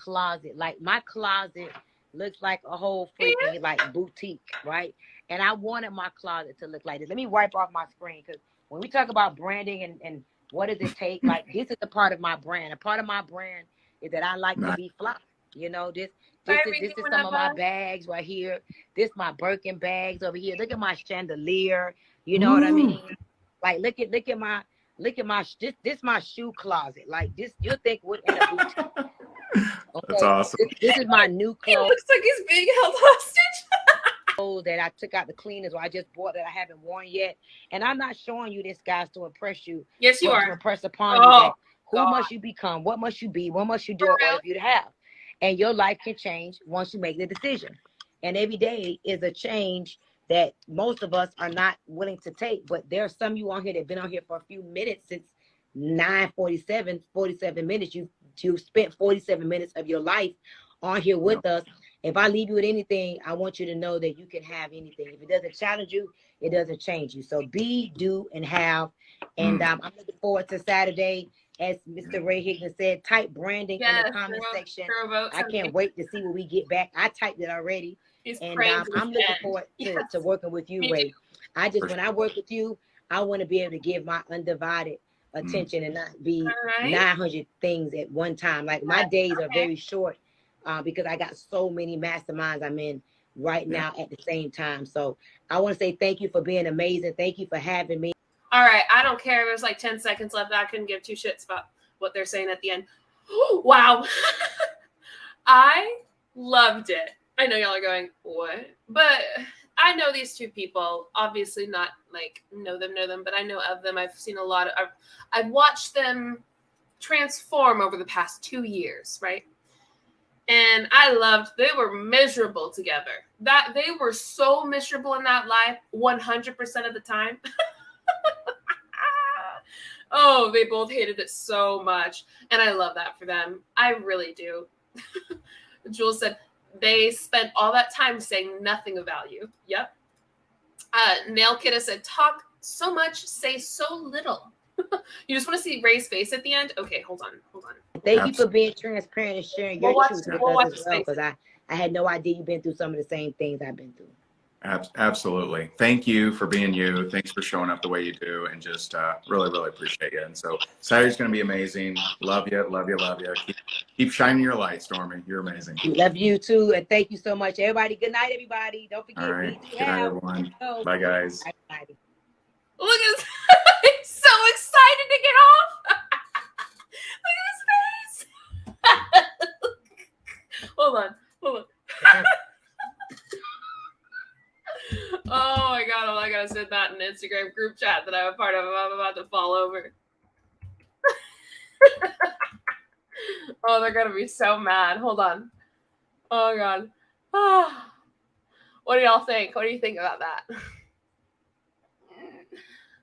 closet. Like, my closet looks like a whole freaking like boutique, right? And I wanted my closet to look like this. Let me wipe off my screen, because when we talk about branding and what does it take, like, this is a part of my brand. A part of my brand is that I like to be fly. You know, this is some of my bags right here. This my Birkin bags over here. Look at my chandelier. You know what I mean? Like, look at my this my shoe closet. Like, this, you'll think we're in a boutique. Okay? That's awesome. This is my new It clothes. looks like he's being held hostage. That I took out the cleaners, or I just bought that I haven't worn yet. And I'm not showing you this, guys, to impress you. Yes, you but are. To impress upon you that who must you become? What must you be? What must you do in order for you to have? And your life can change once you make the decision. And every day is a change that most of us are not willing to take. But there are some of you on here that have been on here for a few minutes, since 9:47, 47 minutes. You've spent 47 minutes of your life on here with us. If I leave you with anything, I want you to know that you can have anything. If it doesn't challenge you, it doesn't change you. So be, do, and have. And I'm looking forward to Saturday. As Mr. Ray Higdon said, type branding in the comment section. I can't wait to see what we get back. I typed it already. And I'm looking forward to working with you, Ray. When I work with you, I want to be able to give my undivided attention and not be 900 things at one time. Like, my days are very short because I got so many masterminds I'm in right now at the same time. So I want to say thank you for being amazing. Thank you for having me. All right, I don't care. There's like 10 seconds left. I couldn't give two shits about what they're saying at the end. Wow. I loved it. I know y'all are going, what? But I know these two people. Obviously not like know them, but I know of them. I've seen a lot of, I've watched them transform over the past 2 years, right? And I loved, they were miserable together. That they were so miserable in that life 100% of the time. Oh, they both hated it so much. And I love that for them. I really do. Jules said they spent all that time saying nothing of value. Yep. Nail Kidda said, talk so much, say so little. You just want to see Ray's face at the end? Okay, hold on. Thank you for being transparent and sharing your truth with us as well, because I had no idea you've been through some of the same things I've been through. Absolutely. Thank you for being you. Thanks for showing up the way you do, and just really, really appreciate you. And so Saturday's going to be amazing. Love you. Keep shining your light, Stormy. You're amazing. Love you too. And thank you so much, everybody. Good night, everybody. Don't forget. All right. Good night, everyone. Bye, guys. Bye. Look at this. He's so excited to get off. on. Oh my god, oh my god, I said that in an Instagram group chat that I'm a part of. I'm about to fall over. Oh, they're gonna be so mad. Hold on. Oh god. Oh. What do y'all think? What do you think about that?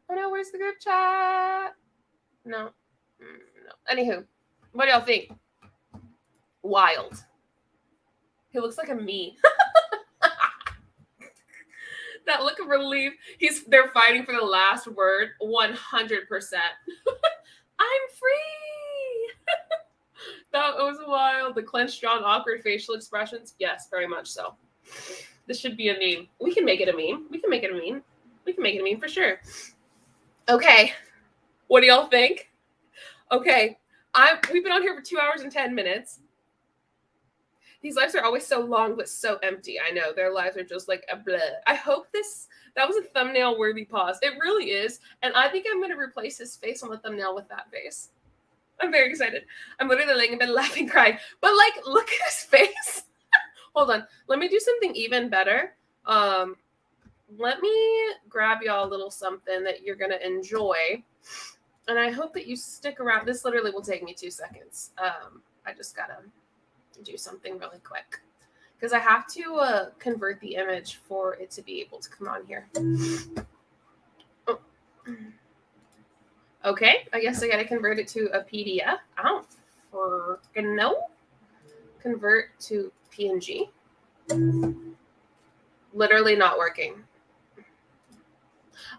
Oh no, where's the group chat? No. No. Anywho, what do y'all think? Wild. He looks like a me. That look of relief. They're fighting for the last word 100%. I'm free. That was wild. The clenched jaw and awkward facial expressions. Yes, very much so. This should be a meme. We can make it a meme. We can make it a meme. We can make it a meme for sure. Okay. What do y'all think? Okay. We've been on here for 2 hours and 10 minutes. These lives are always so long, but so empty. I know their lives are just like a bleh. I hope that was a thumbnail worthy pause. It really is. And I think I'm going to replace his face on the thumbnail with that face. I'm very excited. I'm literally laying in bed laughing, crying. But like, look at his face. Hold on. Let me do something even better. Let me grab y'all a little something that you're going to enjoy. And I hope that you stick around. This literally will take me 2 seconds. I just got to do something really quick because I have to convert the image for it to be able to come on here. Oh. Okay, I guess I gotta convert it to a PDF. I don't freaking know. Convert to PNG. Literally not working.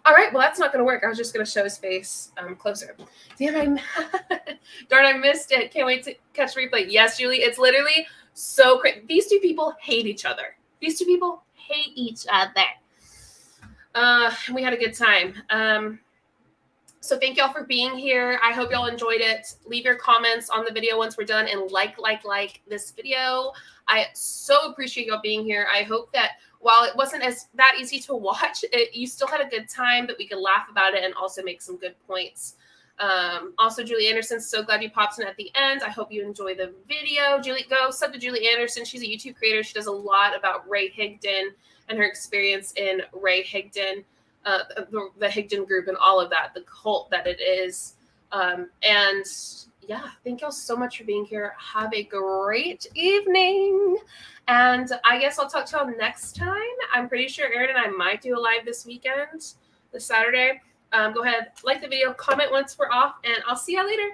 All right, well, that's not going to work. I was just going to show his face closer. Damn, darn, I missed it. Can't wait to catch the replay. Yes, Julie, it's literally so crazy. These two people hate each other. These two people hate each other. We had a good time. So thank y'all for being here. I hope y'all enjoyed it. Leave your comments on the video once we're done and like this video. I so appreciate y'all being here. I hope that while it wasn't that easy to watch, you still had a good time, that we could laugh about it and also make some good points. Also, Julie Anderson, so glad you popped in at the end. I hope you enjoy the video. Go sub to Julie Anderson. She's a YouTube creator. She does a lot about Ray Higdon and her experience in Ray Higdon, the Higdon group and all of that, the cult that it is. And yeah, thank y'all so much for being here. Have a great evening. And I guess I'll talk to y'all next time. I'm pretty sure Erin and I might do a live this weekend, this Saturday. Go ahead, like the video, comment once we're off, and I'll see y'all later.